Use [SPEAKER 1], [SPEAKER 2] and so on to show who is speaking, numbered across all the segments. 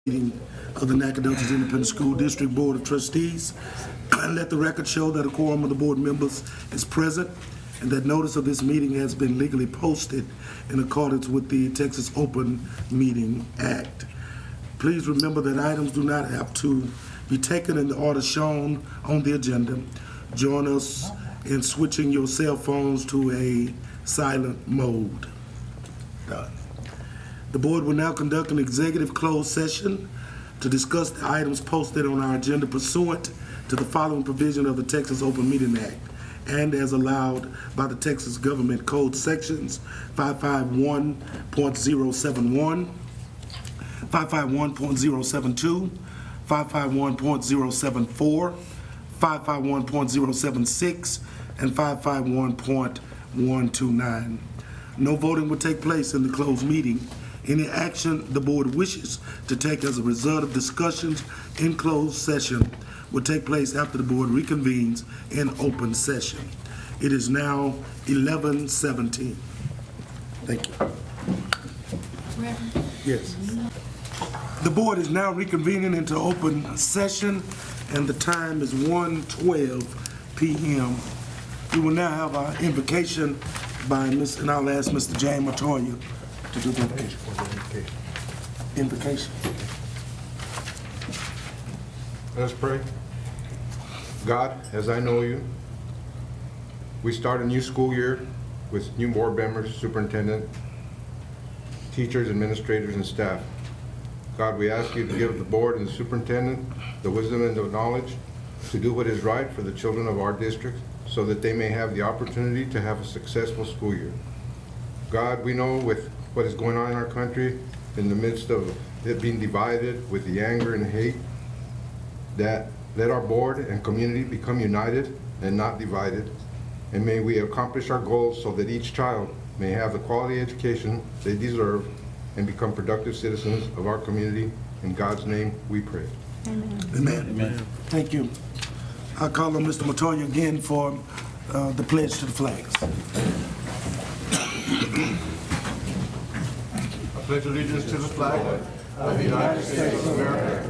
[SPEAKER 1] Meeting of the Nacogdoches Independent School District Board of Trustees. And let the record show that a quorum of the board members is present and that notice of this meeting has been legally posted in accordance with the Texas Open Meeting Act. Please remember that items do not have to be taken in the order shown on the agenda. Join us in switching your cell phones to a silent mode. Done. The board will now conduct an executive closed session to discuss the items posted on our agenda pursuant to the following provision of the Texas Open Meeting Act and as allowed by the Texas Government Code sections 551.071, 551.072, 551.074, 551.076, and 551.129. No voting will take place in the closed meeting. Any action the board wishes to take as a result of discussions in closed session will take place after the board reconvenes in open session. It is now 11:17. Thank you. Yes. The board is now reconvening into open session and the time is 1:12 p.m. We will now have our invocation by and I'll ask Mr. James Montoya to do the invocation.
[SPEAKER 2] Let us pray. God, as I know you, we start a new school year with new board members, superintendent, teachers, administrators, and staff. God, we ask you to give the board and the superintendent the wisdom and the knowledge to do what is right for the children of our district so that they may have the opportunity to have a successful school year. God, we know with what is going on in our country, in the midst of it being divided with the anger and hate, that let our board and community become united and not divided. And may we accomplish our goals so that each child may have the quality education they deserve and become productive citizens of our community. In God's name we pray.
[SPEAKER 1] Amen. Amen. Amen. Thank you. I'll call on Mr. Montoya again for the pledge to the flags.
[SPEAKER 2] I pledge allegiance to the flag of the United States of America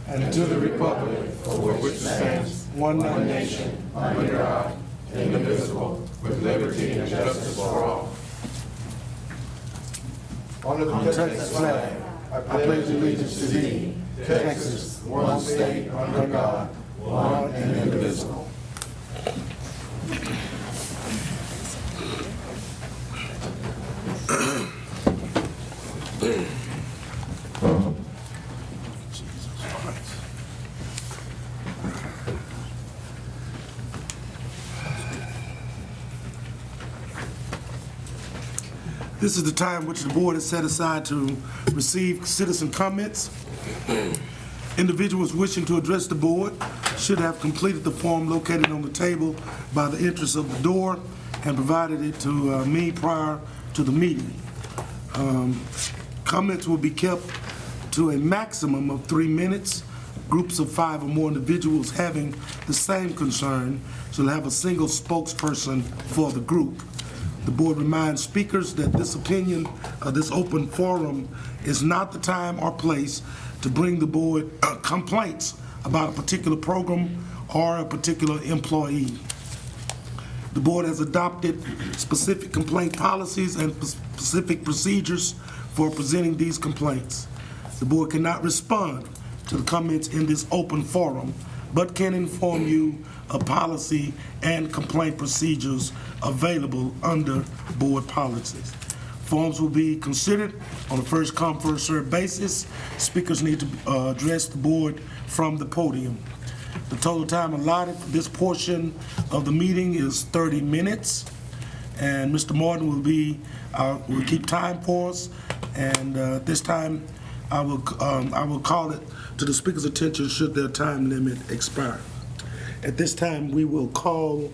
[SPEAKER 2] and to the republic for which it stands, one nation, under God, indivisible, with liberty and justice for all. Under the Texas flag, I pledge allegiance to thee, Texas, one state under God, one and indivisible.
[SPEAKER 1] This is the time which the board has set aside to receive citizen comments. Individuals wishing to address the board should have completed the form located on the table by the entrance of the door and provided it to me prior to the meeting. Comments will be kept to a maximum of 3 minutes. Groups of 5 or more individuals having the same concern shall have a single spokesperson for the group. The board reminds speakers that this open forum is not the time or place to bring the board complaints about a particular program or a particular employee. The board has adopted specific complaint policies and specific procedures for presenting these complaints. The board cannot respond to the comments in this open forum, but can inform you of policy and complaint procedures available under board policies. Forms will be considered on a first-come, first-served basis. Speakers need to address the board from the podium. The total time allotted for this portion of the meeting is 30 minutes, and Mr. Martin will keep time for us. And this time, I will call it to the speaker's attention should their time limit expire. At this time, we will call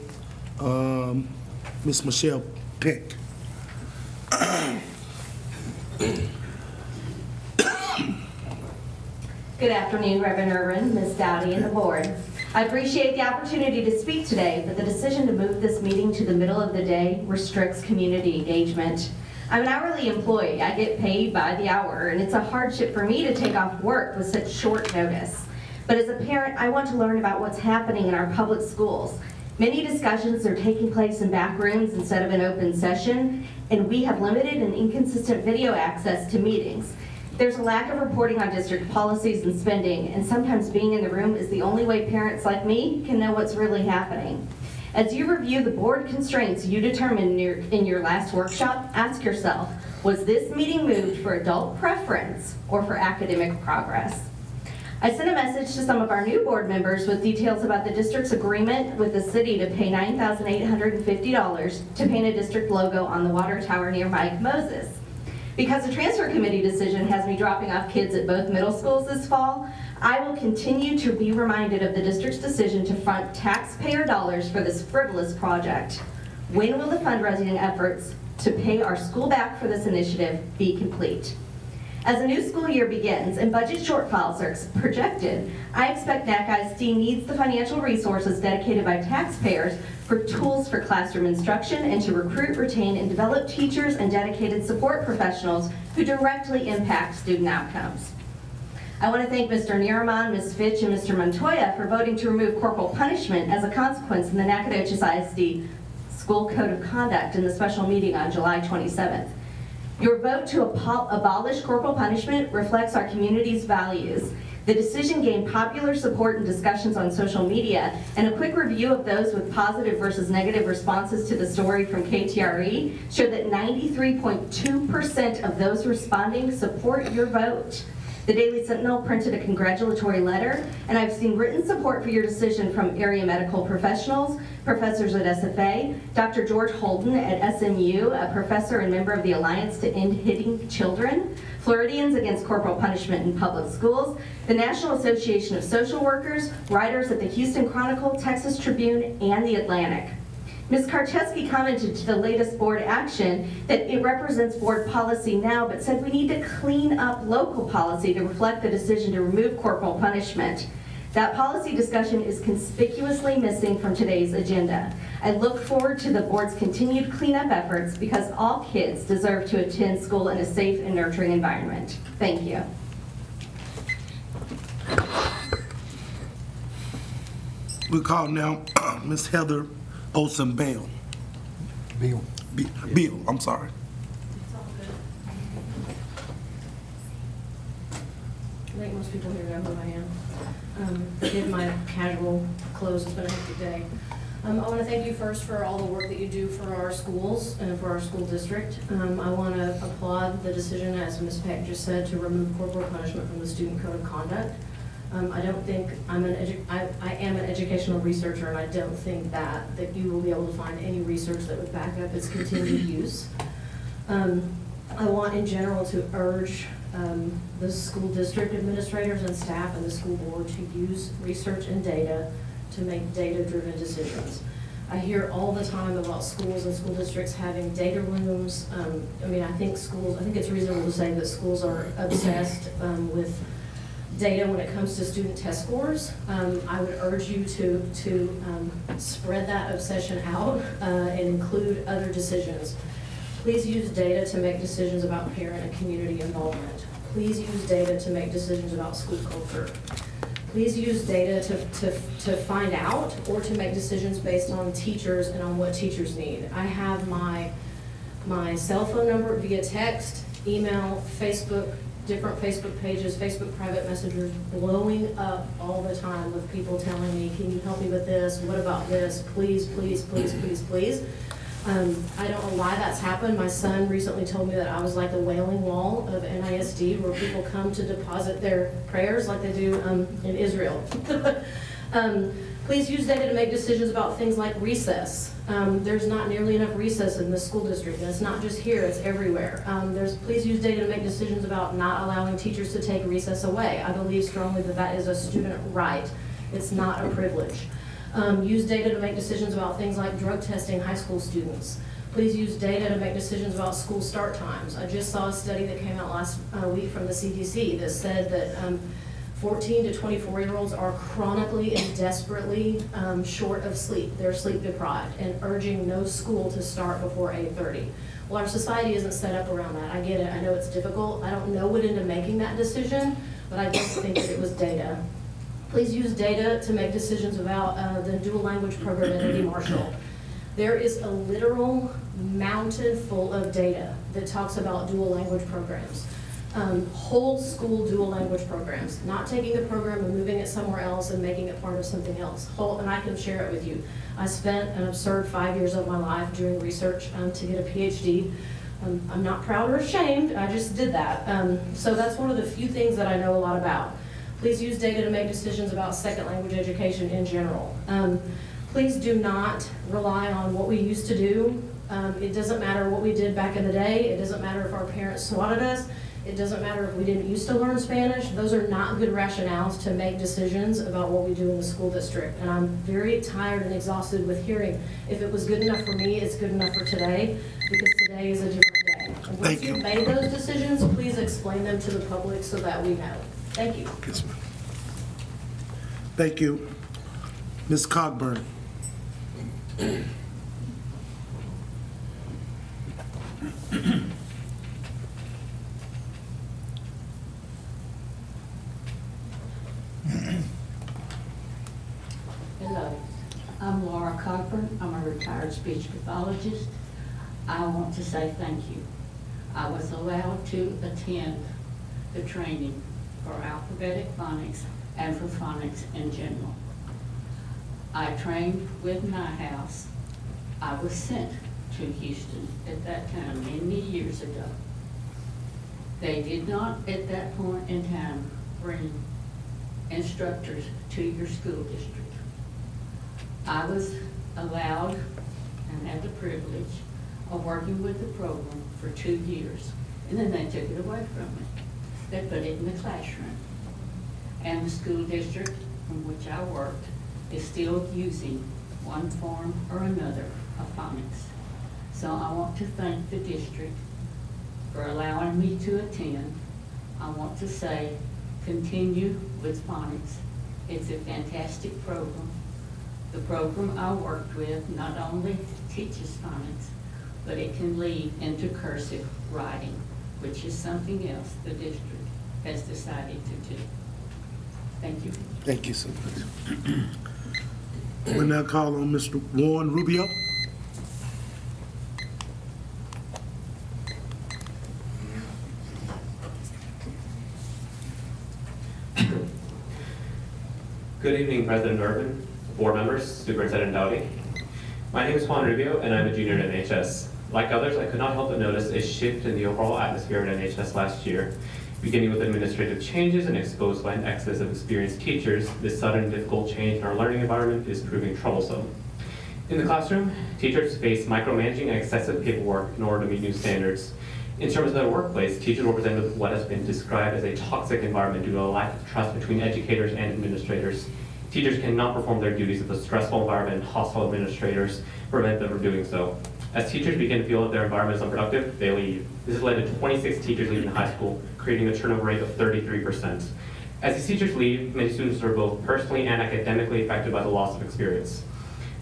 [SPEAKER 1] Ms. Michelle Peck.
[SPEAKER 3] Good afternoon, Reverend Irwin, Ms. Dowdy, and the board. I appreciate the opportunity to speak today, but the decision to move this meeting to the middle of the day restricts community engagement. I'm an hourly employee. I get paid by the hour, and it's a hardship for me to take off work with such short notice. But as a parent, I want to learn about what's happening in our public schools. Many discussions are taking place in back rooms instead of an open session, and we have limited and inconsistent video access to meetings. There's a lack of reporting on district policies and spending, and sometimes being in the room is the only way parents like me can know what's really happening. As you review the board constraints you determined in your last workshop, ask yourself, was this meeting moved for adult preference or for academic progress? I sent a message to some of our new board members with details about the district's agreement with the city to pay $9,850 to paint a district logo on the water tower near Mike Moses. Because the transfer committee decision has me dropping off kids at both middle schools this fall, I will continue to be reminded of the district's decision to front taxpayer dollars for this frivolous project. When will the fundraising efforts to pay our school back for this initiative be complete? As the new school year begins and budget shortfalls are projected, I expect NAC ISD needs the financial resources dedicated by taxpayers for tools for classroom instruction and to recruit, retain, and develop teachers and dedicated support professionals who directly impact student outcomes. I want to thank Mr. Niraman, Ms. Fitch, and Mr. Montoya for voting to remove corporal punishment as a consequence in the Nacogdoches ISD School Code of Conduct in the special meeting on July 27th. Your vote to abolish corporal punishment reflects our community's values. The decision gained popular support and discussions on social media, and a quick review of those with positive versus negative responses to the story from KTRE showed that 93.2% of those responding support your vote. The Daily Sentinel printed a congratulatory letter, and I've seen written support for your decision from area medical professionals, professors at SFA, Dr. George Holden at SMU, a professor and member of the Alliance to End Hitting Children, Floridians Against Corporal Punishment in Public Schools, the National Association of Social Workers, writers at the Houston Chronicle, Texas Tribune, and the Atlantic. Ms. Karczewski commented to the latest board action that it represents board policy now, but said we need to clean up local policy to reflect the decision to remove corporal punishment. That policy discussion is conspicuously missing from today's agenda. I look forward to the board's continued cleanup efforts because all kids deserve to attend school in a safe and nurturing environment. Thank you.
[SPEAKER 1] We call now Ms. Heather Olson Bale.
[SPEAKER 4] Bill.
[SPEAKER 1] Bill, I'm sorry.
[SPEAKER 5] I think most people here know who I am. Forgive my casual clothes, it's been a hectic day. I want to thank you first for all the work that you do for our schools and for our school district. I want to applaud the decision, as Ms. Peck just said, to remove corporal punishment from the Student Code of Conduct. I don't think I am an educational researcher, and I don't think that you will be able to find any research that would back up its continued use. I want in general to urge the school district administrators and staff and the school board to use research and data to make data-driven decisions. I hear all the time about schools and school districts having data rooms. I think it's reasonable to say that schools are obsessed with data when it comes to student test scores. I would urge you to spread that obsession out and include other decisions. Please use data to make decisions about parent and community involvement. Please use data to make decisions about school culture. Please use data to find out or to make decisions based on teachers and on what teachers need. I have my cell phone number via text, email, Facebook, different Facebook pages, Facebook private messengers blowing up all the time with people telling me, can you help me with this? What about this? Please, please, please, please, please. I don't know why that's happened. My son recently told me that I was like the Wailing Wall of NISD, where people come to deposit their prayers like they do in Israel. Please use data to make decisions about things like recess. There's not nearly enough recess in the school district, and it's not just here, it's everywhere. Please use data to make decisions about not allowing teachers to take recess away. I believe strongly that that is a student right. It's not a privilege. Use data to make decisions about things like drug testing high school students. Please use data to make decisions about school start times. I just saw a study that came out last week from the CDC that said that 14 to 24-year-olds are chronically and desperately short of sleep. They're sleep deprived and urging no school to start before 8:30. Well, our society isn't set up around that. I get it. I know it's difficult. I don't know what into making that decision, but I just think that it was data. Please use data to make decisions about the dual language program at Eddie Marshall. There is a literal mountain full of data that talks about dual language programs. Whole school dual language programs, not taking the program and moving it somewhere else and making it part of something else. And I can share it with you. I spent an absurd 5 years of my life doing research to get a PhD. I'm not proud or ashamed, I just did that. So that's one of the few things that I know a lot about. Please use data to make decisions about second language education in general. Please do not rely on what we used to do. It doesn't matter what we did back in the day. It doesn't matter if our parents swatted us. It doesn't matter if we didn't used to learn Spanish. Those are not good rationales to make decisions about what we do in the school district. And I'm very tired and exhausted with hearing, if it was good enough for me, it's good enough for today, because today is a different day. And once you've made those decisions, please explain them to the public so that we know. Thank you.
[SPEAKER 1] Yes, ma'am. Thank you. Ms. Cogburn.
[SPEAKER 4] Hello, I'm Laura Cochran. I'm a retired speech pathologist. I want to say thank you. I was allowed to attend the training for alphabetic phonics and for phonics in general. I trained with Nyhouse. I was sent to Houston at that time many years ago. They did not at that point in time bring instructors to your school district. I was allowed and had the privilege of working with the program for 2 years, and then they took it away from me. They put it in the classroom. And the school district from which I worked is still using one form or another of phonics. So I want to thank the district for allowing me to attend. I want to say, continue with phonics. It's a fantastic program. The program I worked with not only teaches phonics, but it can lead into cursive writing, which is something else the district has decided to do. Thank you.
[SPEAKER 1] Thank you so much. We'll now call on Mr. Warren Rubio.
[SPEAKER 6] Good evening, President Urban, board members, Superintendent Dowdy. My name is Juan Rubio, and I'm a junior at NHS. Like others, I could not help but notice a shift in the overall atmosphere at NHS last year. Beginning with administrative changes and exposed by an excess of experienced teachers, this sudden difficult change in our learning environment is proving troublesome. In the classroom, teachers face micromanaging and excessive paperwork in order to meet new standards. In terms of their workplace, teachers were presented with what has been described as a toxic environment due to a lack of trust between educators and administrators. Teachers cannot perform their duties if the stressful environment and hostile administrators prevent them from doing so. As teachers begin to feel that their environment is unproductive, they leave. This has led to 26 teachers leaving high school, creating a turnover rate of 33%. As these teachers leave, many students are both personally and academically affected by the loss of experience.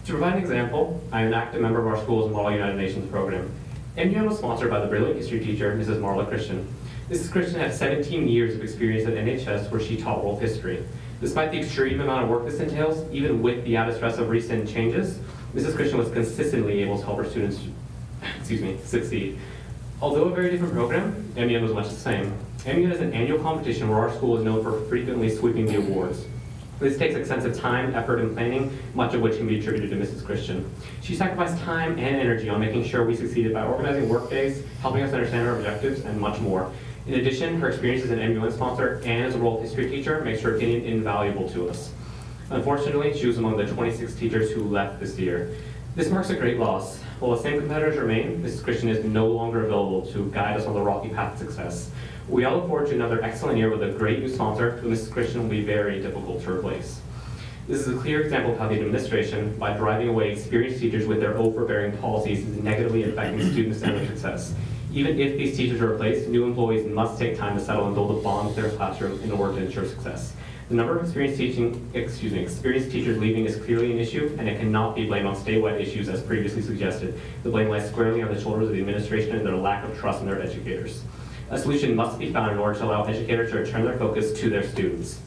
[SPEAKER 6] To provide an example, I am an active member of our school's Model United Nations program. MUN was sponsored by the brilliant history teacher, Mrs. Marla Christian. Mrs. Christian had 17 years of experience at NHS where she taught world history. Despite the extreme amount of work this entails, even with the added stress of recent changes, Mrs. Christian was consistently able to help her students succeed. Although a very different program, MUN was much the same. MUN is an annual competition where our school is known for frequently sweeping the awards. This takes extensive time, effort, and planning, much of which can be attributed to Mrs. Christian. She sacrificed time and energy on making sure we succeeded by organizing work days, helping us understand our objectives, and much more. In addition, her experience as an MUN sponsor and as a world history teacher makes her opinion invaluable to us. Unfortunately, she was among the 26 teachers who left this year. This marks a great loss. While the same competitors remain, Mrs. Christian is no longer available to guide us on the rocky path to success. We all look forward to another excellent year with a great new sponsor, who Mrs. Christian will be very difficult to replace. This is a clear example of how the administration, by driving away experienced teachers with their overbearing policies, is negatively affecting students and their success. Even if these teachers are replaced, new employees must take time to settle and build a bond with their classroom in order to ensure success. The number of experienced teachers leaving is clearly an issue, and it cannot be blamed on statewide issues as previously suggested. The blame lies squarely on the shoulders of the administration and their lack of trust in their educators. A solution must be found in order to allow educators to return their focus to their students.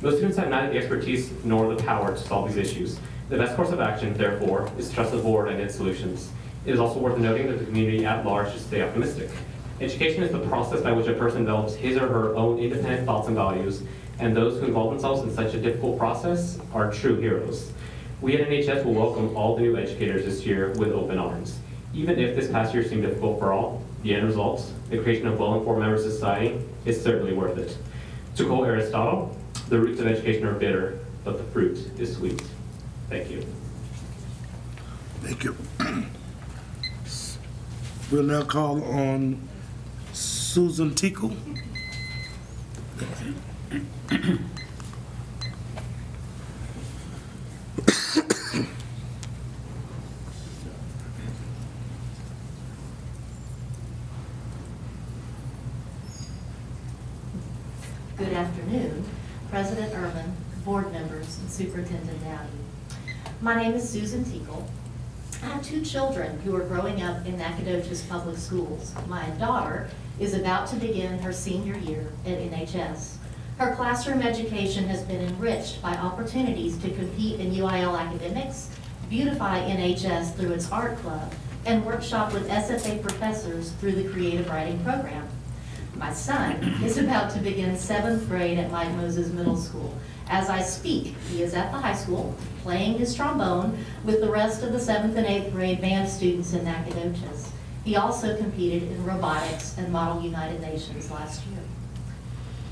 [SPEAKER 6] Most students have neither the expertise nor the power to solve these issues. The best course of action, therefore, is to trust the board and its solutions. It is also worth noting that the community at large should stay optimistic. Education is the process by which a person develops his or her own independent thoughts and values, and those who involve themselves in such a difficult process are true heroes. We at NHS will welcome all the new educators this year with open arms. Even if this past year seemed difficult for all, the end result, the creation of well-informed members of society, is certainly worth it. To quote Aristotle, the roots of education are bitter, but the fruit is sweet. Thank you.
[SPEAKER 1] Thank you. We'll now call on Susan Tickle.
[SPEAKER 7] Good afternoon, President Urban, board members, and Superintendent Dowdy. My name is Susan Tickle. I have 2 children who are growing up in Nacogdoches Public Schools. My daughter is about to begin her senior year at NHS. Her classroom education has been enriched by opportunities to compete in UIL academics, beautify NHS through its art club, and workshop with SFA professors through the creative writing program. My son is about to begin 7th grade at Mike Moses Middle School. As I speak, he is at the high school playing his trombone with the rest of the 7th and 8th grade band students in Nacogdoches. He also competed in robotics and Model United Nations last year.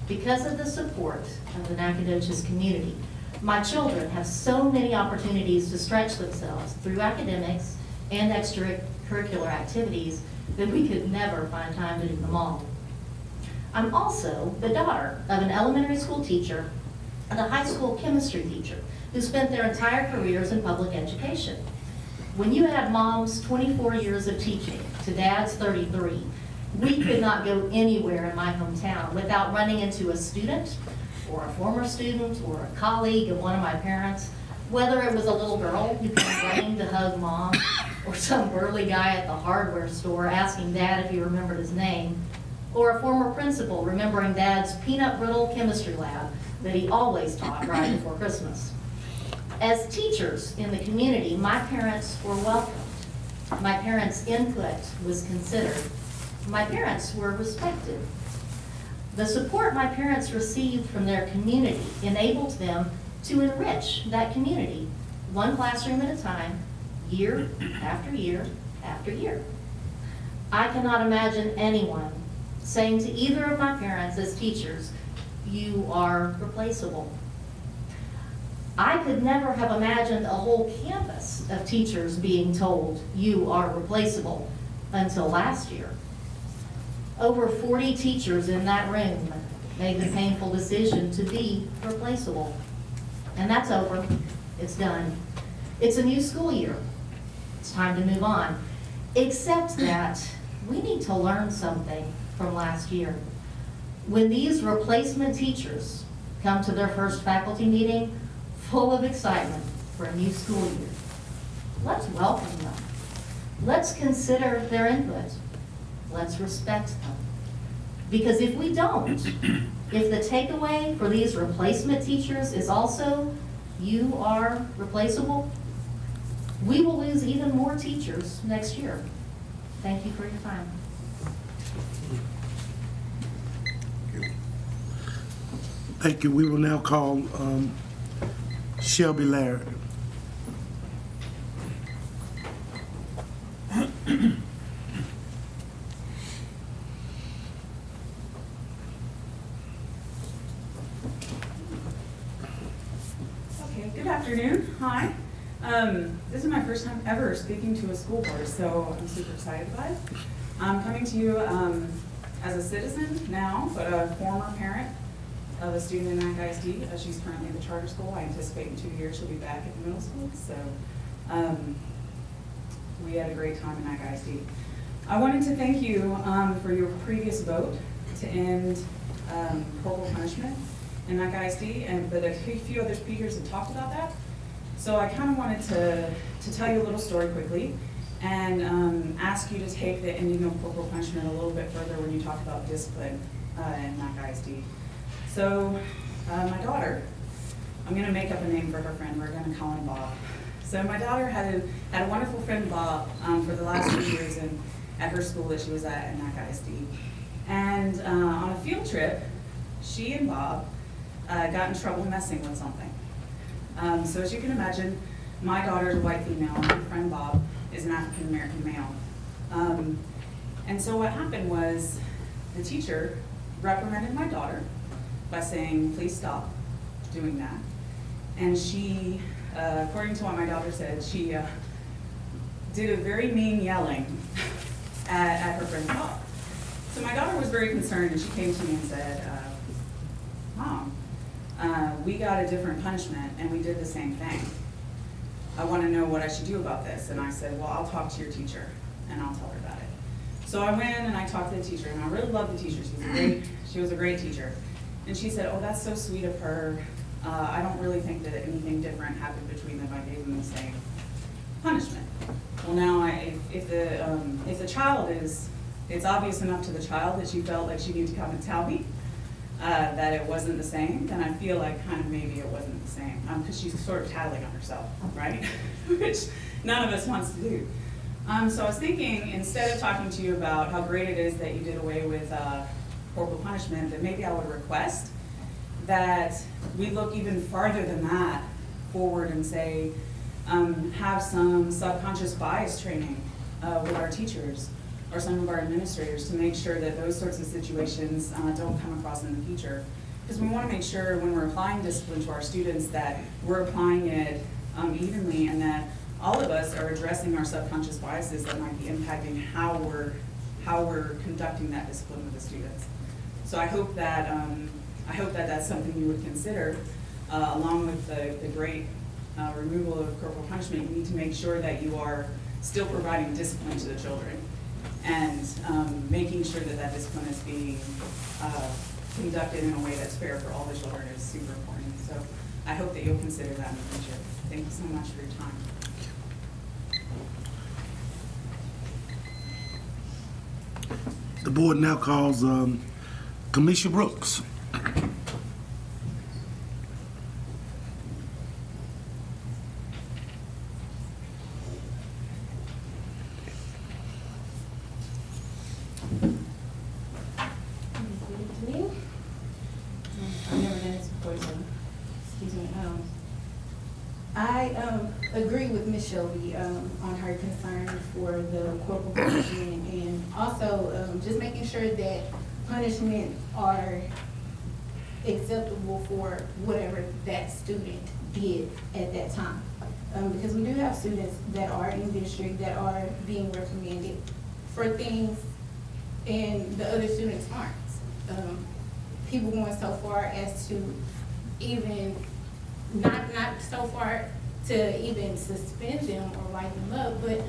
[SPEAKER 7] Because of the support of the Nacogdoches community, my children have so many opportunities to stretch themselves through academics and extracurricular activities that we could never find time to do them all. I'm also the daughter of an elementary school teacher and a high school chemistry teacher who spent their entire careers in public education. When you add mom's 24 years of teaching to dad's 33, we could not go anywhere in my hometown without running into a student or a former student or a colleague of one of my parents, whether it was a little girl who came running to hug mom or some burly guy at the hardware store asking dad if he remembered his name, or a former principal remembering dad's peanut brittle chemistry lab that he always taught right before Christmas. As teachers in the community, my parents were welcomed. My parents' input was considered. My parents were respected. The support my parents received from their community enabled them to enrich that community, one classroom at a time, year after year after year. I cannot imagine anyone saying to either of my parents as teachers, "You are replaceable." I could never have imagined a whole campus of teachers being told, "You are replaceable," until last year. Over 40 teachers in that room made the painful decision to be replaceable. And that's over. It's done. It's a new school year. It's time to move on. Except that we need to learn something from last year. When these replacement teachers come to their first faculty meeting full of excitement for a new school year, let's welcome them. Let's consider their input. Let's respect them. Because if we don't, if the takeaway for these replacement teachers is also, "You are replaceable," we will lose even more teachers next year. Thank you for your time.
[SPEAKER 1] Thank you. We will now call Shelby Laird.
[SPEAKER 8] Okay, good afternoon. Hi. This is my first time ever speaking to a school board, so I'm super excited about it. I'm coming to you as a citizen now, but a former parent of a student in NAC ISD. She's currently in the charter school. I anticipate in 2 years she'll be back at the middle school. So we had a great time in NAC ISD. I wanted to thank you for your previous vote to end corporal punishment in Mac ISD, but a few other speakers have talked about that. So I kind of wanted to tell you a little story quickly and ask you to take the ending of corporal punishment a little bit further when you talk about discipline in Mac ISD. So my daughter, I'm going to make up a name for her friend. We're going to call him Bob. So my daughter had a wonderful friend, Bob, for the last 2 years at her school that she was at Mac ISD. And on a field trip, she and Bob got in trouble messing with something. So as you can imagine, my daughter is a white female, and my friend Bob is an African-American male. And so what happened was the teacher reprimanded my daughter by saying, please stop doing that. And she, according to what my daughter said, she did a very mean yelling at her friend Bob. So my daughter was very concerned, and she came to me and said, Mom, we got a different punishment, and we did the same thing. I want to know what I should do about this. And I said, well, I'll talk to your teacher, and I'll tell her about it. So I went and I talked to the teacher, and I really loved the teacher. She was a great teacher. And she said, oh, that's so sweet of her. I don't really think that anything different happened between them. I gave them the same punishment. Well, now, if the child it's obvious enough to the child that she felt like she needed to come and tell me that it wasn't the same, then I feel like kind of maybe it wasn't the same, because she's sort of tattling on herself, right? Which none of us wants to do. So I was thinking, instead of talking to you about how great it is that you did away with corporal punishment, that maybe I would request that we look even farther than that forward and say, have some subconscious bias training with our teachers or some of our administrators to make sure that those sorts of situations don't come across in the future. Because we want to make sure when we're applying discipline to our students that we're applying it evenly, and that all of us are addressing our subconscious biases that might be impacting how we're conducting that discipline with the students. So I hope that that's something you would consider, along with the great removal of corporal punishment. You need to make sure that you are still providing discipline to the children, and making sure that that discipline is being conducted in a way that's fair for all the children is super important. So I hope that you'll consider that in the future. Thank you so much for your time.
[SPEAKER 1] The board now calls Kamisha Brooks.
[SPEAKER 9] Good evening. I've never done this before, so excuse me. I agree with Ms. Shelby on her concern for the corporal punishment, and also just making sure that punishments are acceptable for whatever that student did at that time. Because we do have students that are in district that are being reprimanded for things and the other students aren't. People going so far as to even, not so far to even suspend them or write them up, but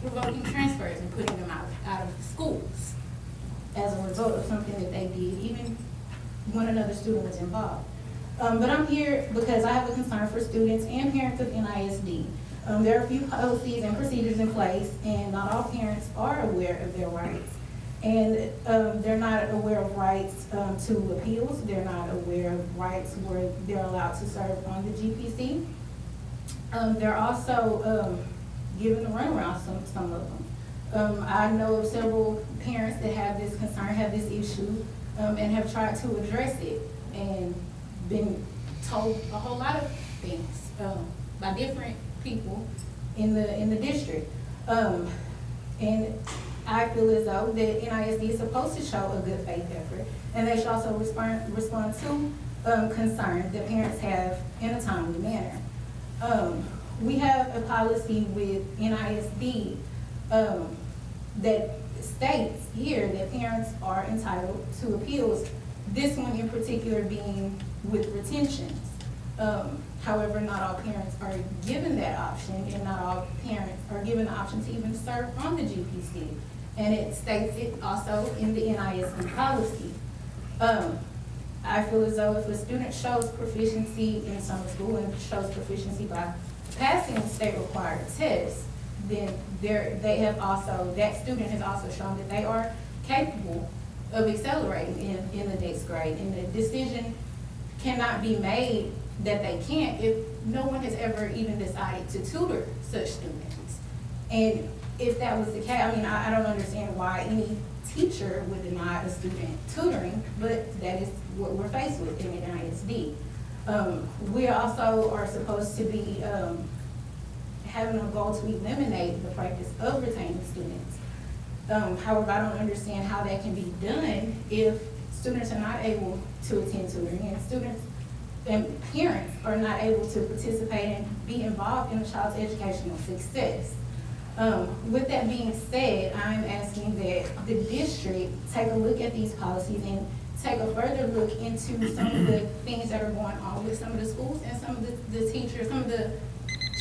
[SPEAKER 9] revoking transfers and putting them out of schools as a result of something that they did, even when another student was involved. But I'm here because I have a concern for students and parents of NISD. There are a few policies and procedures in place, and not all parents are aware of their rights. And they're not aware of rights to appeals. They're not aware of rights where they're allowed to serve on the GPC. They're also given a runaround, some of them. I know of several parents that have this concern, have this issue, and have tried to address it and been told a whole lot of things by different people in the district. And I feel as though that NISD is supposed to show a good faith effort, and they should also respond to concerns that parents have in a timely manner. We have a policy with NISD that states here that parents are entitled to appeals, this one in particular being with retentions. However, not all parents are given that option, and not all parents are given the option to even serve on the GPC. And it states it also in the NISD policy. I feel as though if a student shows proficiency in summer school and shows proficiency by passing state required tests, then that student has also shown that they are capable of accelerating in the next grade. And the decision cannot be made that they can't if no one has ever even decided to tutor such students. And if that was the case, I mean, I don't understand why any teacher would deny a student tutoring, but that is what we're faced with in an ISD. We also are supposed to be having a goal to eliminate the practice of retaining students. However, I don't understand how that can be done if students are not able to attend tutoring and students and parents are not able to participate and be involved in the child's educational success. With that being said, I'm asking that the district take a look at these policies and take a further look into some of the things that are going on with some of the schools and some of the teachers, some of the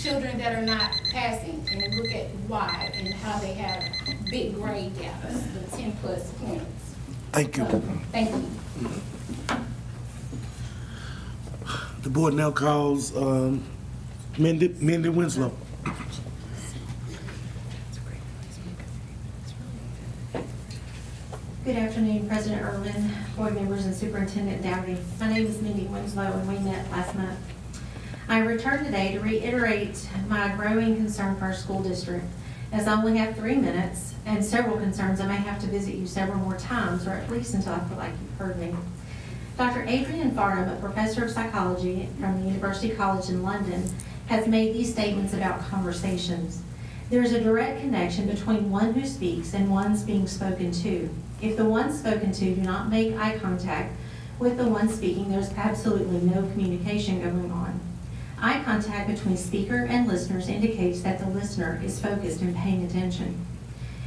[SPEAKER 9] children that are not passing, and look at why and how they have big grade gaps, the 10+ points.
[SPEAKER 1] Thank you.
[SPEAKER 9] Thank you.
[SPEAKER 1] The board now calls Mindy Winslow.
[SPEAKER 10] Good afternoon, President Irwin, board members, and Superintendent Dowdy. My name is Mindy Winslow, and we met last month. I returned today to reiterate my growing concern for our school district. As I only have 3 minutes and several concerns, I may have to visit you several more times, or at least until I feel like you've heard me. Dr. Adrian Farnham, a professor of psychology from the University College in London, has made these statements about conversations. There is a direct connection between one who speaks and one's being spoken to. If the one spoken to do not make eye contact with the one speaking, there's absolutely no communication going on. Eye contact between speaker and listeners indicates that the listener is focused and paying attention.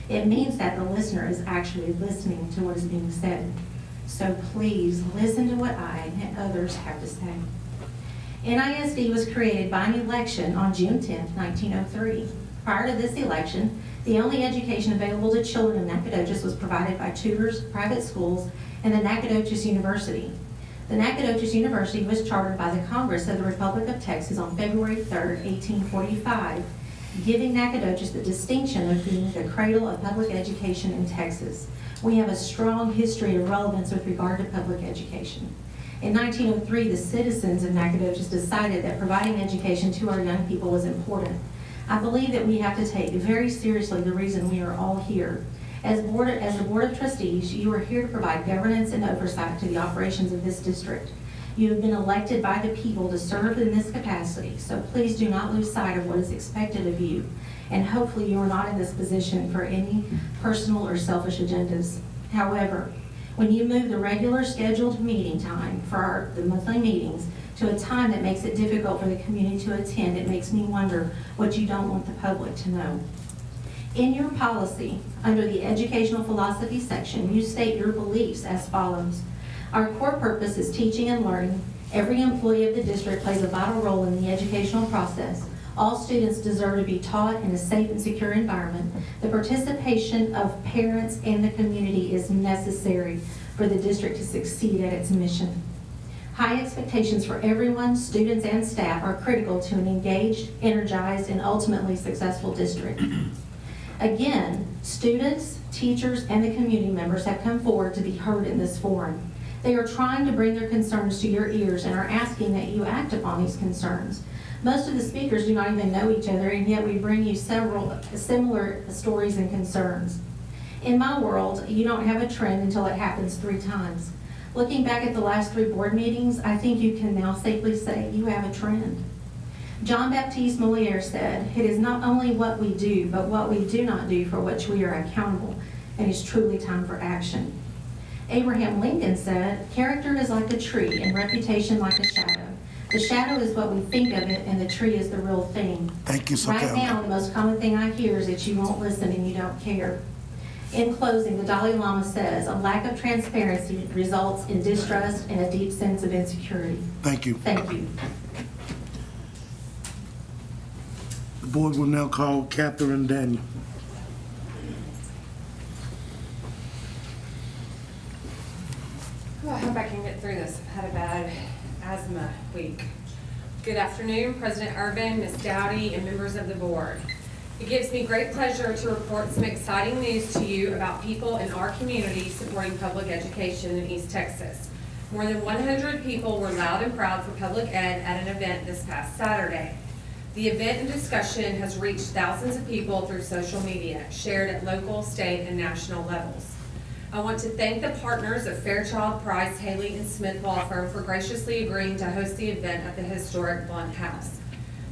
[SPEAKER 10] It means that the listener is actually listening to what is being said. So please listen to what I and others have to say. NISD was created by an election on June 10, 1903. Prior to this election, the only education available to children in Nacogdoches was provided by tutors, private schools, and the Nacogdoches University. The Nacogdoches University was chartered by the Congress of the Republic of Texas on February 3, 1845, giving Nacogdoches the distinction of being the cradle of public education in Texas. We have a strong history of relevance with regard to public education. In 1903, the citizens of Nacogdoches decided that providing education to our young people was important. I believe that we have to take very seriously the reason we are all here. As the Board of Trustees, you are here to provide governance and oversight to the operations of this district. You have been elected by the people to serve in this capacity, so please do not lose sight of what is expected of you. And hopefully you are not in this position for any personal or selfish agendas. However, when you move the regular scheduled meeting time for the monthly meetings to a time that makes it difficult for the community to attend, it makes me wonder what you don't want the public to know. In your policy, under the educational philosophy section, you state your beliefs as follows. Our core purpose is teaching and learning. Every employee of the district plays a vital role in the educational process. All students deserve to be taught in a safe and secure environment. The participation of parents and the community is necessary for the district to succeed at its mission. High expectations for everyone, students and staff, are critical to an engaged, energized, and ultimately successful district. Again, students, teachers, and the community members have come forward to be heard in this forum. They are trying to bring their concerns to your ears and are asking that you act upon these concerns. Most of the speakers do not even know each other, and yet we bring you several similar stories and concerns. In my world, you don't have a trend until it happens 3 times. Looking back at the last 3 board meetings, I think you can now safely say you have a trend. John Baptiste Moliere said, "It is not only what we do, but what we do not do for which we are accountable, and it's truly time for action." Abraham Lincoln said, "Character is like a tree and reputation like a shadow. The shadow is what we think of it, and the tree is the real thing."
[SPEAKER 1] Thank you, so
[SPEAKER 10] Right now, the most common thing I hear is that you won't listen and you don't care. In closing, the Dalai Lama says, "A lack of transparency results in distrust and a deep sense of insecurity."
[SPEAKER 1] Thank you.
[SPEAKER 10] Thank you.
[SPEAKER 1] The board will now call Catherine Daniel.
[SPEAKER 11] Oh, I hope I can get through this. asthma week. Good afternoon, President Urban, Ms. Dowdy, and members of the board. It gives me great pleasure to report some exciting news to you about people in our community supporting public education in East Texas. More than 100 people were loud and proud for public ed at an event this past Saturday. The event and discussion has reached thousands of people through social media, shared at local, state, and national levels. I want to thank the partners of Fairchild, Price, Haley, and Smith Law Firm for graciously agreeing to host the event at the historic Blunt House.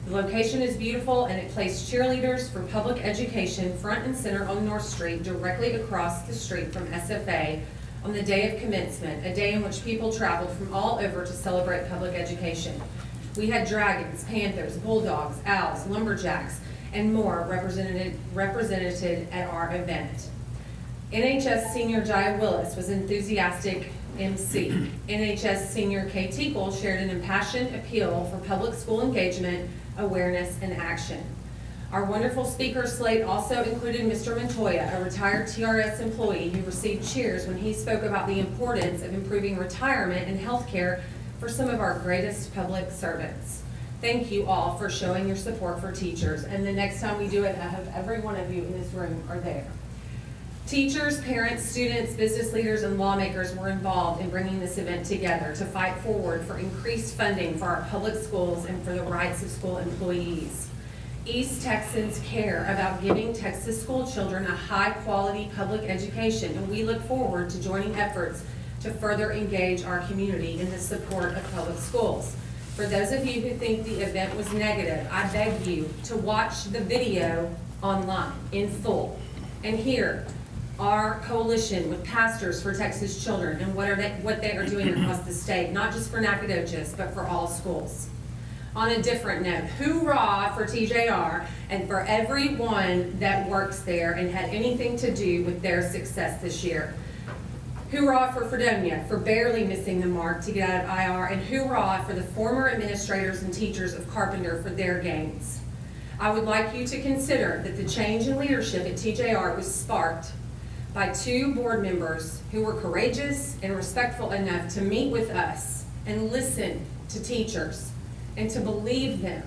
[SPEAKER 11] The location is beautiful and it placed cheerleaders for public education front and center on North Street, directly across the street from SFA on the day of commencement, a day in which people traveled from all over to celebrate public education. We had dragons, panthers, bulldogs, owls, lumberjacks, and more represented at our event. NHS Senior Jai Willis was enthusiastic MC. NHS Senior Kay Teakle shared an impassioned appeal for public school engagement, awareness, and action. Our wonderful speaker slate also included Mr. Montoya, a retired TRS employee who received cheers when he spoke about the importance of improving retirement and health care for some of our greatest public servants. Thank you all for showing your support for teachers, and the next time we do it, I hope every one of you in this room are there. Teachers, parents, students, business leaders, and lawmakers were involved in bringing this event together to fight forward for increased funding for our public schools and for the rights of school employees. East Texans care about giving Texas school children a high-quality public education, and we look forward to joining efforts to further engage our community in the support of public schools. For those of you who think the event was negative, I beg you to watch the video online in full and hear our coalition with Pastors for Texas Children and what they are doing across the state, not just for Nacogdoches, but for all schools. On a different note, hoorah for TJR and for everyone that works there and had anything to do with their success this year. Hoorah for Fredonia for barely missing the mark to get out of IR, and hoorah for the former administrators and teachers of Carpenter for their gains. I would like you to consider that the change in leadership at TJR was sparked by 2 board members who were courageous and respectful enough to meet with us and listen to teachers and to believe them,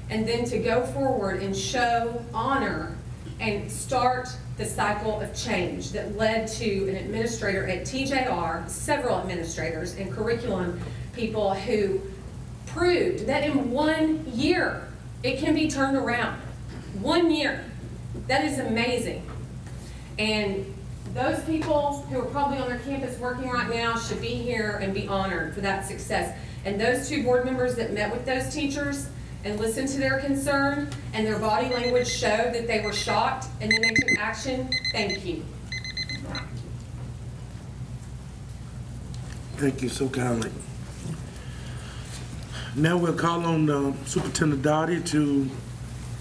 [SPEAKER 11] and then to go forward and show honor and start the cycle of change that led to an administrator at TJR, several administrators and curriculum people who proved that in 1 year it can be turned around. 1 year. That is amazing. And those people who are probably on their campus working right now should be here and be honored for that success. And those 2 board members that met with those teachers and listened to their concern and their body language showed that they were shocked and then they took action, thank you.
[SPEAKER 1] Thank you so kindly. Now we'll call on Superintendent Dowdy to,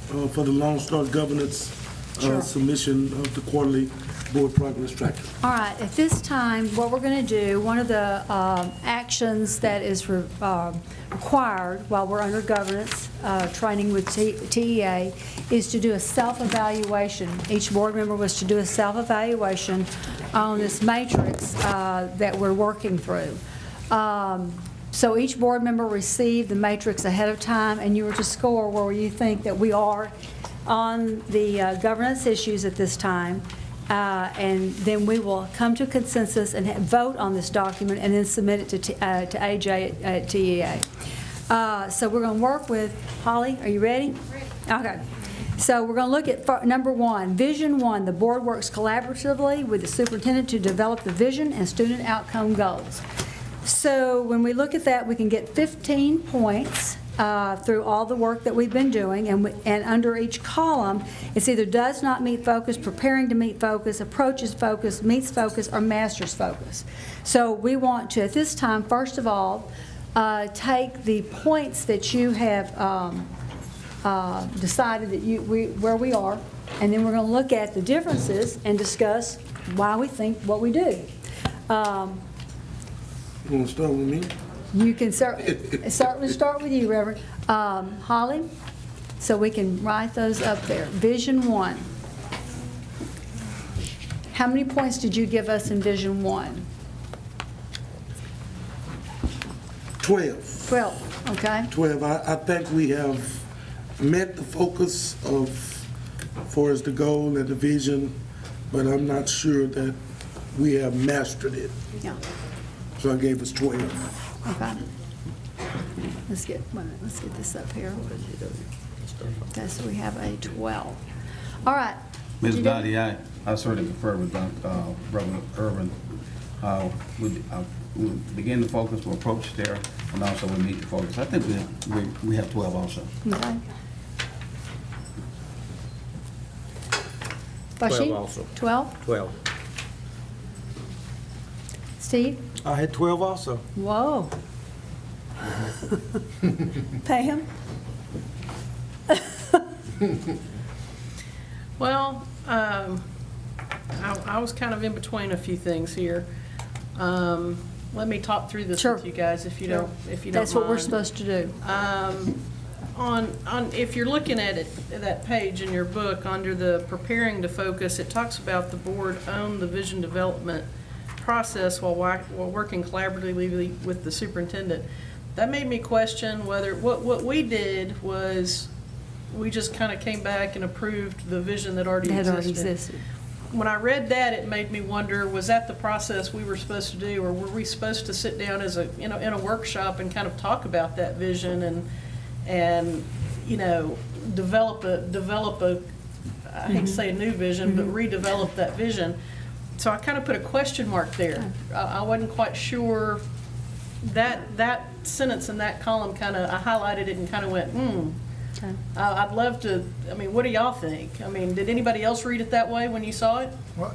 [SPEAKER 1] for the Lone Star governance submission of the quarterly board progress tracker.
[SPEAKER 12] All right, at this time, what we're going to do, one of the actions that is required while we're under governance training with TEA is to do a self-evaluation. Each board member was to do a self-evaluation on this matrix that we're working through. So each board member received the matrix ahead of time, and you were to score where you think that we are on the governance issues at this time. And then we will come to consensus and vote on this document and then submit it to AJ at TEA. So we're going to work with, Holly, are you ready? Okay. So we're going to look at number 1, Vision 1. The board works collaboratively with the superintendent to develop the vision and student outcome goals. So when we look at that, we can get 15 points through all the work that we've been doing, and under each column, it's either does not meet focus, preparing to meet focus, approaches focus, meets focus, or masters focus. So we want to, at this time, first of all, take the points that you have decided that where we are, and then we're going to look at the differences and discuss why we think what we do.
[SPEAKER 1] You want to start with me?
[SPEAKER 12] You can certainly start with you, Reverend. Holly, so we can write those up there. Vision 1. How many points did you give us in Vision 1?
[SPEAKER 1] 12.
[SPEAKER 12] 12, okay?
[SPEAKER 1] 12, I think we have met the focus of, far as the goal and the vision, but I'm not sure that we have mastered it.
[SPEAKER 12] Yeah,
[SPEAKER 1] So I gave us 12.
[SPEAKER 12] okay. Let's get this up here. Okay, so we have a 12. All right.
[SPEAKER 13] Ms.
[SPEAKER 12] You
[SPEAKER 13] Dottie, I certainly concur with Reverend Irvin. We begin to focus, we approach there, and also we meet the focus. I think we have 12 also.
[SPEAKER 12] Okay. Bashi?
[SPEAKER 14] 12 also.
[SPEAKER 12] 12?
[SPEAKER 14] 12.
[SPEAKER 12] Steve?
[SPEAKER 14] I had 12 also.
[SPEAKER 12] Whoa. Pam?
[SPEAKER 15] Well, I was kind of in between a few things here. Let me talk through this
[SPEAKER 12] Sure.
[SPEAKER 15] with you guys if you don't mind.
[SPEAKER 12] That's what we're supposed to do.
[SPEAKER 15] If you're looking at it, that page in your book, under the preparing to focus, it talks about the board own the vision development process while working collaboratively with the superintendent. That made me question whether, what we did was, we just kind of came back and approved the vision that already
[SPEAKER 12] That
[SPEAKER 15] existed.
[SPEAKER 12] already existed.
[SPEAKER 15] When I read that, it made me wonder, was that the process we were supposed to do, or were we supposed to sit down as in a workshop and kind of talk about that vision and develop a I hate to say a new vision, but redevelop that vision. So I kind of put a question mark there. I wasn't quite sure. That sentence in that column I highlighted it and kind of went,
[SPEAKER 12] Okay.
[SPEAKER 15] I'd love to, what do y'all think? Did anybody else read it that way when you saw it?
[SPEAKER 16] Well,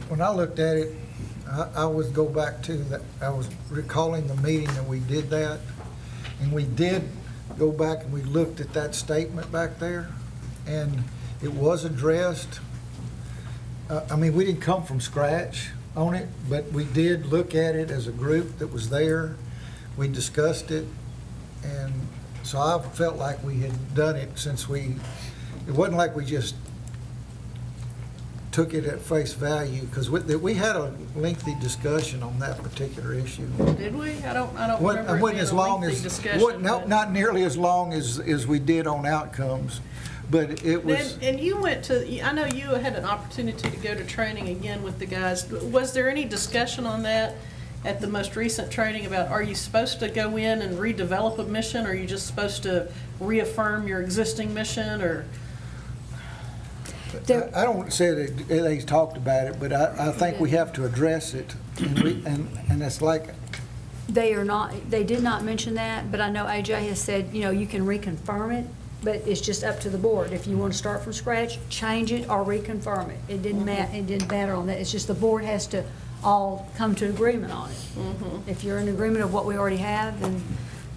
[SPEAKER 16] when I looked at it, I would go back to that. I was recalling the meeting that we did that, and we did go back and we looked at that statement back there, and it was addressed. We didn't come from scratch on it, but we did look at it as a group that was there. We discussed it, and so I felt like we had done it it wasn't like we just took it at face value, because we had a lengthy discussion on that particular issue.
[SPEAKER 15] Did we? I don't remember it being
[SPEAKER 16] as
[SPEAKER 15] a
[SPEAKER 16] long
[SPEAKER 15] lengthy
[SPEAKER 16] as,
[SPEAKER 15] discussion.
[SPEAKER 16] not nearly as long as we did on outcomes, but it was.
[SPEAKER 15] And you went to, I know you had an opportunity to go to training again with the guys. Was there any discussion on that at the most recent training about, are you supposed to go in and redevelop a mission, or are you just supposed to reaffirm your existing mission, or?
[SPEAKER 16] I don't say that they talked about it, but I think we have to address it, and it's like.
[SPEAKER 12] They did not mention that, but I know AJ has said, you can reconfirm it, but it's just up to the board. If you want to start from scratch, change it or reconfirm it. It didn't matter on that. It's just the board has to all come to agreement on it. If you're in agreement of what we already have, then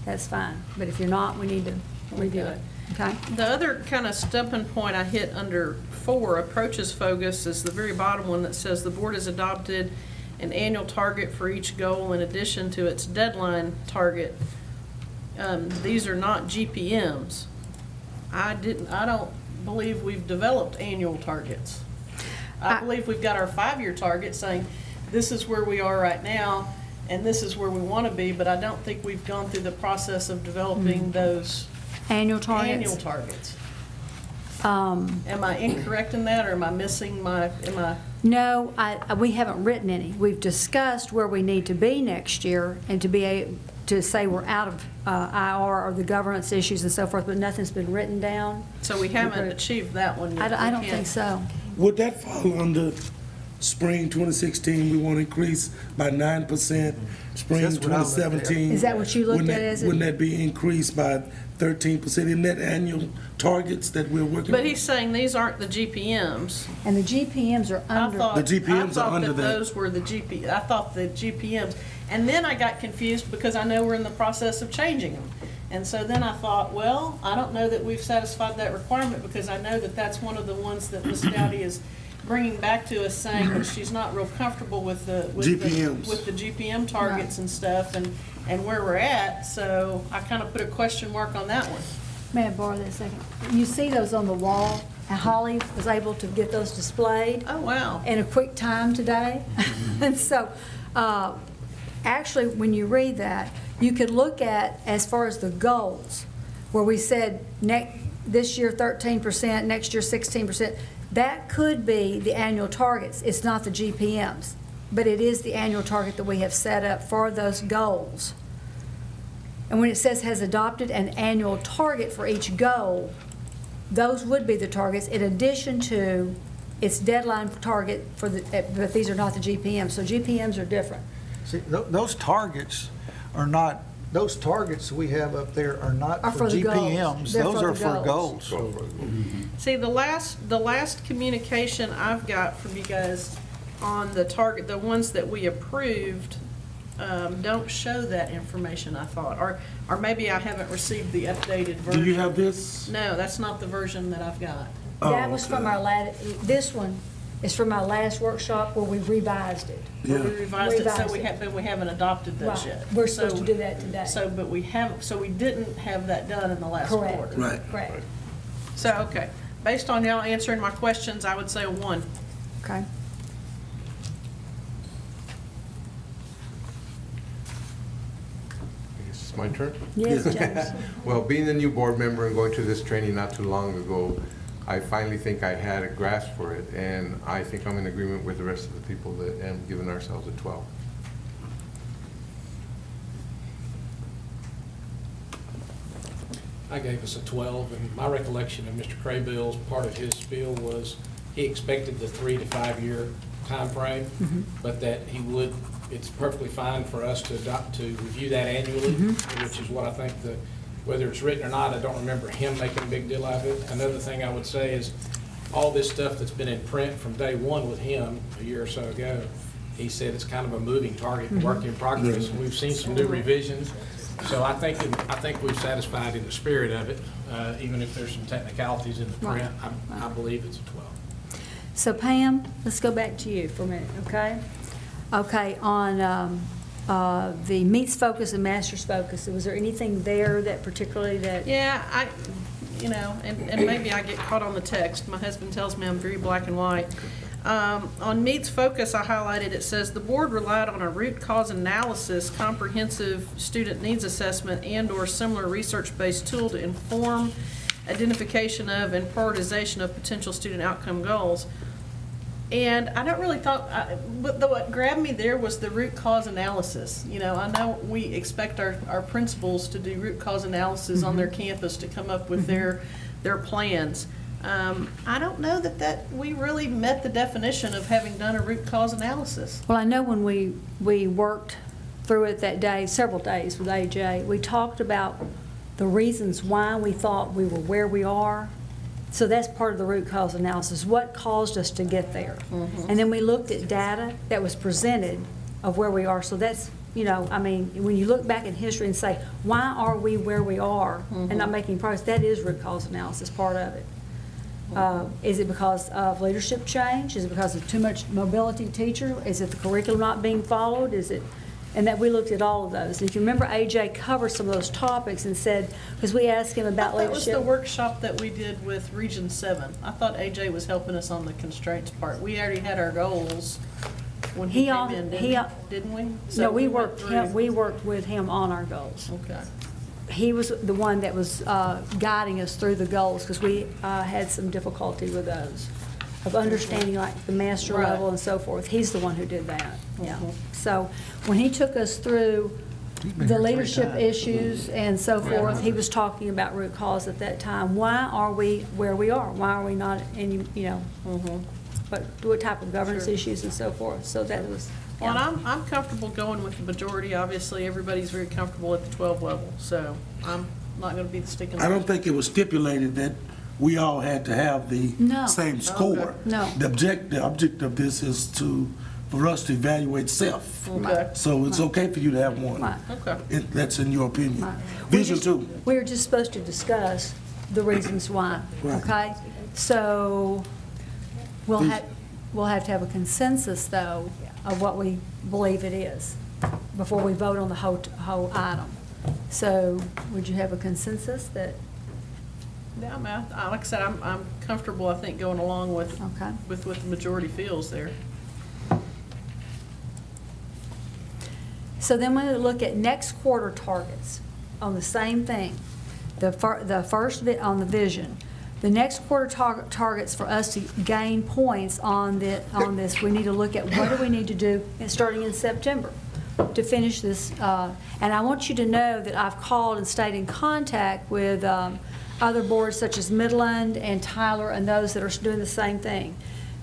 [SPEAKER 12] that's fine. But if you're not, we need to review it. Okay?
[SPEAKER 15] The other kind of stumping point I hit under 4, approaches focus, is the very bottom one that says the board has adopted an annual target for each goal in addition to its deadline target. These are not GPMs. I don't believe we've developed annual targets. I believe we've got our 5-year target saying this is where we are right now and this is where we want to be, but I don't think we've gone through the process of developing those
[SPEAKER 12] Annual targets?
[SPEAKER 15] annual targets. Am I incorrect in that, or am I missing
[SPEAKER 12] No, we haven't written any. We've discussed where we need to be next year and to be able to say we're out of IR or the governance issues and so forth, but nothing's been written down.
[SPEAKER 15] So we haven't achieved that one yet.
[SPEAKER 12] I don't think so.
[SPEAKER 1] Would that fall under spring 2016, we want to increase by 9%, spring
[SPEAKER 16] That's what I looked at.
[SPEAKER 1] 2017?
[SPEAKER 12] Is that what you looked at as it?
[SPEAKER 1] Wouldn't that be increased by 13% in that annual targets that we're working on?
[SPEAKER 15] But he's saying these aren't the GPMs.
[SPEAKER 12] And the GPMs are under.
[SPEAKER 1] The GPMs are under
[SPEAKER 15] I
[SPEAKER 1] that.
[SPEAKER 15] thought that those were the I thought the GPMs. And then I got confused because I know we're in the process of changing them. And so then I thought, well, I don't know that we've satisfied that requirement, because I know that that's one of the ones that Ms. Dowdy is bringing back to us, saying that she's not real comfortable with the
[SPEAKER 1] GPMs.
[SPEAKER 15] with the GPM targets and stuff and where we're at. So I kind of put a question mark on that one.
[SPEAKER 12] May I borrow that a second? You see those on the wall, and Holly was able to get those displayed.
[SPEAKER 15] Oh, wow.
[SPEAKER 12] In a quick time today. And so, actually, when you read that, You could look at, as far as the goals, where we said this year 13%, next year 16%, that could be the annual targets. It's not the GPMs, but it is the annual target that we have set up for those goals. And when it says has adopted an annual target for each goal, those would be the targets in addition to its deadline target for but these are not the GPMs. So GPMs are different.
[SPEAKER 16] See, those targets are not, those targets we have up there are not
[SPEAKER 12] Are
[SPEAKER 16] for
[SPEAKER 12] for the goals.
[SPEAKER 16] GPMs.
[SPEAKER 12] They're
[SPEAKER 16] Those
[SPEAKER 12] for
[SPEAKER 16] are
[SPEAKER 12] the
[SPEAKER 16] for
[SPEAKER 12] goals.
[SPEAKER 16] goals.
[SPEAKER 15] See, the last communication I've got from you guys on the target, the ones that we approved, don't show that information, I thought. Or maybe I haven't received the updated version.
[SPEAKER 1] Do you have this?
[SPEAKER 15] No, that's not the version that I've got.
[SPEAKER 12] That was from our this one is from our last workshop where we revised it.
[SPEAKER 15] We
[SPEAKER 1] Yeah.
[SPEAKER 15] revised it, so
[SPEAKER 12] Revised
[SPEAKER 15] but we haven't adopted those
[SPEAKER 12] Right.
[SPEAKER 15] yet.
[SPEAKER 12] We're supposed to
[SPEAKER 15] So-
[SPEAKER 12] do that today.
[SPEAKER 15] But we haven't, so we didn't have that done in the last
[SPEAKER 12] Correct.
[SPEAKER 15] quarter.
[SPEAKER 1] Right.
[SPEAKER 12] Correct.
[SPEAKER 15] So, okay, based on y'all answering my questions, I would say a 1.
[SPEAKER 12] Okay.
[SPEAKER 2] I guess it's my turn.
[SPEAKER 12] Yes, James.
[SPEAKER 2] Well, being a new board member and going to this training not too long ago, I finally think I had a grasp for it, and I think I'm in agreement with the rest of the people that am giving ourselves a 12.
[SPEAKER 14] I gave us a 12, and my recollection of Mr. Craybill's, part of his spiel was he expected the 3 to 5 year timeframe, but that he would, it's perfectly fine for us to adopt, to review that annually, which is what I think whether it's written or not, I don't remember him making a big deal out of it. Another thing I would say is, all this stuff that's been in print from day one with him a year or so ago, he said it's kind of a moving target, work in progress, and we've seen some new revisions. So I think we've satisfied in the spirit of it, even if there's some technicalities in the print, I believe it's a 12.
[SPEAKER 12] So Pam, let's go back to you for a minute, okay? Okay, on the meets focus and masters focus, was there anything there that particularly that?
[SPEAKER 15] Yeah, and maybe I get caught on the text. My husband tells me I'm very black and white. On needs focus, I highlighted, it says, the board relied on a root cause analysis, comprehensive student needs assessment, and/or similar research-based tool to inform identification of and prioritization of potential student outcome goals. And I don't really thought, but what grabbed me there was the root cause analysis. I know we expect our principals to do root cause analysis on their campus to come up with their plans. I don't know that we really met the definition of having done a root cause analysis.
[SPEAKER 12] Well, I know when we worked through it that day, several days with AJ, we talked about the reasons why we thought we were where we are. So that's part of the root cause analysis, what caused us to get there. And then we looked at data that was presented of where we are. So that's, when you look back in history and say, why are we where we are and not making progress, that is root cause analysis, part of it. Is it because of leadership change? Is it because of too much mobility teacher? Is it the curriculum not being followed? And that we looked at all of those. And if you remember, AJ covered some of those topics and said, because we asked him about
[SPEAKER 15] That was the
[SPEAKER 12] leadership.
[SPEAKER 15] workshop that we did with Region 7. I thought AJ was helping us on the constraints part. We already had our goals when he came in, didn't we? So
[SPEAKER 12] No, we
[SPEAKER 15] went through.
[SPEAKER 12] we worked with him on our goals.
[SPEAKER 15] Okay.
[SPEAKER 12] He was the one that was guiding us through the goals, because we had some difficulty with those, of understanding like the master
[SPEAKER 15] Right.
[SPEAKER 12] level and so forth. He's the one who did that, yeah. So when he took us through the leadership issues and so forth, he was talking about root cause at that time. Why are we where we are? Why are we not any, what type of governance
[SPEAKER 15] Sure.
[SPEAKER 12] issues and so forth? So that was,
[SPEAKER 15] Well, and I'm comfortable going with the majority. Obviously, everybody's very comfortable at the 12 level, so I'm not going to be the sticking.
[SPEAKER 1] I don't think it was stipulated that we all had to have the
[SPEAKER 12] No.
[SPEAKER 1] same score.
[SPEAKER 12] No.
[SPEAKER 1] The object of this is for us to evaluate self.
[SPEAKER 15] Okay.
[SPEAKER 1] So it's okay for you to have one.
[SPEAKER 12] Right.
[SPEAKER 15] Okay.
[SPEAKER 1] That's in your opinion.
[SPEAKER 12] Right.
[SPEAKER 1] Vision two.
[SPEAKER 12] we were just supposed to discuss the reasons why,
[SPEAKER 1] Right.
[SPEAKER 12] okay? So we'll have to have a consensus, though, of what we believe it is before we vote on the whole item. So would you have a consensus that,
[SPEAKER 15] Yeah, like I said, I'm comfortable, I think, going along with
[SPEAKER 12] okay?
[SPEAKER 15] what the majority feels there.
[SPEAKER 12] So then when we look at next quarter targets on the same thing, the first bit on the vision, the next quarter targets for us to gain points on this, we need to look at what do we need to do starting in September to finish this. And I want you to know that I've called and stayed in contact with other boards such as Midland and Tyler and those that are doing the same thing.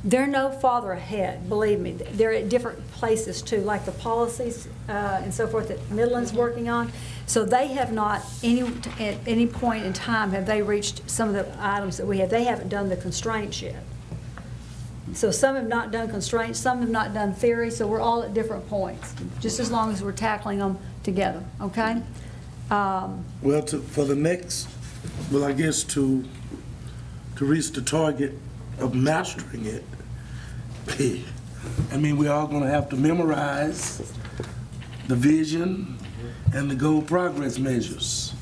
[SPEAKER 12] They're no farther ahead, believe me. They're at different places too, like the policies and so forth that Midland's working on. So they have not, at any point in time, have they reached some of the items that we have. They haven't done the constraints yet. So some have not done constraints, some have not done theory, so we're all at different points, just as long as we're tackling them together, okay?
[SPEAKER 1] Well, for the next, well, I guess to reach the target of mastering it, I mean, we're all gonna have to memorize the vision and the goal progress measures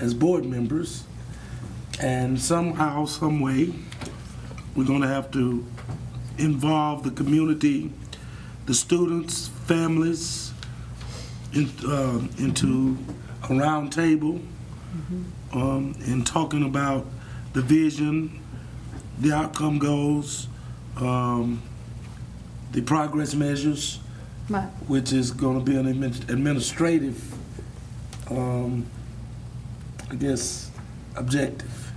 [SPEAKER 1] as board members. And somehow, some way, we're gonna have to involve the community, the students, families, into a round table in talking about the vision, the outcome goals, the progress measures,
[SPEAKER 12] Right.
[SPEAKER 1] which is going to be an administrative, I guess, objective.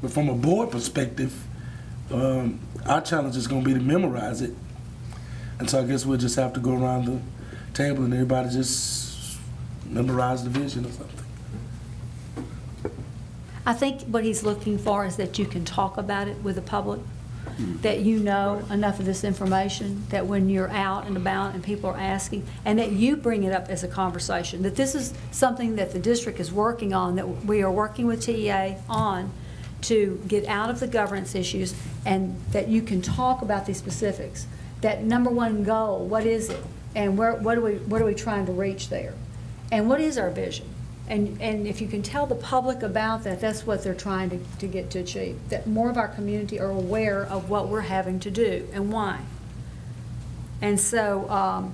[SPEAKER 1] But from a board perspective, our challenge is going to be to memorize it. And so I guess we'll just have to go around the table and everybody just memorize the vision or something.
[SPEAKER 12] I think what he's looking for is that you can talk about it with the public, that you know enough of this information, that when you're out and about and people are asking, and that you bring it up as a conversation, that this is something that the district is working on, that we are working with TEA on to get out of the governance issues, and that you can talk about these specifics. That number one goal, what is it? And what are we trying to reach there? And what is our vision? And if you can tell the public about that, that's what they're trying to get to achieve. That more of our community are aware of what we're having to do and why. And so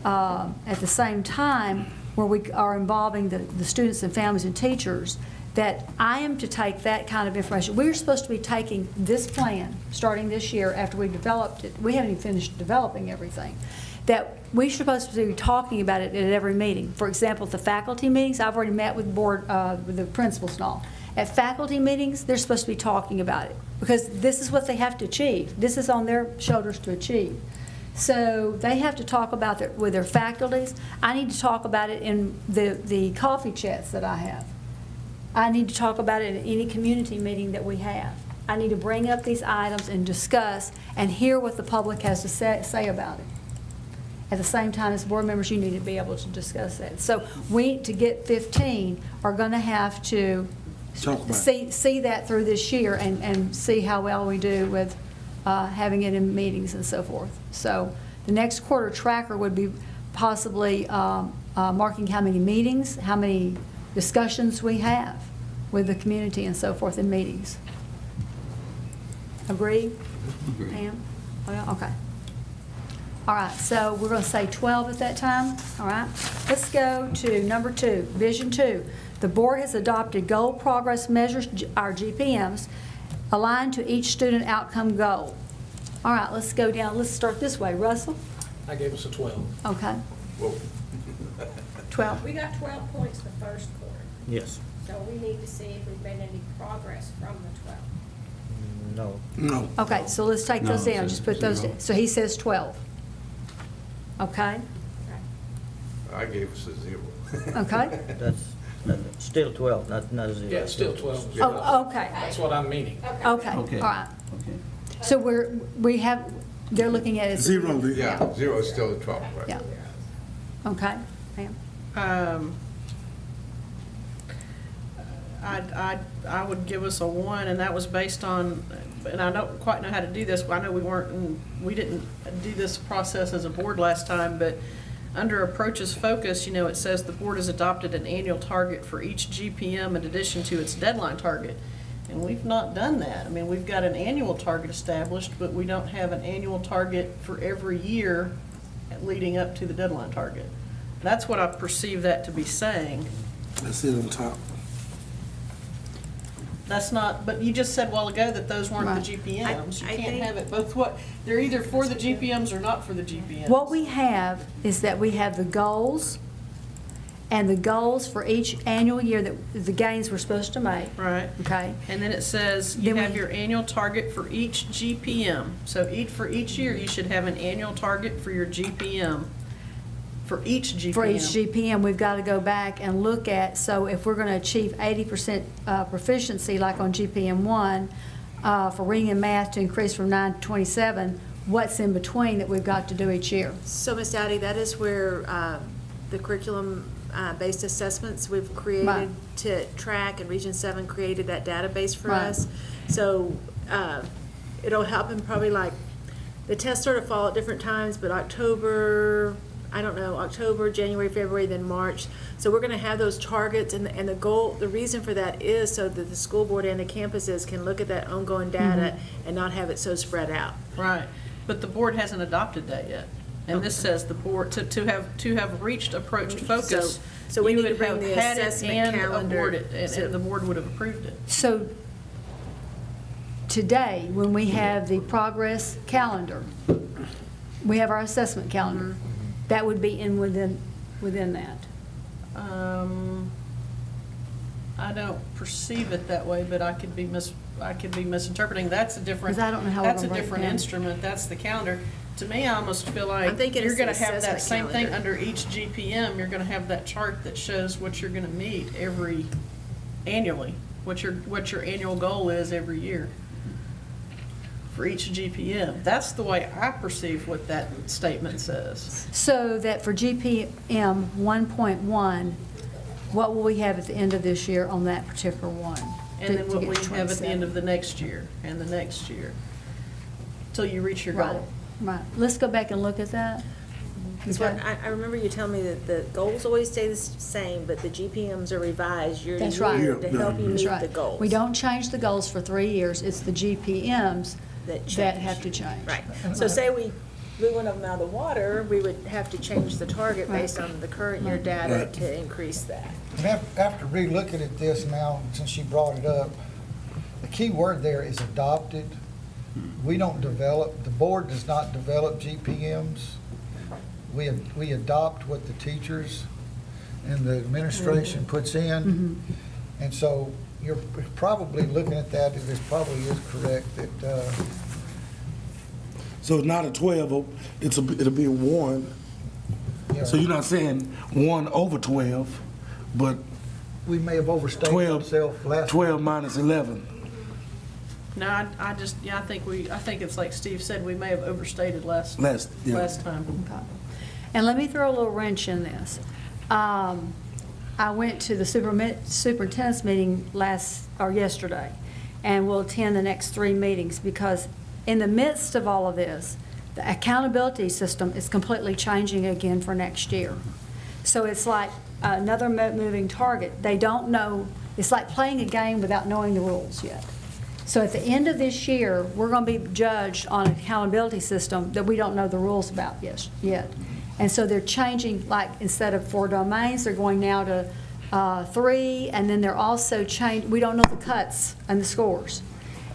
[SPEAKER 12] at the same time, where we are involving the students and families and teachers, that I am to take that kind of information. We're supposed to be taking this plan, starting this year after we developed it. We haven't even finished developing everything. That we're supposed to be talking about it at every meeting. For example, at the faculty meetings, I've already met with board, with the principals and all. At faculty meetings, they're supposed to be talking about it because this is what they have to achieve. This is on their shoulders to achieve. So they have to talk about it with their faculties. I need to talk about it in the coffee chats that I have. I need to talk about it at any community meeting that we have. I need to bring up these items and discuss and hear what the public has to say about it. At the same time, as board members, you need to be able to discuss that. So we, to get 15, are going to have to see that through this year and see how well we do with having it in meetings and so forth. So the next quarter tracker would be possibly marking how many meetings, how many discussions we have with the community and so forth in meetings. Agree? Pam? Okay. All right, so we're going to say 12 at that time. All right. Let's go to number 2, Vision 2. The board has adopted goal progress measures, our GPMs, aligned to each student outcome goal. All right, let's go down. Let's start this way. Russell?
[SPEAKER 14] I gave us a 12.
[SPEAKER 12] Okay.
[SPEAKER 2] Whoa.
[SPEAKER 12] 12.
[SPEAKER 17] We got 12 points the first quarter,
[SPEAKER 18] Yes.
[SPEAKER 17] so we need to see if we've made any progress from the 12.
[SPEAKER 18] No.
[SPEAKER 1] No.
[SPEAKER 12] Okay, so let's take those
[SPEAKER 13] No,
[SPEAKER 12] down.
[SPEAKER 13] it's
[SPEAKER 12] Just put those
[SPEAKER 13] zero.
[SPEAKER 12] down. So he says 12. Okay?
[SPEAKER 2] I gave us a 0.
[SPEAKER 12] Okay?
[SPEAKER 18] That's still 12, not 0.
[SPEAKER 14] Yeah, it's still 12.
[SPEAKER 12] Oh, okay.
[SPEAKER 14] That's what I'm meaning.
[SPEAKER 12] Okay, all
[SPEAKER 13] Okay.
[SPEAKER 12] right.
[SPEAKER 13] Okay.
[SPEAKER 12] So they're looking at it.
[SPEAKER 1] 0.
[SPEAKER 2] Yeah, 0 is still a 12, right?
[SPEAKER 12] Yeah. Okay, Pam?
[SPEAKER 15] I would give us a 1, and that was based on, and I don't quite know how to do this, I know we didn't do this process as a board last time, but under approaches focus, it says the board has adopted an annual target for each GPM in addition to its deadline target. And we've not done that. I mean, we've got an annual target established, but we don't have an annual target for every year, leading up to the deadline target. That's what I perceive that to be saying.
[SPEAKER 1] That's it on top.
[SPEAKER 15] That's not, but you just said a while ago that those weren't the GPMs. You can't have it both what, they're either for the GPMs or not for the GPMs.
[SPEAKER 12] What we have is that we have the goals, and the goals for each annual year that the gains we're supposed to make.
[SPEAKER 15] Right.
[SPEAKER 12] Okay?
[SPEAKER 15] And then it says you
[SPEAKER 12] Then
[SPEAKER 15] have
[SPEAKER 12] we-
[SPEAKER 15] your annual target for each GPM. So for each year, you should have an annual target for your GPM, for each GPM.
[SPEAKER 12] For each GPM, we've got to go back and look at, so if we're going to achieve 80% proficiency, like on GPM 1, for reading and math to increase from 9 to 27, what's in between that we've got to do each year?
[SPEAKER 19] So, Ms. Dowdy, that is where the curriculum-based assessments we've created
[SPEAKER 12] Right.
[SPEAKER 19] to track, and Region 7 created that database for
[SPEAKER 12] Right.
[SPEAKER 19] us. So it'll happen probably like, the tests sort of fall at different times, but October, January, February, then March. So we're going to have those targets, and the goal, the reason for that is so that the school board and the campuses can look at that ongoing data and not have it so spread out.
[SPEAKER 15] Right. But the board hasn't adopted that yet. And this says the board, to have reached approached focus,
[SPEAKER 19] So we
[SPEAKER 15] you
[SPEAKER 19] need to
[SPEAKER 15] would
[SPEAKER 19] bring
[SPEAKER 15] have
[SPEAKER 19] the
[SPEAKER 15] had it
[SPEAKER 19] assessment
[SPEAKER 15] and
[SPEAKER 19] calendar.
[SPEAKER 15] awarded it,
[SPEAKER 19] So-
[SPEAKER 15] and the board would have approved it.
[SPEAKER 12] So today, when we have the progress calendar, we have our assessment calendar, that would be within that.
[SPEAKER 15] I don't perceive it that way, but I could be misinterpreting. That's a different.
[SPEAKER 12] 'Cause I don't know how we're
[SPEAKER 15] That's a
[SPEAKER 12] gonna break it
[SPEAKER 15] different
[SPEAKER 12] down.
[SPEAKER 15] instrument. That's the calendar. To me, I almost feel like
[SPEAKER 19] I'm thinking
[SPEAKER 15] you're
[SPEAKER 19] it's
[SPEAKER 15] gonna
[SPEAKER 19] the
[SPEAKER 15] have that same
[SPEAKER 19] assessment
[SPEAKER 15] thing
[SPEAKER 19] calendar.
[SPEAKER 15] under each GPM. You're gonna have that chart that shows what you're gonna meet annually, what your annual goal is every year for each GPM. That's the way I perceive what that statement says.
[SPEAKER 12] So that for GPM 1.1, what will we have at the end of this year on that particular one?
[SPEAKER 15] And then
[SPEAKER 12] to
[SPEAKER 15] what
[SPEAKER 12] get
[SPEAKER 15] we
[SPEAKER 12] to
[SPEAKER 15] have at the end
[SPEAKER 12] 27?
[SPEAKER 15] of the next year and the next year, till you reach your
[SPEAKER 12] Right,
[SPEAKER 15] goal.
[SPEAKER 12] right. Let's go back and look at that.
[SPEAKER 19] That's
[SPEAKER 12] Okay.
[SPEAKER 19] what, I remember you telling me that the goals always stay the same, but the GPMs are revised year to
[SPEAKER 12] That's right.
[SPEAKER 19] year to help you
[SPEAKER 12] That's
[SPEAKER 19] meet
[SPEAKER 12] right.
[SPEAKER 19] the goals.
[SPEAKER 12] We don't change the goals for 3 years. It's the GPMs
[SPEAKER 19] That
[SPEAKER 12] that
[SPEAKER 19] change.
[SPEAKER 12] have to change.
[SPEAKER 19] Right. So say we blew one of them out of the water, we would have to change the target
[SPEAKER 12] Right.
[SPEAKER 19] based on the current year
[SPEAKER 12] Right.
[SPEAKER 19] data
[SPEAKER 1] Right.
[SPEAKER 19] to increase that.
[SPEAKER 16] And after relooking at this now, since you brought it up, the key word there is adopted. We don't develop, the board does not develop GPMs. We adopt what the teachers and the administration puts in. And so you're probably looking at that, it probably is correct that,
[SPEAKER 1] So it's not a 12, it'll be a 1.
[SPEAKER 16] Yeah.
[SPEAKER 1] So you're not saying 1 over 12, but
[SPEAKER 16] we may have overstated
[SPEAKER 1] 12
[SPEAKER 16] ourselves last.
[SPEAKER 1] 12 minus 11.
[SPEAKER 15] No, I think it's like Steve said, we may have overstated last
[SPEAKER 1] Yeah.
[SPEAKER 15] time.
[SPEAKER 12] Okay. And let me throw a little wrench in this. I went to the superintendent's meeting yesterday, and will attend the next 3 meetings, because in the midst of all of this, the accountability system is completely changing again for next year. So it's like another moving target. They don't know, it's like playing a game without knowing the rules yet. So at the end of this year, we're going to be judged on an accountability system that we don't know the rules about yet. And so they're changing, like, instead of 4 domains, they're going now to 3, and then they're also we don't know the cuts and the scores.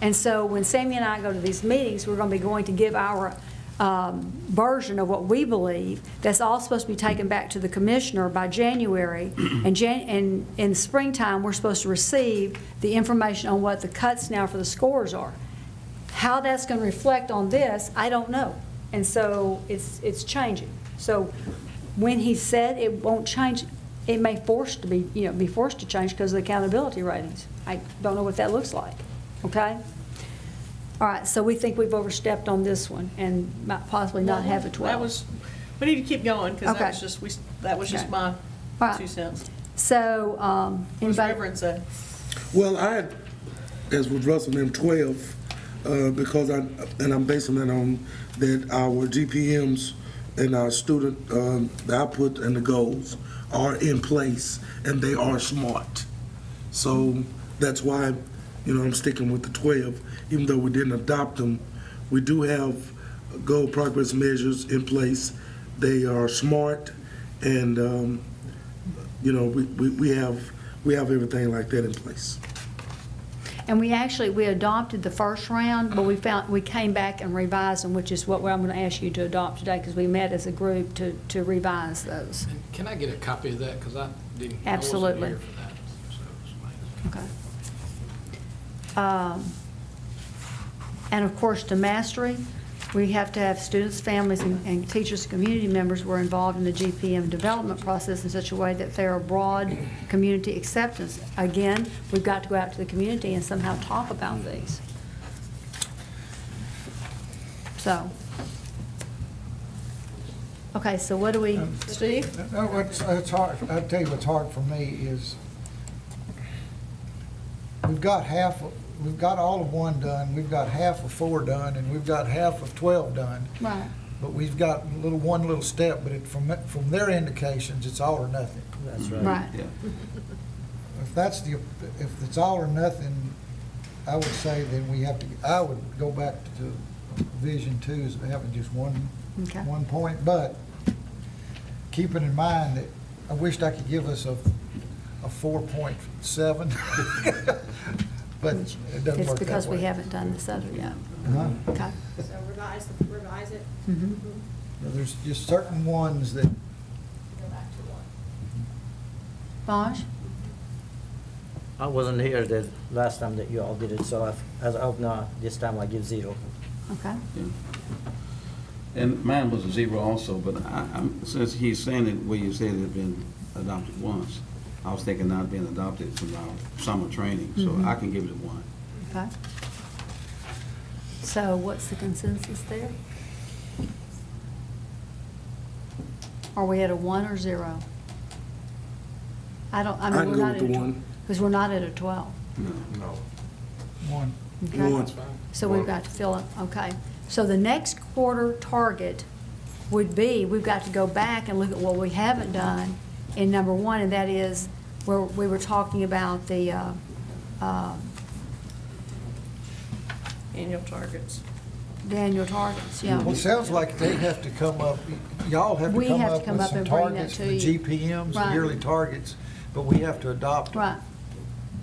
[SPEAKER 12] And so when Sammy and I go to these meetings, we're going to be going to give our version of what we believe. That's all supposed to be taken back to the commissioner by January. And in the springtime, we're supposed to receive the information on what the cuts now for the scores are. How that's going to reflect on this, I don't know. And so it's changing. So when he said it won't change, it may be forced to change because of the accountability ratings. I don't know what that looks like. Okay? All right, so we think we've overstepped on this one and might possibly not have a 12.
[SPEAKER 15] We need to keep going, because
[SPEAKER 12] Okay.
[SPEAKER 15] that was just
[SPEAKER 12] Okay.
[SPEAKER 15] my
[SPEAKER 12] All right.
[SPEAKER 15] 2 cents.
[SPEAKER 12] So,
[SPEAKER 15] What does
[SPEAKER 12] anybody?
[SPEAKER 15] Reverend say?
[SPEAKER 1] Well, I had, as with Russell, them 12, because I'm basing that on that our GPMs and our student, the output and the goals are in place and they are smart. So that's why, I'm sticking with the 12, even though we didn't adopt them. We do have goal progress measures in place They are smart, and, you know, we have everything like that in place.
[SPEAKER 12] And we adopted the first round, but we came back and revised them, which is what I'm going to ask you to adopt today, because we met as a group to revise those.
[SPEAKER 14] And can I get a copy of that? Because I wasn't
[SPEAKER 12] Absolutely.
[SPEAKER 14] here for that. So it's amazing.
[SPEAKER 12] Okay. And of course, to mastery, we have to have students, families, and teachers, community members were involved in the GPM development process in such a way that there are broad community acceptance. Again, we've got to go out to the community and somehow talk about these. So, okay, so what do we, Steve?
[SPEAKER 16] No, it's hard, I'll tell you what's hard for me is, we've got all of 1 done, we've got half of 4 done, and we've got half of 12 done.
[SPEAKER 12] Right.
[SPEAKER 16] But we've got one little step, but from their indications, it's all or nothing.
[SPEAKER 18] That's right.
[SPEAKER 12] Right.
[SPEAKER 13] Yeah.
[SPEAKER 16] If it's all or nothing, I would say then I would go back to Vision 2 as having just one
[SPEAKER 12] Okay.
[SPEAKER 16] point, but keeping in mind that I wished I could give us a 4.7, but it doesn't work that way.
[SPEAKER 12] It's because we haven't done this other yet.
[SPEAKER 16] Uh-huh.
[SPEAKER 12] Okay.
[SPEAKER 17] So revise it,
[SPEAKER 12] Mhm.
[SPEAKER 16] There's just certain ones that,
[SPEAKER 17] go back to 1.
[SPEAKER 12] Bosch?
[SPEAKER 18] I wasn't here the last time that you all did it, so as of now, this time I give 0.
[SPEAKER 12] Okay.
[SPEAKER 13] Yeah. And mine was a 0 also, but since he's saying it where you said it had been adopted once, I was thinking not being adopted from our summer training, so I can give it a 1.
[SPEAKER 12] Okay. So what's the consensus there? Are we at a 1 or 0?
[SPEAKER 1] I'd
[SPEAKER 12] we're
[SPEAKER 1] go
[SPEAKER 12] not
[SPEAKER 1] with
[SPEAKER 12] at
[SPEAKER 1] the
[SPEAKER 12] a
[SPEAKER 1] 1.
[SPEAKER 12] Because we're not at a 12.
[SPEAKER 2] No.
[SPEAKER 16] 1.
[SPEAKER 12] Okay?
[SPEAKER 1] One.
[SPEAKER 12] So we've got to fill it, okay. So the next quarter target would be, we've got to go back and look at what we haven't done in number 1, and that is where we were talking about the,
[SPEAKER 15] Annual targets.
[SPEAKER 12] the annual targets, yeah.
[SPEAKER 16] Well, it sounds like they have to come up, y'all have to
[SPEAKER 12] We
[SPEAKER 16] come
[SPEAKER 12] have to
[SPEAKER 16] up
[SPEAKER 12] come
[SPEAKER 16] with
[SPEAKER 12] up
[SPEAKER 16] some
[SPEAKER 12] and bring that
[SPEAKER 16] targets for
[SPEAKER 12] to you.
[SPEAKER 16] GPMs,
[SPEAKER 12] Right.
[SPEAKER 16] yearly targets, but we have to adopt them.
[SPEAKER 12] Right.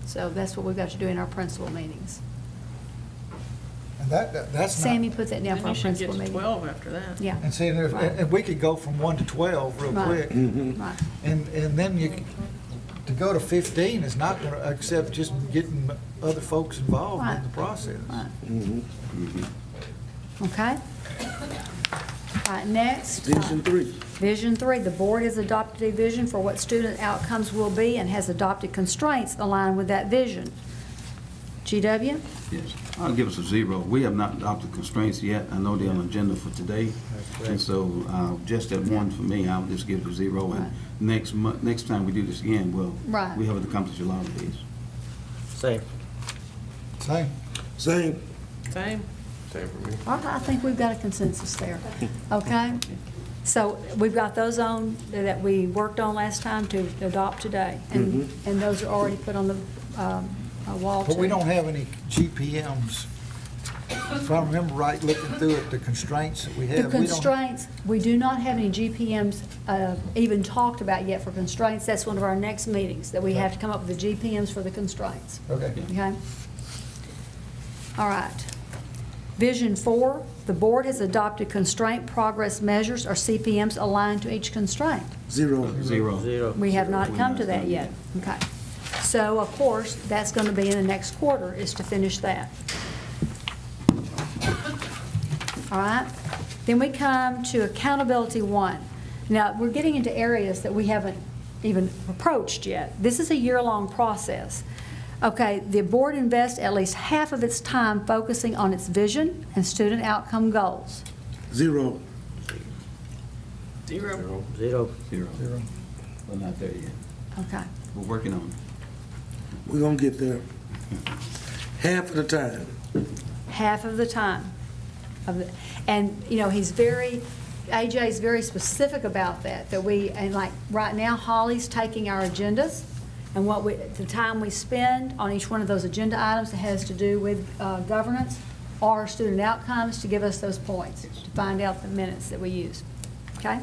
[SPEAKER 12] So that's what we've got to do in our principal meetings.
[SPEAKER 16] And that's not.
[SPEAKER 12] Sammy put that down for
[SPEAKER 15] Then
[SPEAKER 12] our
[SPEAKER 15] you should get
[SPEAKER 12] principal
[SPEAKER 15] to
[SPEAKER 12] meeting.
[SPEAKER 15] 12 after that.
[SPEAKER 12] Yeah.
[SPEAKER 16] And see, and
[SPEAKER 12] Right.
[SPEAKER 16] and we could go from 1 to 12 real
[SPEAKER 12] Right.
[SPEAKER 16] quick.
[SPEAKER 12] Right.
[SPEAKER 16] And then to go to 15 is not going to accept just getting other folks involved
[SPEAKER 12] Right.
[SPEAKER 16] in the process.
[SPEAKER 12] Right. Okay? All right, next.
[SPEAKER 1] Vision 3.
[SPEAKER 12] Vision 3, the board has adopted a vision for what student outcomes will be and has adopted constraints aligned with that vision. GW?
[SPEAKER 13] Yes, I'll give us a 0. We have not adopted constraints yet. I know they're on the agenda for today. And so just at 1 for me, I'll just give it a 0. And next time we do this again,
[SPEAKER 12] Right.
[SPEAKER 13] we have accomplished a lot of these.
[SPEAKER 18] Same.
[SPEAKER 16] Same.
[SPEAKER 12] Same.
[SPEAKER 2] Same for me.
[SPEAKER 12] All right, I think we've got a consensus there. Okay? So we've got those on that we worked on last time to adopt today. And those are already put on the wall too.
[SPEAKER 16] But we don't have any GPMs. If I remember right, looking through it, the constraints that we have.
[SPEAKER 12] The
[SPEAKER 16] we don't-
[SPEAKER 12] constraints, we do not have any GPMs even talked about yet for constraints. That's one of our next meetings, that we have to come up with the GPMs for the constraints.
[SPEAKER 16] Okay.
[SPEAKER 12] Okay? All right. Vision 4, the board has adopted constraint progress measures or CPMs aligned to each constraint.
[SPEAKER 1] 0.
[SPEAKER 18] 0.
[SPEAKER 12] We have not come to that yet. Okay. So, of course, that's going to be in the next quarter, is to finish that. All right? Then we come to accountability 1. Now, we're getting into areas that we haven't even approached yet. This is a year-long process. Okay, the board invests at least half of its time focusing on its vision and student outcome goals.
[SPEAKER 1] 0.
[SPEAKER 15] 0.
[SPEAKER 18] 0.
[SPEAKER 13] 0. We're not there yet.
[SPEAKER 12] Okay.
[SPEAKER 13] We're working on it.
[SPEAKER 1] We're going to get there. Half of the time.
[SPEAKER 12] Half of the time. And, you know, AJ's very specific about that and like right now, Holly's taking our agendas and the time we spend on each one of those agenda items that has to do with governance or student outcomes to give us those points, to find out the minutes that we use. Okay?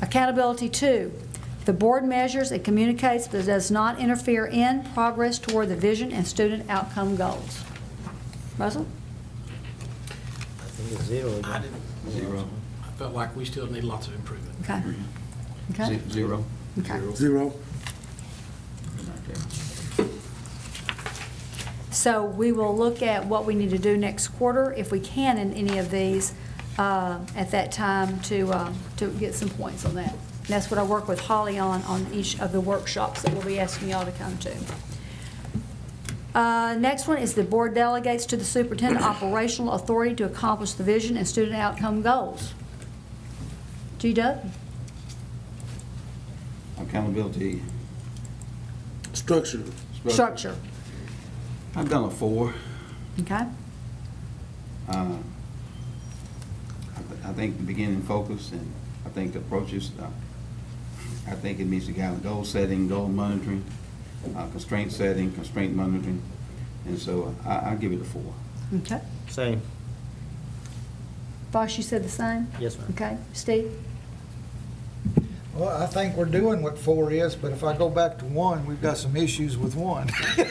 [SPEAKER 12] Accountability 2, the board measures and communicates but does not interfere in progress toward the vision and student outcome goals. Russell?
[SPEAKER 18] I think it's 0 again.
[SPEAKER 14] I didn't.
[SPEAKER 13] Zero.
[SPEAKER 14] I felt like we still need lots of improvement.
[SPEAKER 12] Okay. Okay.
[SPEAKER 13] Zero.
[SPEAKER 12] Okay.
[SPEAKER 1] Zero.
[SPEAKER 12] So we will look at what we need to do next quarter, if we can, in any of these, at that time to get some points on that. And that's what I work with Holly on each of the workshops that we'll be asking y'all to come to. Next one is the board delegates to the superintendent operational authority to accomplish the vision and student outcome goals. G-Dub?
[SPEAKER 13] Accountability.
[SPEAKER 1] Structure.
[SPEAKER 12] Structure.
[SPEAKER 13] I've done a 4.
[SPEAKER 12] Okay?
[SPEAKER 13] I think the beginning focus, and I think the approaches, I think it needs to guide goal setting, goal monitoring, constraint setting, constraint monitoring, and so I'll give it a 4.
[SPEAKER 12] Okay.
[SPEAKER 18] Same.
[SPEAKER 12] Boss, you said the same?
[SPEAKER 18] Yes, ma'am.
[SPEAKER 12] Okay. Steve?
[SPEAKER 16] Well, I think we're doing what 4 is, but if I go back to 1, we've got some issues with 1.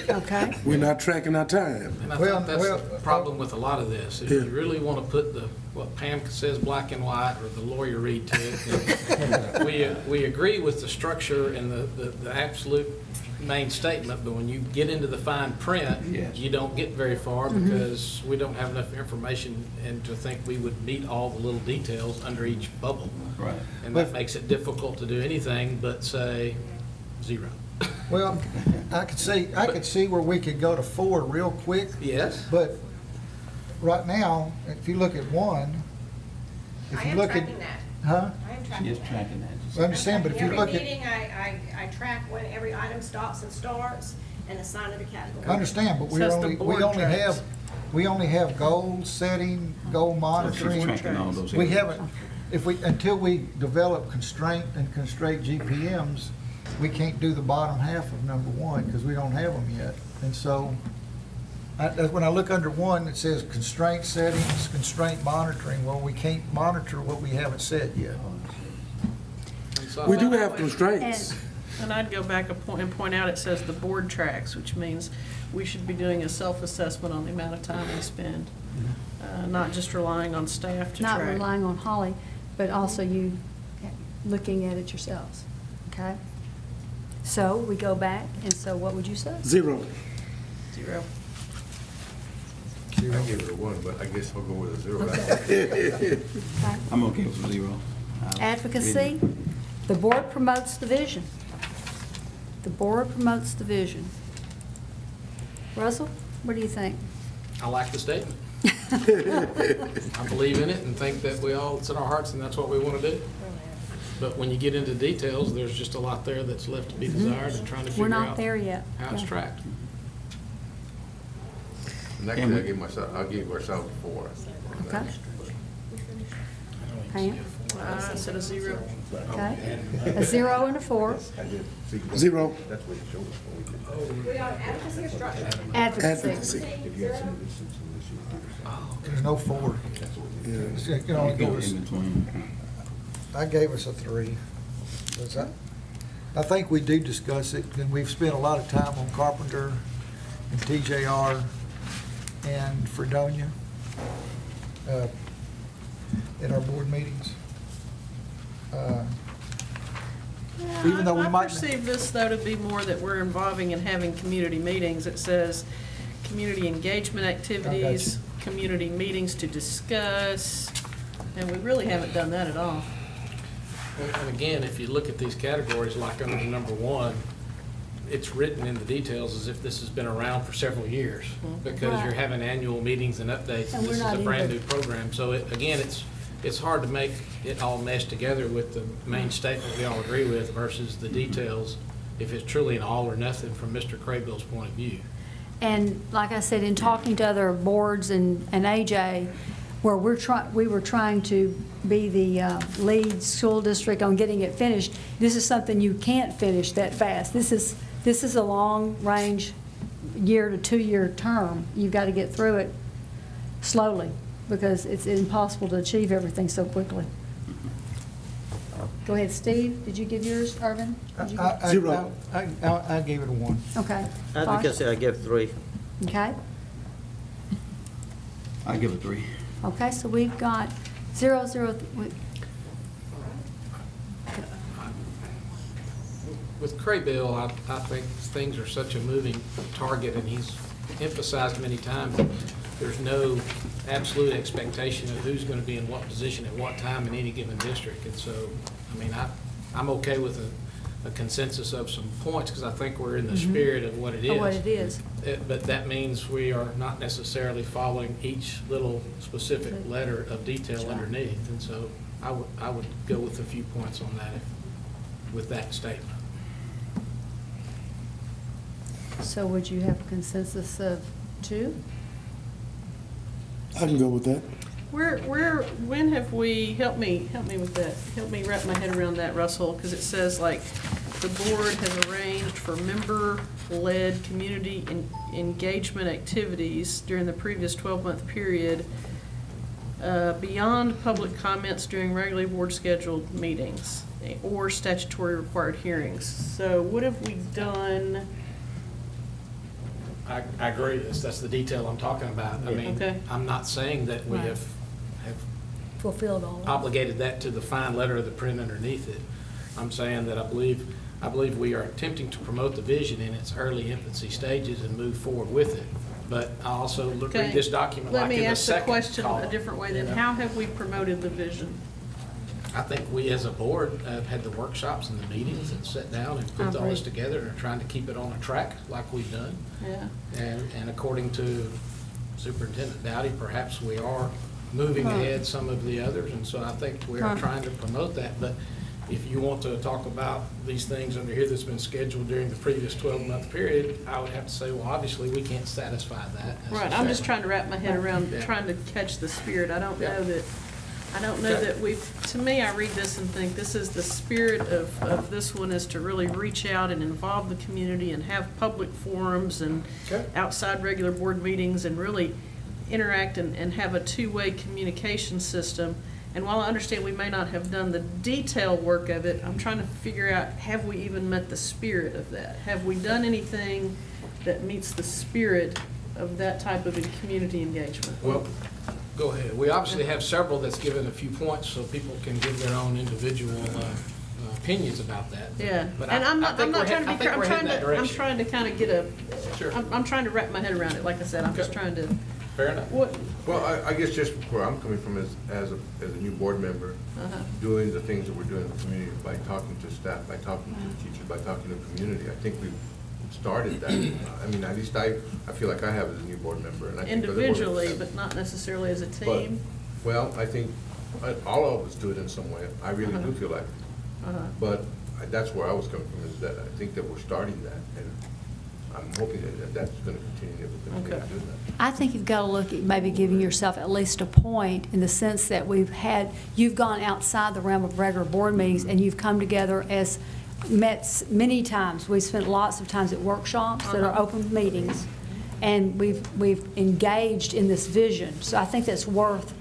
[SPEAKER 12] Okay.
[SPEAKER 1] We're not tracking our time.
[SPEAKER 14] And I
[SPEAKER 16] Well,
[SPEAKER 14] think that's
[SPEAKER 16] well,
[SPEAKER 14] the problem with a lot of this. If
[SPEAKER 1] Yeah.
[SPEAKER 14] you really want to put what Pam says black and white, or the lawyer read to it, then we agree with the structure and the absolute main statement, but when you get into the fine print,
[SPEAKER 13] Yes.
[SPEAKER 14] you don't get very far because we don't have enough information and to think we would meet all the little details under each bubble.
[SPEAKER 13] Right.
[SPEAKER 14] And that makes it difficult to do anything but say 0.
[SPEAKER 16] Well, I could see where we could go to 4 real quick,
[SPEAKER 14] Yes?
[SPEAKER 16] but right now, if you look at 1, if you look at. Huh?
[SPEAKER 17] I am
[SPEAKER 13] She
[SPEAKER 17] tracking
[SPEAKER 13] is
[SPEAKER 17] that.
[SPEAKER 13] tracking that.
[SPEAKER 16] I understand, but if you look
[SPEAKER 17] Every
[SPEAKER 16] at,
[SPEAKER 17] meeting, I track when every item stops and starts and assign it a category.
[SPEAKER 16] I understand, but
[SPEAKER 15] Says the board tracks.
[SPEAKER 16] we only have goal setting, goal
[SPEAKER 13] So she's
[SPEAKER 16] monitoring.
[SPEAKER 13] tracking all those
[SPEAKER 16] We
[SPEAKER 13] areas.
[SPEAKER 16] haven't, until we develop constraint and constraint GPMs, we can't do the bottom half of number 1, because we don't have them yet. And so, when I look under 1, it says constraint settings, constraint monitoring. Well, we can't monitor what we haven't set yet.
[SPEAKER 1] We do have constraints.
[SPEAKER 15] And I'd go back and point out, it says the board tracks, which means we should be doing a self-assessment on the amount of time we spend, not just relying on staff to track.
[SPEAKER 12] Not relying on Holly, but also you looking at it yourselves, okay? So we go back, and so what would you say?
[SPEAKER 1] 0.
[SPEAKER 15] 0.
[SPEAKER 2] I give it a 1, but I guess I'll go with a 0.
[SPEAKER 12] Okay.
[SPEAKER 13] I'm okay with 0.
[SPEAKER 12] Advocacy, the board promotes the vision. The board promotes the vision. Russell, what do you think?
[SPEAKER 14] I like the statement. I believe in it and think that it's in our hearts and that's what we want to do. But when you get into details, there's just a lot there that's left to be desired and trying to
[SPEAKER 12] We're
[SPEAKER 14] figure
[SPEAKER 12] not
[SPEAKER 14] out
[SPEAKER 12] there yet.
[SPEAKER 14] how it's
[SPEAKER 12] Yeah.
[SPEAKER 14] tracked.
[SPEAKER 2] Next, I'll give ourselves a 4.
[SPEAKER 12] Okay. Pam?
[SPEAKER 15] I said a 0.
[SPEAKER 12] Okay. A 0 and a 4.
[SPEAKER 1] 0.
[SPEAKER 17] We on advocacy or structure?
[SPEAKER 12] Advocacy.
[SPEAKER 16] There's no 4. You can only give us,
[SPEAKER 13] In between.
[SPEAKER 16] I gave us a 3. I think we do discuss it, and we've spent a lot of time on Carpenter and TJR and Fredonia in our board meetings. Even though we
[SPEAKER 15] I
[SPEAKER 16] might.
[SPEAKER 15] perceive this, though, to be more that we're involving and having community meetings. It says community engagement activities, community meetings to discuss, and we really haven't done that at all.
[SPEAKER 14] And again, if you look at these categories, like under number 1, it's written in the details as if this has been around for several years, because
[SPEAKER 12] Right.
[SPEAKER 14] you're having annual meetings and updates,
[SPEAKER 12] And
[SPEAKER 14] and this
[SPEAKER 12] we're
[SPEAKER 14] is a
[SPEAKER 12] not
[SPEAKER 14] brand-new
[SPEAKER 12] even-
[SPEAKER 14] program. So again, it's hard to make it all mesh together with the main statement we all agree with versus the details, if it's truly an all or nothing from Mr. Crayville's point of view.
[SPEAKER 12] And like I said, in talking to other boards and AJ, where we were trying to be the lead school district on getting it finished, this is something you can't finish that fast. This is a long-range, 1 to 2 year term. You've got to get through it slowly, because it's impossible to achieve everything so quickly. Go ahead, Steve, did you give yours, Irvin? Did you give-
[SPEAKER 1] Zero.
[SPEAKER 16] I gave it a 1.
[SPEAKER 12] Okay.
[SPEAKER 18] I
[SPEAKER 12] Bosh?
[SPEAKER 18] because I gave 3.
[SPEAKER 12] Okay,
[SPEAKER 13] I give it 3.
[SPEAKER 12] okay, so we've got 0, 0,
[SPEAKER 14] With Craybill, I think things are such a moving target, and he's emphasized many times that there's no absolute expectation of who's going to be in what position at what time in any given district. And so, I mean, I'm okay with a consensus of some points, because I think we're in the spirit of what it is.
[SPEAKER 12] Of what it is.
[SPEAKER 14] But that means we are not necessarily following each little specific letter of detail
[SPEAKER 12] That's right.
[SPEAKER 14] underneath. And so I would go with a few points on that, with that statement.
[SPEAKER 12] so would you have a consensus of 2?
[SPEAKER 1] I can go with that.
[SPEAKER 15] When have we, help me with that, help me wrap my head around that, Russell, because it says like, the board has arranged for member-led community engagement activities during the previous 12-month period, beyond public comments during regularly board-scheduled meetings or statutory required hearings. So what have we done?
[SPEAKER 14] I agree, that's the detail I'm talking about. I mean,
[SPEAKER 15] Okay.
[SPEAKER 14] I'm not saying that we
[SPEAKER 12] Right.
[SPEAKER 14] have
[SPEAKER 12] Fulfilled all of it.
[SPEAKER 14] obligated that to the fine letter of the print underneath it. I'm saying that I believe we are attempting to promote the vision in its early infancy stages and move forward with it. But I also
[SPEAKER 15] Okay.
[SPEAKER 14] read this document like in the
[SPEAKER 15] Let me ask the
[SPEAKER 14] second
[SPEAKER 15] question a
[SPEAKER 14] column.
[SPEAKER 15] different way then.
[SPEAKER 14] You know?
[SPEAKER 15] How have we promoted the vision?
[SPEAKER 14] I think we as a board have had the workshops and the meetings and sat down and put all this together and are trying to keep it on a track like we've done.
[SPEAKER 15] Yeah.
[SPEAKER 14] And according to Superintendent Dowdy, perhaps we are moving ahead some of the others, and so I think we are trying to promote that. But if you want to talk about these things under here that's been scheduled during the previous 12-month period, I would have to say, well, obviously, we can't satisfy that.
[SPEAKER 15] Right, I'm just
[SPEAKER 14] necessarily.
[SPEAKER 15] trying to wrap my head around,
[SPEAKER 14] Yeah.
[SPEAKER 15] trying to catch the spirit. I don't
[SPEAKER 14] Yeah.
[SPEAKER 15] know that we've, to me, I read this and think this is the spirit of this one, is to really reach out and involve the community and have public forums and
[SPEAKER 14] Okay.
[SPEAKER 15] outside regular board meetings and really interact and have a two-way communication system. And while I understand we may not have done the detail work of it, I'm trying to figure out, have we even met the spirit of that? Have we done anything that meets the spirit of that type of community engagement?
[SPEAKER 14] Well, go ahead. We obviously have several that's given a few points, so people can give their own individual opinions about that.
[SPEAKER 15] Yeah,
[SPEAKER 14] But
[SPEAKER 15] and I'm not
[SPEAKER 14] think
[SPEAKER 15] trying
[SPEAKER 14] we're
[SPEAKER 15] to be,
[SPEAKER 14] I think
[SPEAKER 15] I'm
[SPEAKER 14] we're
[SPEAKER 15] trying
[SPEAKER 14] heading that
[SPEAKER 15] to, I'm
[SPEAKER 14] direction.
[SPEAKER 15] trying to kind of get a,
[SPEAKER 14] Sure.
[SPEAKER 15] I'm trying to wrap my head around it. Like I said, I'm just
[SPEAKER 14] Okay.
[SPEAKER 15] trying to,
[SPEAKER 14] Fair enough.
[SPEAKER 15] what,
[SPEAKER 2] Well, I guess just where I'm coming from as a new board member, doing the things that we're doing in the community, by talking to staff, by talking to teachers, by talking to the community, I think we've started that. I mean, at least I feel like I have as a new board member, and I think other board members
[SPEAKER 15] individually,
[SPEAKER 2] have.
[SPEAKER 15] but not necessarily as a
[SPEAKER 2] But-
[SPEAKER 15] team.
[SPEAKER 2] Well, I think all of us do it in some way. I really do feel like it. But that's where I was coming from, is that I think that we're starting that, and I'm hoping that that's going to continue, that we're going to do that.
[SPEAKER 12] I think you've got to look at maybe giving yourself at least a point in the sense that you've gone outside the realm of regular board meetings and you've come together as met many times. We've spent lots of times at workshops that are open meetings, and we've engaged in this vision. So I think that's worth,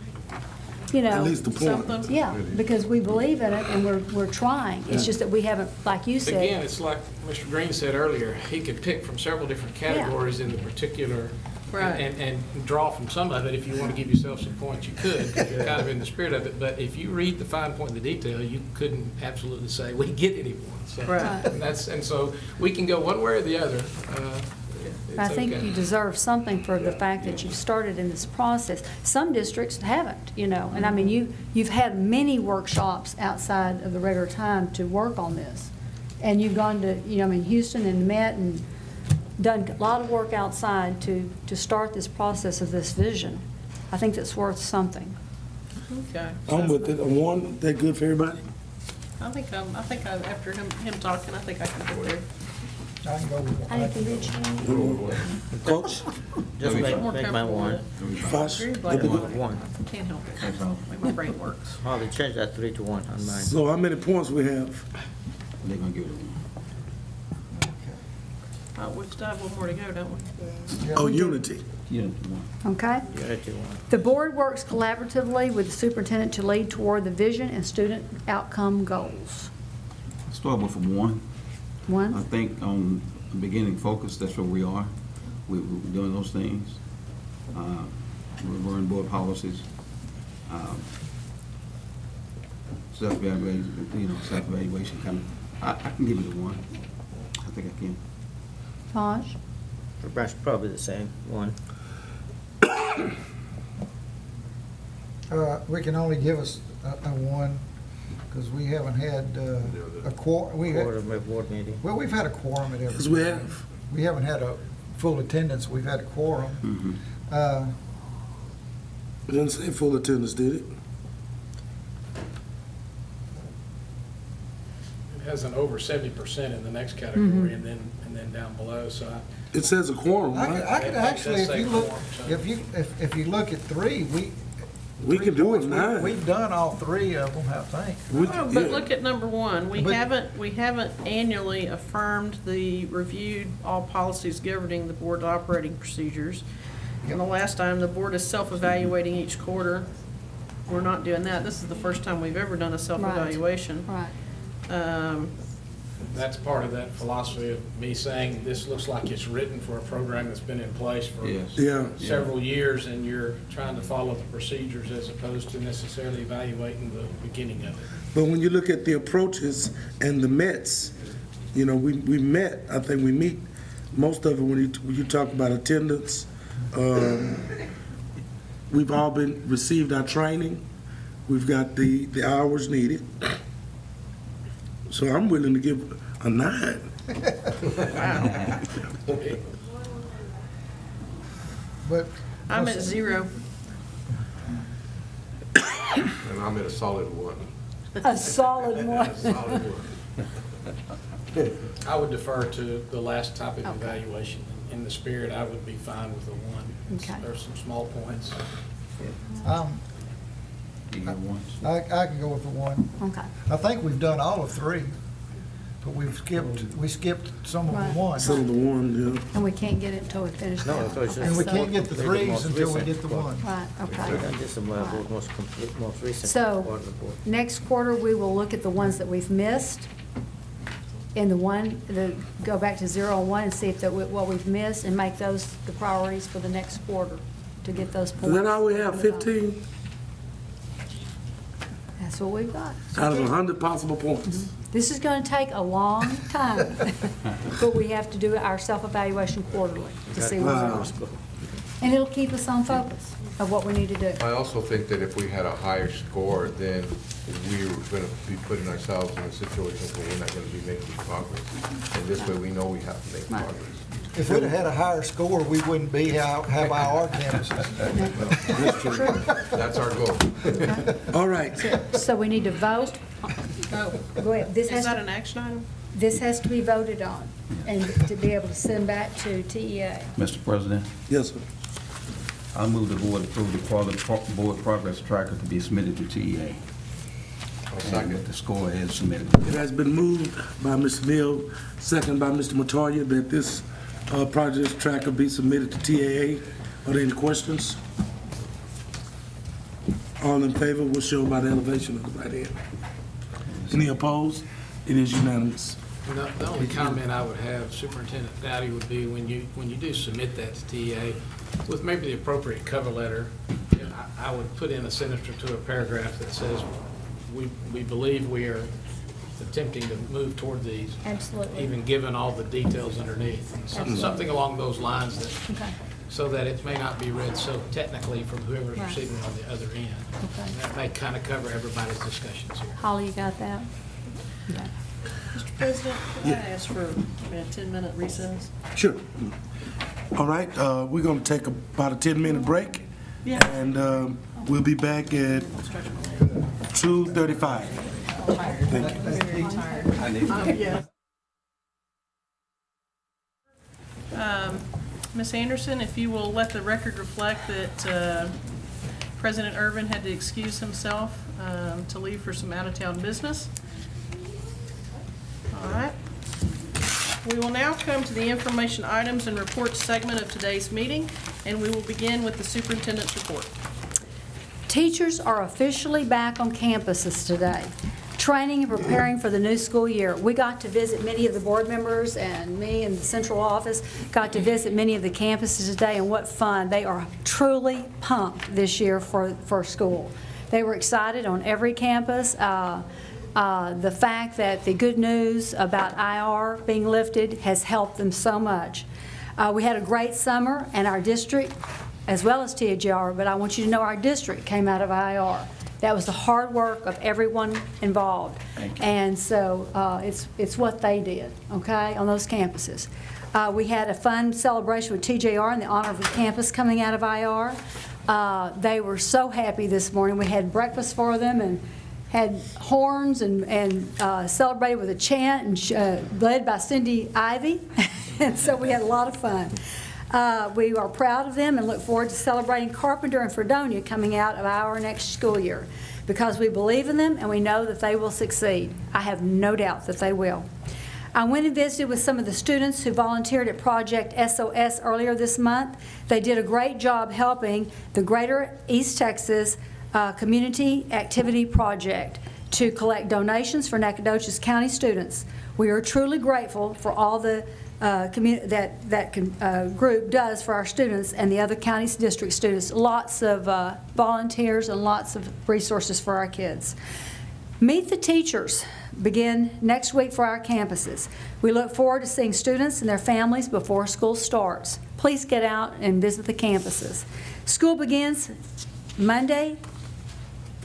[SPEAKER 1] At least the point.
[SPEAKER 15] Something.
[SPEAKER 12] Yeah, because we believe in it and we're trying. It's just that we haven't, like you said.
[SPEAKER 14] Again, it's like Mr. Green said earlier, he could pick from several different categories in the particular,
[SPEAKER 15] Right.
[SPEAKER 14] and draw from some of it. If you want to give yourself some points, you could, 'cause you're kind of in the spirit of it. But if you read the fine point in the detail, you couldn't absolutely say, we get any points. So-
[SPEAKER 15] Right.
[SPEAKER 14] And so we can go one way or the other. It's
[SPEAKER 12] I think
[SPEAKER 14] okay.
[SPEAKER 12] you deserve something for the fact that you've started in this process. Some districts haven't, and I mean, you've had many workshops outside of the regular time to work on this. And you've gone to, Houston and met and done a lot of work outside to start this process of this vision. I think that's worth something.
[SPEAKER 15] Okay.
[SPEAKER 1] I'm with it. A 1, that good for everybody?
[SPEAKER 15] I think after him talking, I think I can go there.
[SPEAKER 16] I can go with
[SPEAKER 12] I
[SPEAKER 16] one.
[SPEAKER 12] think convention.
[SPEAKER 1] Coach?
[SPEAKER 18] Just
[SPEAKER 15] More
[SPEAKER 18] make mine
[SPEAKER 15] comfortable
[SPEAKER 18] one.
[SPEAKER 15] with
[SPEAKER 1] Fosh?
[SPEAKER 15] Agree,
[SPEAKER 1] that
[SPEAKER 15] but-
[SPEAKER 1] be good?
[SPEAKER 18] One.
[SPEAKER 15] Can't help it. That's all. Way my brain works.
[SPEAKER 18] Oh, they changed that 3 to 1 on mine.
[SPEAKER 1] So how many points we have?
[SPEAKER 13] They're gonna give it a 1.
[SPEAKER 15] We still have one more to go, don't we?
[SPEAKER 1] Oh, unity.
[SPEAKER 13] Yeah, one.
[SPEAKER 12] Okay?
[SPEAKER 18] Unity one.
[SPEAKER 12] The board works collaboratively with the superintendent to lead toward the vision and student outcome goals.
[SPEAKER 13] Start with one. I
[SPEAKER 12] One?
[SPEAKER 13] think on the beginning focus, that's where we are. We're doing those things. We're in board policies. Self-evaluation, self-evaluation kind of, I can give you the one. I think I can.
[SPEAKER 12] Taj?
[SPEAKER 18] Probably the same, one.
[SPEAKER 16] We can only give us a one, because we haven't had a quorum.
[SPEAKER 18] Quarter of my board meeting.
[SPEAKER 16] Well, we've had a quorum at every.
[SPEAKER 1] Yes, we have.
[SPEAKER 16] We haven't had a full attendance, we've had a quorum.
[SPEAKER 1] It didn't say full attendance, did it?
[SPEAKER 14] It has an over 70% in the next category, and then down below, so
[SPEAKER 1] It says a quorum,
[SPEAKER 16] I
[SPEAKER 1] right?
[SPEAKER 16] could actually, if you look,
[SPEAKER 14] Quorum,
[SPEAKER 16] if you look at three,
[SPEAKER 1] We can do it
[SPEAKER 16] we-
[SPEAKER 1] nine.
[SPEAKER 16] We've done all three of them, I think.
[SPEAKER 15] Oh, but look at number one. We
[SPEAKER 16] But-
[SPEAKER 15] haven't annually affirmed the reviewed all policies governing the board's operating procedures. And the last time, the board is self-evaluating each quarter. We're not doing that. This is the first time we've ever done a self-evaluation.
[SPEAKER 12] Right.
[SPEAKER 14] that's part of that philosophy of me saying, this looks like it's written for a program that's been in place for
[SPEAKER 13] Yes.
[SPEAKER 1] Yeah.
[SPEAKER 14] several years, and you're trying to follow the procedures as opposed to necessarily evaluating the beginning of it.
[SPEAKER 1] But when you look at the approaches and the METs, we met, I think we meet most of it when you talk about attendance. We've all received our training. We've got the hours needed. So I'm willing to give a 9.
[SPEAKER 16] But.
[SPEAKER 15] I'm at 0.
[SPEAKER 2] And I'm at a solid 1.
[SPEAKER 12] A solid one.
[SPEAKER 2] A solid 1.
[SPEAKER 14] I would defer to the last topic of evaluation. In the spirit, I would be fine with a 1.
[SPEAKER 12] Okay.
[SPEAKER 14] There's some small points.
[SPEAKER 13] You got one?
[SPEAKER 16] I can go with the one.
[SPEAKER 12] Okay.
[SPEAKER 16] I think we've done all of three, but we skipped some of the
[SPEAKER 12] Right.
[SPEAKER 16] ones.
[SPEAKER 1] Some of the one, yeah.
[SPEAKER 12] And we can't get it until we finish
[SPEAKER 18] No,
[SPEAKER 12] that.
[SPEAKER 18] so it's just-
[SPEAKER 16] And we
[SPEAKER 12] So-
[SPEAKER 16] can't get the
[SPEAKER 18] The
[SPEAKER 16] threes
[SPEAKER 18] most
[SPEAKER 16] until we
[SPEAKER 18] recent
[SPEAKER 16] get the
[SPEAKER 18] one.
[SPEAKER 16] one.
[SPEAKER 12] Right, okay.
[SPEAKER 18] And this is my board, most recent
[SPEAKER 12] So-
[SPEAKER 18] part of the board.
[SPEAKER 12] Next quarter, we will look at the ones that we've missed, and go back to 0 and 1 and see if what we've missed, and make those the priorities for the next quarter, to get those points.
[SPEAKER 1] Is that all we have, 15
[SPEAKER 12] That's what we've got.
[SPEAKER 1] out of 100 possible points?
[SPEAKER 12] This is going to take a long time, but we have to do our self-evaluation quarterly to see where we are. And it'll keep us on focus of what we need to do.
[SPEAKER 2] I also think that if we had a higher score, then we were going to be putting ourselves in a situation where we're not going to be making progress. And this way, we know we have to make
[SPEAKER 12] Right.
[SPEAKER 2] progress.
[SPEAKER 16] If we'd have had a higher score, we wouldn't have our campuses.
[SPEAKER 2] That's our goal.
[SPEAKER 1] All right.
[SPEAKER 12] So we need to vote.
[SPEAKER 15] Oh,
[SPEAKER 12] Go ahead. This
[SPEAKER 15] is
[SPEAKER 12] has
[SPEAKER 15] that
[SPEAKER 12] to-
[SPEAKER 15] an action item?
[SPEAKER 12] This has to be voted on, and to be able to send back to TEA.
[SPEAKER 13] Mr. President,
[SPEAKER 1] Yes, sir.
[SPEAKER 13] I move the board approve the board progress tracker to be submitted to TEA. And with the score as submitted.
[SPEAKER 1] It has been moved by Mr. Neal, second by Mr. Montoya, that this project tracker be submitted to TAA. Are there any questions? All in favor will show by the elevation of the right hand. Any opposed? It is unanimous.
[SPEAKER 14] The only comment I would have, Superintendent Dowdy, would be when you do submit that to TEA, with maybe the appropriate cover letter, I would put in a sentence or two, a paragraph that says, we believe we are attempting to move toward these.
[SPEAKER 12] Absolutely.
[SPEAKER 14] Even given all the details underneath. Something along those lines that,
[SPEAKER 12] Okay.
[SPEAKER 14] so that it may not be read so technically from whoever's
[SPEAKER 12] Right.
[SPEAKER 14] receiving it on the other end.
[SPEAKER 12] Okay.
[SPEAKER 14] That may kind of cover everybody's discussions here.
[SPEAKER 12] Holly, you got that? Okay.
[SPEAKER 15] Mr. President, could I ask for a 10-minute recess?
[SPEAKER 1] Sure. All right, we're going to take about a 10-minute break.
[SPEAKER 15] Yeah.
[SPEAKER 1] And we'll be back at 2:35. Thank you.
[SPEAKER 15] Ms. Anderson, if you will let the record reflect that President Irvin had to excuse himself to leave for some out-of-town business. All right. We will now come to the information items and reports segment of today's meeting, and we will begin with the superintendent's report.
[SPEAKER 12] Teachers are officially back on campuses today, training and preparing for the new school year. We got to visit many of the board members, and me and the central office got to visit many of the campuses today, and what fun. They are truly pumped this year for school. They were excited on every campus. The fact that the good news about IR being lifted has helped them so much. We had a great summer, and our district, as well as THR, but I want you to know our district came out of IR. That was the hard work of everyone involved. And so it's what they did, okay, on those campuses. We had a fun celebration with TJR in the honor of the campus coming out of IR. They were so happy this morning. We had breakfast for them and had horns and celebrated with a chant and led by Cindy Ivy. And so we had a lot of fun. We are proud of them and look forward to celebrating Carpenter and Fredonia coming out of our next school year, because we believe in them and we know that they will succeed. I have no doubt that they will. I went and visited with some of the students who volunteered at Project SOS earlier this month. They did a great job helping the Greater East Texas Community Activity Project to collect donations for Nacogdoches County students. We are truly grateful for all the group does for our students and the other county district students. Lots of volunteers and lots of resources for our kids. Meet the Teachers begin next week for our campuses. We look forward to seeing students and their families before school starts. Please get out and visit the campuses. School begins Monday.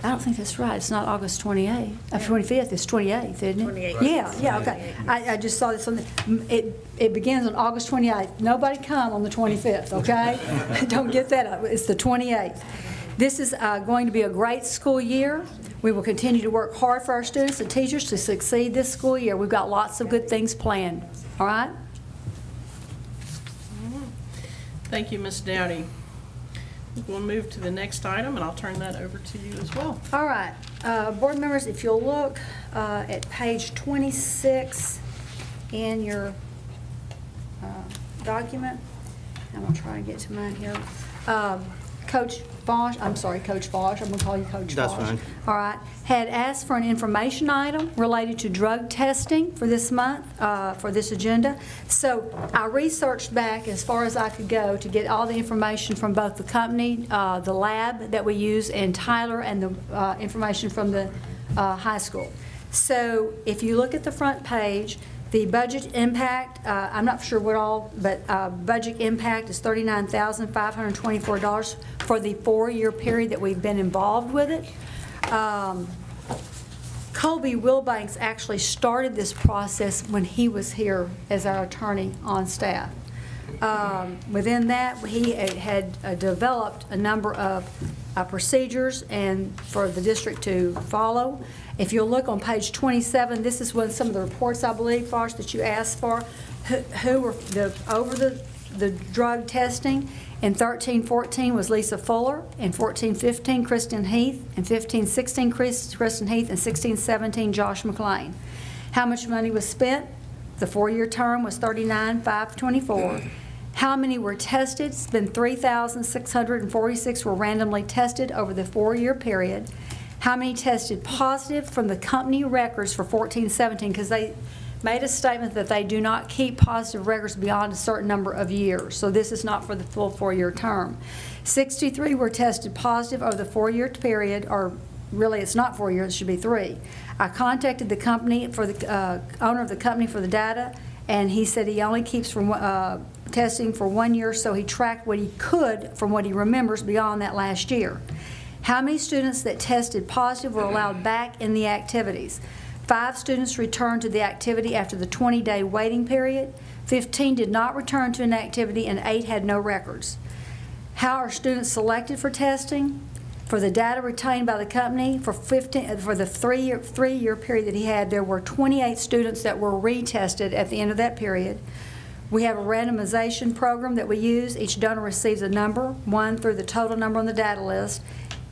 [SPEAKER 12] I don't think that's right. It's not August 28th. 25th. It's 28th, isn't it?
[SPEAKER 19] 28th.
[SPEAKER 12] Yeah, okay. I just saw this on it begins on August 28th. Nobody come on the 25th, okay? Don't get that up. It's the 28th. This is going to be a great school year. We will continue to work hard for our students and teachers to succeed this school year. We've got lots of good things planned. All right?
[SPEAKER 15] Thank you, Ms. Dowdy. We'll move to the next item, and I'll turn that over to you as well.
[SPEAKER 12] All right. Board members, if you'll look at page 26 in your document. I'm going to try to get to mine here. Coach Fosh, I'm sorry, Coach Fosh, I'm going to call you Coach
[SPEAKER 18] That's
[SPEAKER 12] Fosh.
[SPEAKER 18] fine.
[SPEAKER 12] All right, had asked for an information item related to drug testing for this month, for this agenda. So I researched back as far as I could go to get all the information from both the company, the lab that we use, and Tyler, and the information from the high school. So if you look at the front page, the budget impact, I'm not sure what all, but budget impact is $39,524 for the 4-year period that we've been involved with it. Colby Wilbanks actually started this process when he was here as our attorney on staff. Within that, he had developed a number of procedures and for the district to follow. If you'll look on page 27, this is some of the reports, I believe, Fosh, that you asked for, who were over the drug testing. In 13-14 was Lisa Fuller, in 14-15 Kristen Heath, in 15-16 Kristen Heath, and 16-17 Josh McLean. How much money was spent? The 4-year term was $39,524. How many were tested? It's been 3,646 were randomly tested over the 4-year period. How many tested positive from the company records for 14-17? Because they made a statement that they do not keep positive records beyond a certain number of years. So this is not for the full 4-year term. 63 were tested positive over the 4-year period, or really it's not 4 years, it should be 3. I contacted the company for the owner of the company for the data, and he said he only keeps from testing for 1 year, so he tracked what he could from what he remembers beyond that last year. How many students that tested positive were allowed back in the activities? 5 students returned to the activity after the 20-day waiting period. 15 did not return to an activity, and 8 had no records. How are students selected for testing? For the data retained by the company, for the 3-year period that he had, there were 28 students that were retested at the end of that period. We have a randomization program that we use. Each donor receives a number, 1 through the total number on the data list.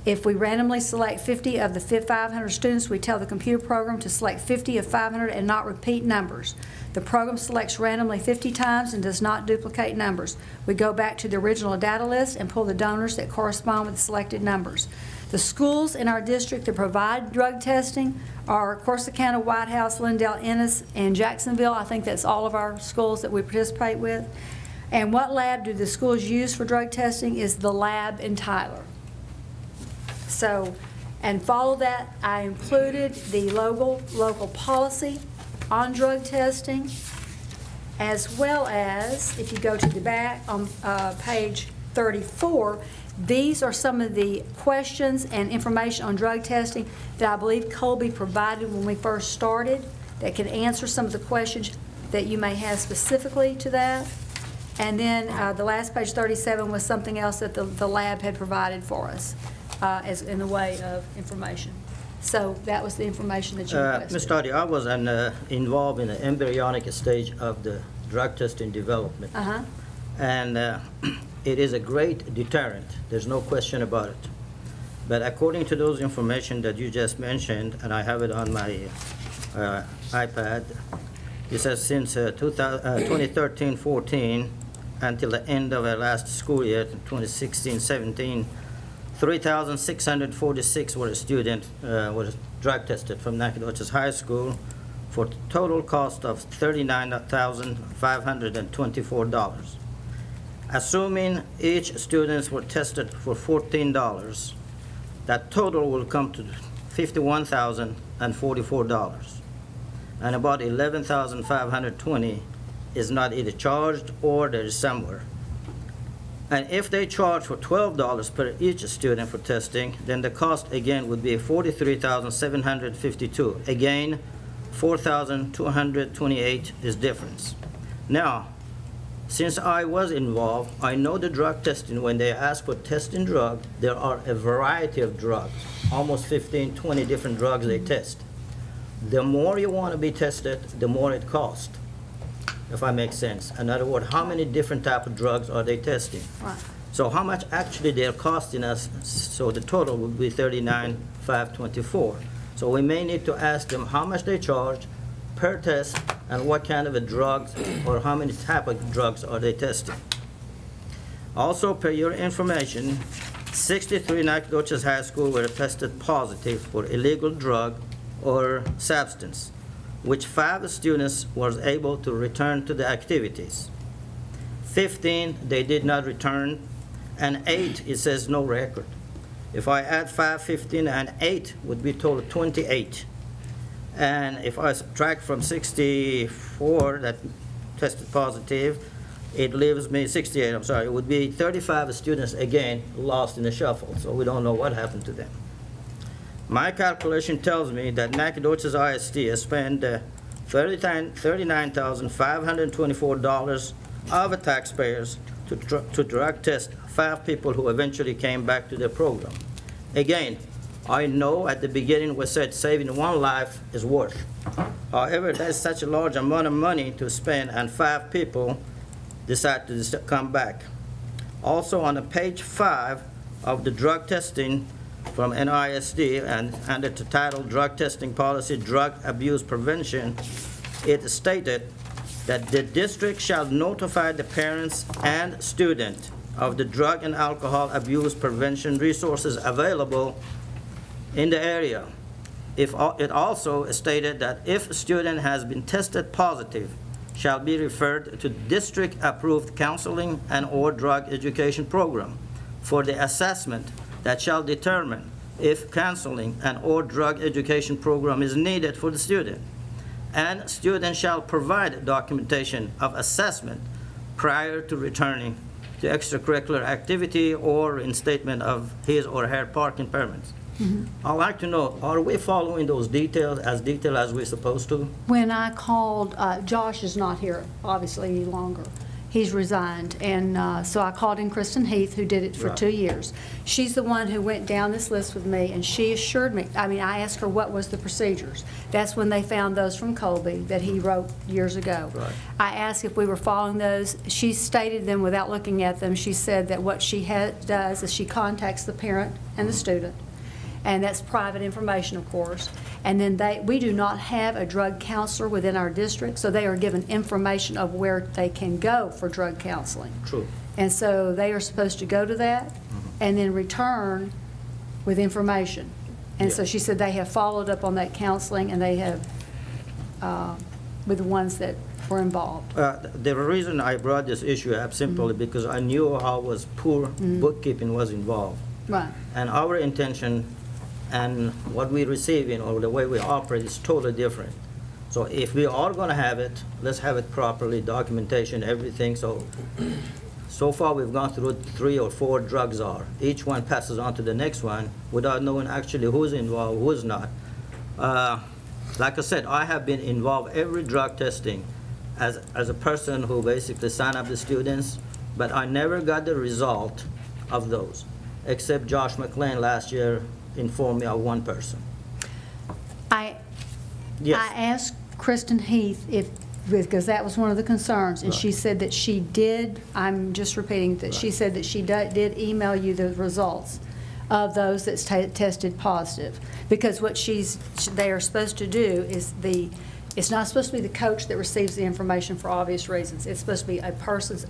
[SPEAKER 12] If we randomly select 50 of the 500 students, we tell the computer program to select 50 of 500 and not repeat numbers. The program selects randomly 50 times and does not duplicate numbers. We go back to the original data list and pull the donors that correspond with the selected numbers. The schools in our district that provide drug testing are Corsicana, White House, Lindale, Ennis, and Jacksonville. I think that's all of our schools that we participate with. And what lab do the schools use for drug testing is the lab in Tyler. So, and follow that, I included the local policy on drug testing, as well as, if you go to the back on page 34, these are some of the questions and information on drug testing that I believe Colby provided when we first started that can answer some of the questions that you may have specifically to that. And then the last page, 37, was something else that the lab had provided for us as in the way of information. So that was the information that you requested.
[SPEAKER 18] Ms. Dottie, I was involved in the embryonic stage of the drug testing development. And it is a great deterrent. There's no question about it. But according to those information that you just mentioned, and I have it on my iPad, it says since 2013-14 until the end of our last school year, 2016-17, 3,646 were students were drug tested from Nacogdoches High School for total cost of $39,524. Assuming each student were tested for $14, that total will come to $51,044. And about $11,520 is not either charged or there is somewhere. And if they charge for $12 per each student for testing, then the cost again would be $43,752. Again, $4,228 is difference. Now, since I was involved, I know the drug testing, when they ask for testing drug, there are a variety of drugs, almost 15, 20 different drugs they test. The more you want to be tested, the more it costs, if I make sense. In other words, how many different type of drugs are they testing?
[SPEAKER 12] Right.
[SPEAKER 18] So how much actually they're costing us, so the total would be $39,524. So we may need to ask them how much they charge per test and what kind of a drugs or how many type of drugs are they testing. Also, per your information, 63 Nacogdoches High School were tested positive for illegal drug or substance, which 5 students was able to return to the activities. 15, they did not return, and 8, it says no record. If I add 5, 15, and 8 would be total 28. And if I subtract from 64 that tested positive, it leaves me 68, I'm sorry, it would be 35 students again lost in the shuffle, so we don't know what happened to them. My calculation tells me that Nacogdoches ISD has spent $39,524 of the taxpayers to drug test 5 people who eventually came back to their program. Again, I know at the beginning we said saving 1 life is worth. However, that's such a large amount of money to spend, and 5 people decide to come back. Also, on page 5 of the drug testing from NISD and under the title Drug Testing Policy, Drug Abuse Prevention, it stated that the district shall notify the parents and student of the drug and alcohol abuse prevention resources available in the area. It also stated that if a student has been tested positive, shall be referred to district-approved counseling and or drug education program for the assessment that shall determine if counseling and or drug education program is needed for the student. And student shall provide documentation of assessment prior to returning to extracurricular activity or reinstatement of his or her parking permits. I'd like to know, are we following those detailed as we're supposed to?
[SPEAKER 12] When I called, Josh is not here, obviously, any longer. He's resigned, and so I called in Kristen Heath, who did it for
[SPEAKER 18] Right.
[SPEAKER 12] 2 years. She's the one who went down this list with me, and she assured me, I asked her what was the procedures. That's when they found those from Colby that he wrote years ago.
[SPEAKER 18] Right.
[SPEAKER 12] I asked if we were following those. She stated them without looking at them. She said that what she does is she contacts the parent and the student, and that's private information, of course. And then we do not have a drug counselor within our district, so they are given information of where they can go for drug counseling.
[SPEAKER 18] True.
[SPEAKER 12] And so they are supposed to go to that and then return with information. And so she said they have followed up on that counseling, and they have, with the ones that were involved.
[SPEAKER 18] The reason I brought this issue up simply because I knew how was poor bookkeeping was involved.
[SPEAKER 12] Right.
[SPEAKER 18] And our intention and what we receive or the way we operate is totally different. So if we are gonna have it, let's have it properly, documentation, everything. So far we've gone through 3 or 4 drug czar. Each one passes on to the next one without knowing actually who's involved, who's not. Like I said, I have been involved every drug testing as a person who basically signed up the students, but I never got the result of those, except Josh McLean last year informed me of one person. Yes.
[SPEAKER 12] I asked Kristen Heath because that was one of the concerns, and she said that she did, I'm just repeating, that she said that she did email you the results of those that tested positive. Because what they are supposed to do is it's not supposed to be the coach that receives the information for obvious reasons. It's supposed to be an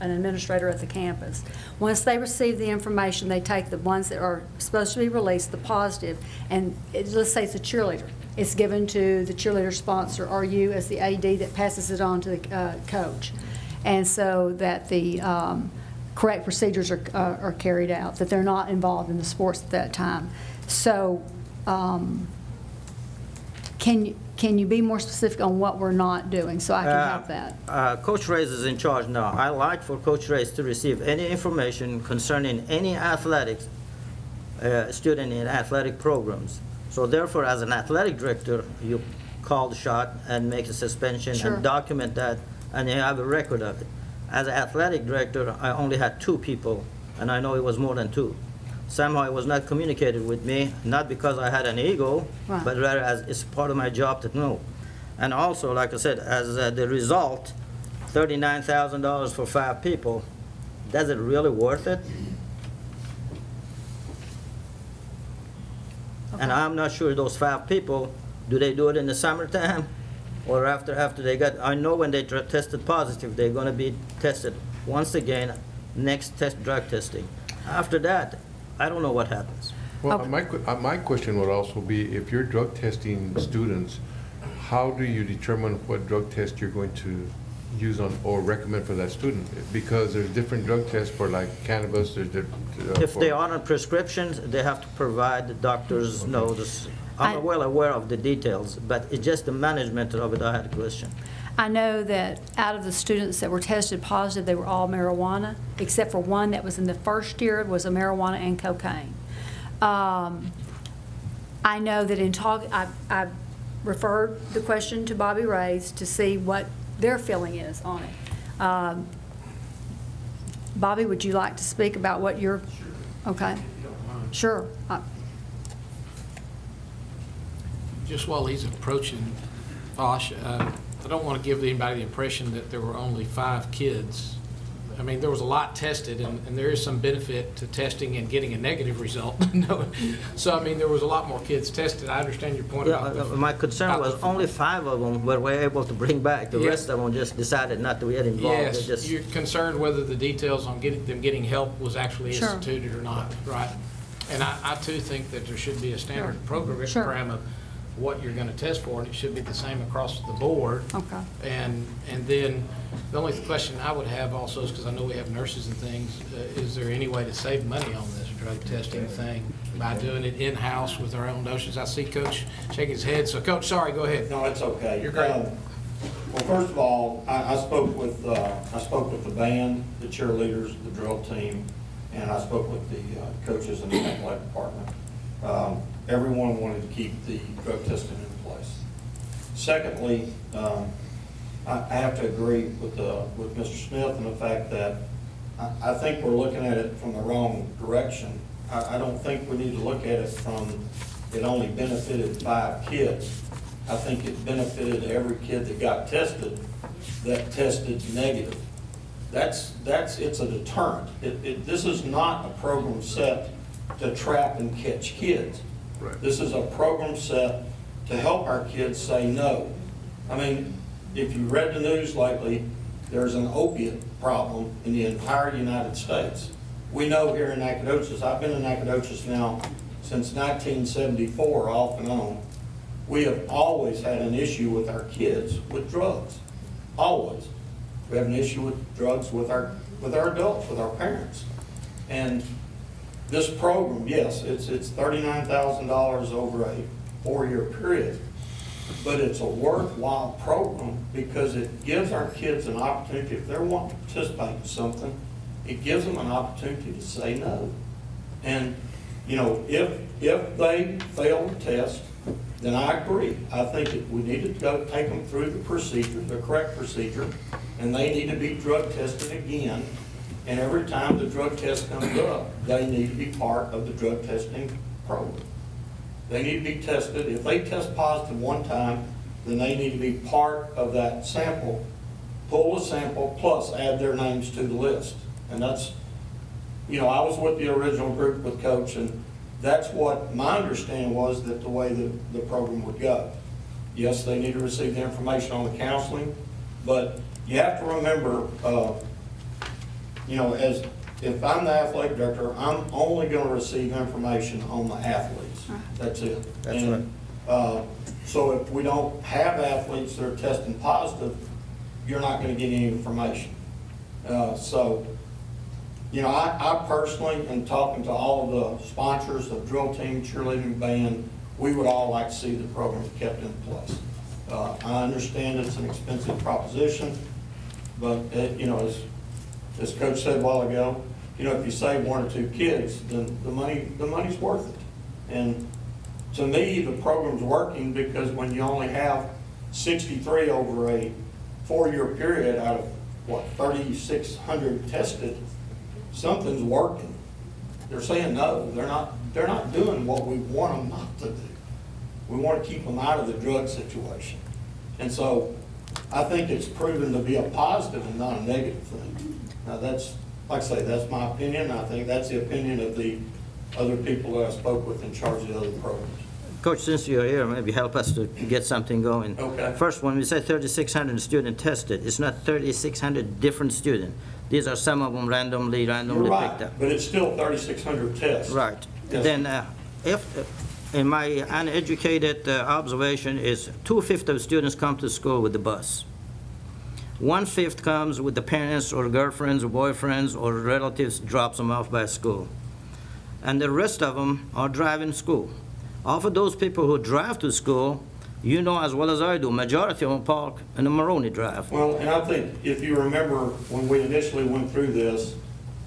[SPEAKER 12] administrator at the campus. Once they receive the information, they take the ones that are supposed to be released, the positive, and let's say it's a cheerleader. It's given to the cheerleader sponsor or you as the AD that passes it on to the coach. And so that the correct procedures are carried out, that they're not involved in the sports at that time. So can you be more specific on what we're not doing so I can help that?
[SPEAKER 18] Coach Reyes is in charge now. I like for Coach Reyes to receive any information concerning any athletics, student in athletic programs. So therefore, as an athletic director, you call the shot and make a suspension and document that, and you have a record of it. As an athletic director, I only had 2 people, and I know it was more than 2. Somehow it was not communicated with me, not because I had an ego, but rather as it's part of my job to know. And also, like I said, as the result, $39,000 for 5 people, is it really worth it? And I'm not sure those 5 people, do they do it in the summertime or after they got, I know when they tested positive, they're gonna be tested once again, next drug testing. After that, I don't know what happens.
[SPEAKER 2] Well, my question would also be, if you're drug testing students, how do you determine what drug test you're going to use on or recommend for that student? Because there's different drug tests for like cannabis, there's different.
[SPEAKER 18] If they are on prescriptions, they have to provide the doctor's notice. I'm well aware of the details, but it's just the management of it I had a question.
[SPEAKER 12] I know that out of the students that were tested positive, they were all marijuana, except for one that was in the first year, was a marijuana and cocaine. I know that in talk, I've referred the question to Bobby Reyes to see what their feeling is on it. Bobby, would you like to speak about what you're, okay? Sure.
[SPEAKER 14] Just while he's approaching Bosch, I don't want to give anybody the impression that there were only 5 kids. I mean, there was a lot tested, and there is some benefit to testing and getting a negative result. So, I mean, there was a lot more kids tested. I understand your point about
[SPEAKER 18] my concern was only 5 of them were able to bring back. The rest of them just decided not to get involved.
[SPEAKER 14] Yes, you're concerned whether the details on them getting help was actually instituted or not, right? And I too think that there should be a standard program of what you're going to test for, and it should be the same across the board.
[SPEAKER 12] Okay.
[SPEAKER 14] And then the only question I would have also is, because I know we have nurses and things, is there any way to save money on this drug testing thing by doing it in-house with our own nurses? I see Coach shake his head, so Coach, sorry, go ahead.
[SPEAKER 20] No, it's okay.
[SPEAKER 14] You're great.
[SPEAKER 20] Well, first of all, I spoke with the band, the cheerleaders, the drill team, and I spoke with the coaches in the athletic department. Everyone wanted to keep the drug testing in place. Secondly, I have to agree with Mr. Smith in the fact that I think we're looking at it from the wrong direction. I don't think we need to look at it from, it only benefited 5 kids. I think it benefited every kid that got tested, that tested negative. It's a deterrent. This is not a program set to trap and catch kids.
[SPEAKER 2] Right.
[SPEAKER 20] This is a program set to help our kids say no. I mean, if you read the news lately, there's an opiate problem in the entire United States. We know here in Nacogdoches, I've been in Nacogdoches now since 1974, off and on. We have always had an issue with our kids with drugs, always. We have an issue with drugs with our adults, with our parents. And this program, yes, it's $39,000 over a 4-year period, but it's a worthwhile program because it gives our kids an opportunity, if they want to participate in something, it gives them an opportunity to say no. And, you know, if they fail the test, then I agree. I think that we need to go take them through the procedure, the correct procedure, and they need to be drug tested again. And every time the drug test comes up, they need to be part of the drug testing program. They need to be tested. If they test positive one time, then they need to be part of that sample, pull the sample, plus add their names to the list. And that's, you know, I was with the original group with Coach, and that's what my understanding was, that the way the program would go. Yes, they need to receive the information on the counseling, but you have to remember, you know, if I'm the athletic director, I'm only going to receive information on the athletes. That's it.
[SPEAKER 18] That's
[SPEAKER 20] right. So if we don't have athletes that are testing positive, you're not going to get any information. So, you know, I personally, in talking to all of the sponsors of drill team, cheerleading, band, we would all like to see the program kept in place. I understand it's an expensive proposition, but you know, as Coach said a while ago, you know, if you save 1 or 2 kids, then the money's worth it. And to me, the program's working because when you only have 63 over a 4-year period out of what, 3,600 tested, something's working. They're saying no. They're not doing what we want them not to do. We want to keep them out of the drug situation. And so I think it's proven to be a positive and not a negative thing. Now that's, like I say, that's my opinion. I think that's the opinion of the other people that I spoke with in charge of the other programs.
[SPEAKER 18] Coach, since you're here, maybe help us to get something going.
[SPEAKER 20] Okay.
[SPEAKER 18] First, when we say 3,600 students tested, it's not 3,600 different students. These are some of them randomly
[SPEAKER 20] You're right,
[SPEAKER 18] picked up.
[SPEAKER 20] but it's still 3,600 tests.
[SPEAKER 18] Right.
[SPEAKER 20] Yes.
[SPEAKER 18] Then, in my uneducated observation is 2/5 of students come to school with the bus. 1/5 comes with the parents or girlfriends or boyfriends or relatives drops them off by school. And the rest of them are driving school. Of those people who drive to school, you know as well as I do, majority of them park in the Maroney Drive.
[SPEAKER 20] Well, and I think if you remember when we initially went through this,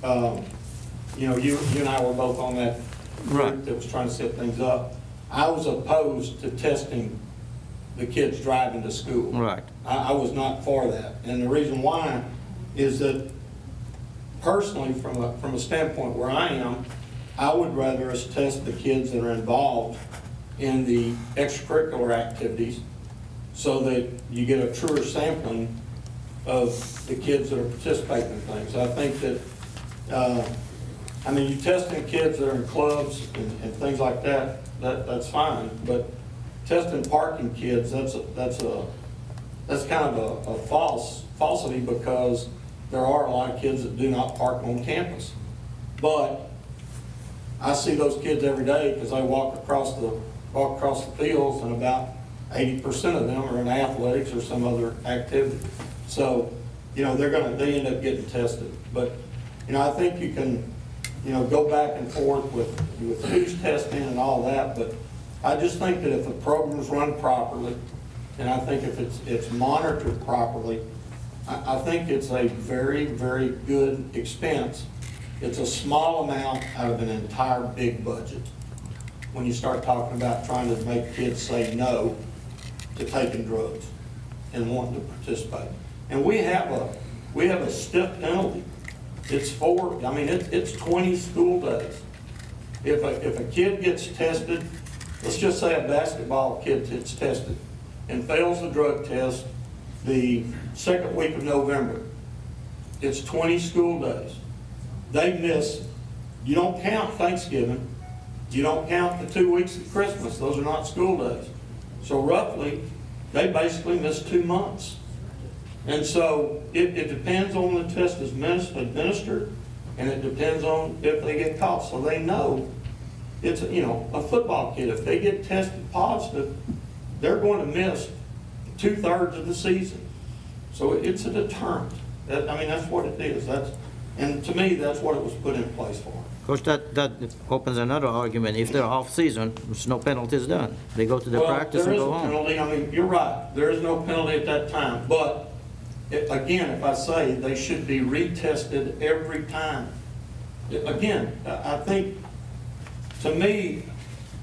[SPEAKER 20] you know, you and I were both on that group that was trying to set things up. I was opposed to testing the kids driving to school.
[SPEAKER 18] Right.
[SPEAKER 20] I was not for that. And the reason why is that personally, from a standpoint where I am, I would rather us test the kids that are involved in the extracurricular activities so that you get a truer sampling of the kids that are participating in things. I think that, I mean, you testing kids that are in clubs and things like that, that's fine, but testing parking kids, that's kind of a falsity because there are a lot of kids that do not park on campus. But I see those kids every day because I walk across the fields, and about 80% of them are in athletics or some other activity. So, you know, they end up getting tested. But, you know, I think you can, you know, go back and forth with who's testing and all that. But I just think that if the program's run properly, and I think if it's monitored properly, I think it's a very, very good expense. It's a small amount out of an entire big budget. When you start talking about trying to make kids say no to taking drugs. and wanting to participate. And we have a stiff penalty. It's 20 school days. If a kid gets tested, let's just say a basketball kid gets tested and fails the drug test the second week of November, it's 20 school days. They miss, you don't count Thanksgiving, you don't count the 2 weeks of Christmas, those are not school days. So roughly, they basically miss 2 months. And so it depends on the test is administered, and it depends on if they get caught. So they know it's, a football kid, if they get tested positive, they're going to miss 2/3 of the season. So it's a deterrent. That's what it is. And to me, that's what it was put in place for.
[SPEAKER 18] Coach, that opens another argument. If they're off-season, there's no penalties done. They go to the practice and go home.
[SPEAKER 20] Well, there is a penalty. You're right. There is no penalty at that time. But, again, if I say they should be retested every time. Again, I think, to me,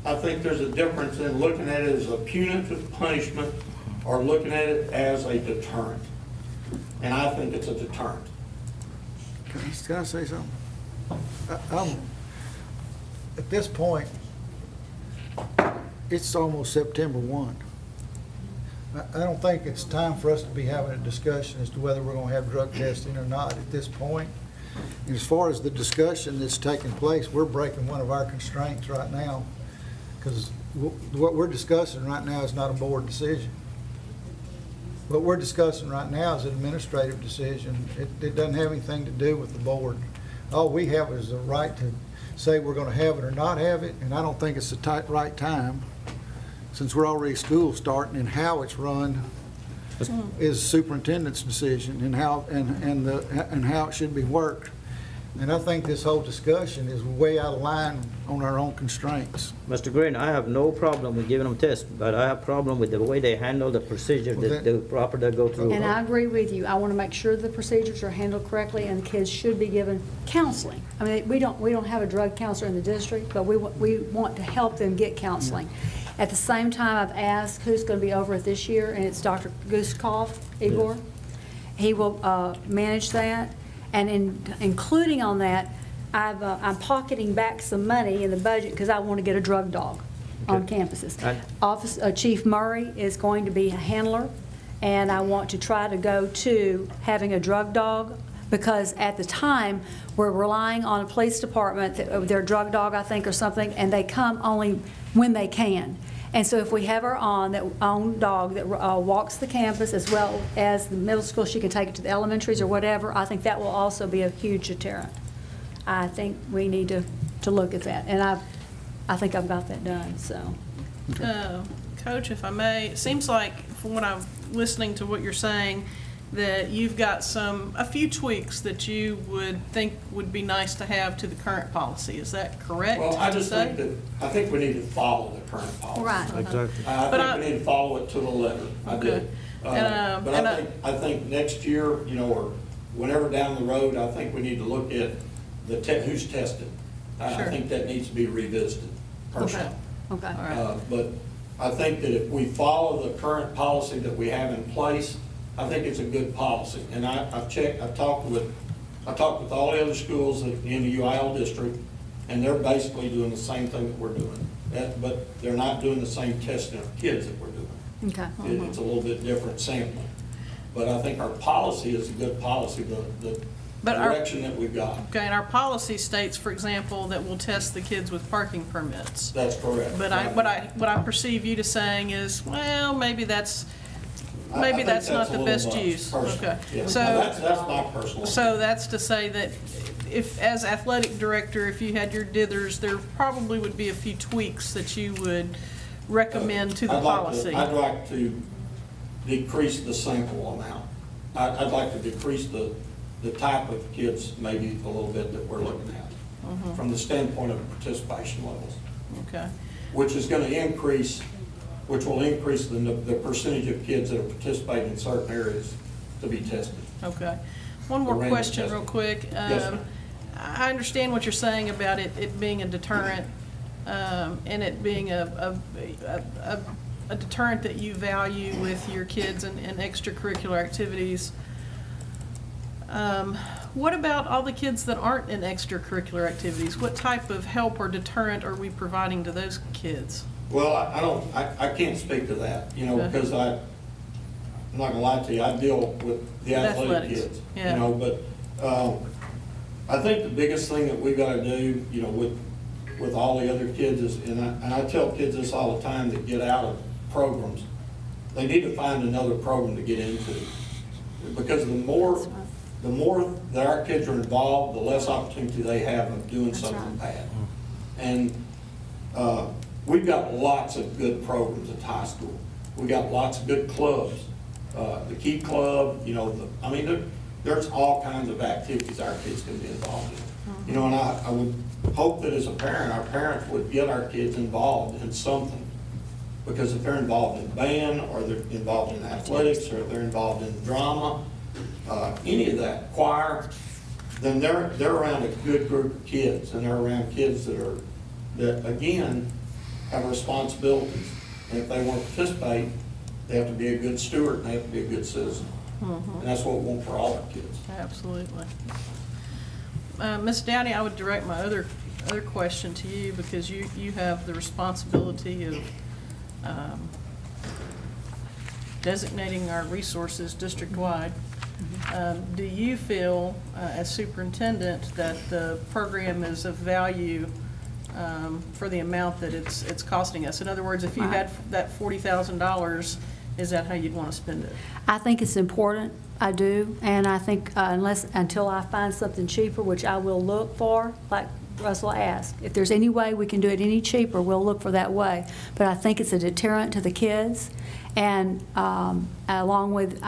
[SPEAKER 20] I think there's a difference in looking at it as a punitive punishment or looking at it as a deterrent. And I think it's a deterrent.
[SPEAKER 16] Can I say something? At this point, it's almost September 1. I don't think it's time for us to be having a discussion as to whether we're going to have drug testing or not at this point. And as far as the discussion that's taking place, we're breaking one of our constraints right now, because what we're discussing right now is not a board decision. What we're discussing right now is an administrative decision. It doesn't have anything to do with the board. All we have is the right to say we're going to have it or not have it, and I don't think it's the right time, since we're already school starting, and how it's run is superintendent's decision, and how it should be worked. And I think this whole discussion is way out of line on our own constraints.
[SPEAKER 18] Mr. Green, I have no problem with giving them tests, but I have problem with the way they handle the procedure, the proper they go through.
[SPEAKER 12] And I agree with you. I want to make sure the procedures are handled correctly, and kids should be given counseling. I mean, we don't have a drug counselor in the district, but we want to help them get counseling. At the same time, I've asked who's going to be over it this year, and it's Dr. Guskov, Igor. He will manage that. And including on that, I'm pocketing back some money in the budget because I want to get a drug dog on campuses. Chief Murray is going to be a handler, and I want to try to go to having a drug dog, because at the time, we're relying on a police department, their drug dog, I think, or something, and they come only when they can. And so if we have our own dog that walks the campus as well as the middle school, she can take it to the elementaries or whatever, I think that will also be a huge deterrent. I think we need to look at that. And I think I've got that done, so.
[SPEAKER 15] Coach, if I may, it seems like from what I'm listening to what you're saying, that you've got a few tweaks that you would think would be nice to have to the current policy. Is that correct?
[SPEAKER 20] Well, I think we need to follow the current policy.
[SPEAKER 12] Right.
[SPEAKER 18] Exactly.
[SPEAKER 20] I think we need to follow it to the letter. I do. But I think next year, or whenever down the road, I think we need to look at who's tested. I think that needs to be revisited personally.
[SPEAKER 12] Okay. All right.
[SPEAKER 20] But I think that if we follow the current policy that we have in place, I think it's a good policy. And I've talked with all the other schools in the UIL district, and they're basically doing the same thing that we're doing. But they're not doing the same testing of kids that we're doing.
[SPEAKER 12] Okay.
[SPEAKER 20] It's a little bit different sampling. But I think our policy is a good policy, the direction that we've got.
[SPEAKER 15] Okay, and our policy states, for example, that we'll test the kids with parking permits.
[SPEAKER 20] That's correct.
[SPEAKER 15] But what I perceive you to saying is, well, maybe that's not the best use. Okay.
[SPEAKER 20] Yeah.
[SPEAKER 15] So
[SPEAKER 20] That's my personal.
[SPEAKER 15] So that's to say that if, as athletic director, if you had your dithers, there probably would be a few tweaks that you would recommend to the policy.
[SPEAKER 20] I'd like to decrease the sample amount. I'd like to decrease the type of kids maybe a little bit that we're looking at from the standpoint of participation levels.
[SPEAKER 15] Okay.
[SPEAKER 20] Which will increase the percentage of kids that are participating in certain areas to be tested.
[SPEAKER 15] Okay. One more question real quick.
[SPEAKER 20] Yes, ma'am.
[SPEAKER 15] I understand what you're saying about it being a deterrent and it being a a deterrent that you value with your kids and extracurricular activities. What about all the kids that aren't in extracurricular activities? What type of help or deterrent are we providing to those kids?
[SPEAKER 20] Well, I can't speak to that, you know,
[SPEAKER 15] Okay.
[SPEAKER 20] because I'm not gonna lie to you, I deal with the athletic
[SPEAKER 15] Athletics,
[SPEAKER 20] kids, you
[SPEAKER 15] yeah.
[SPEAKER 20] know, but, I think the biggest thing that we gotta do, you know, with all the other kids is, and I tell kids this all the time that get out of programs, they need to find another program to get into. Because the more that our kids are involved, the less opportunity they have of doing something bad. And, we've got lots of good programs at high school. We got lots of good clubs. The Key Club, you know, there's all kinds of activities our kids can be involved in. You know, and I would hope that as a parent, our parents would get our kids involved in something. Because if they're involved in band, or they're involved in athletics, or they're involved in drama, any of that, choir, then they're around a good group of kids, and they're around kids that again, have responsibilities. And if they want to participate, they have to be a good steward, and they have to be a good citizen. And that's what we want for all our kids.
[SPEAKER 15] Absolutely. Ms. Downey, I would direct my other question to you, because you have the responsibility of designating our resources district-wide. Do you feel, as superintendent, that the program is of value for the amount that it's costing us? In other words, if you had that $40,000, is that how you'd want to spend it?
[SPEAKER 12] I think it's important, I do, and I think until I find something cheaper, which I will look for, like Russell asked, if there's any way we can do it any cheaper, we'll look for that way. But I think it's a deterrent to the kids, and along with,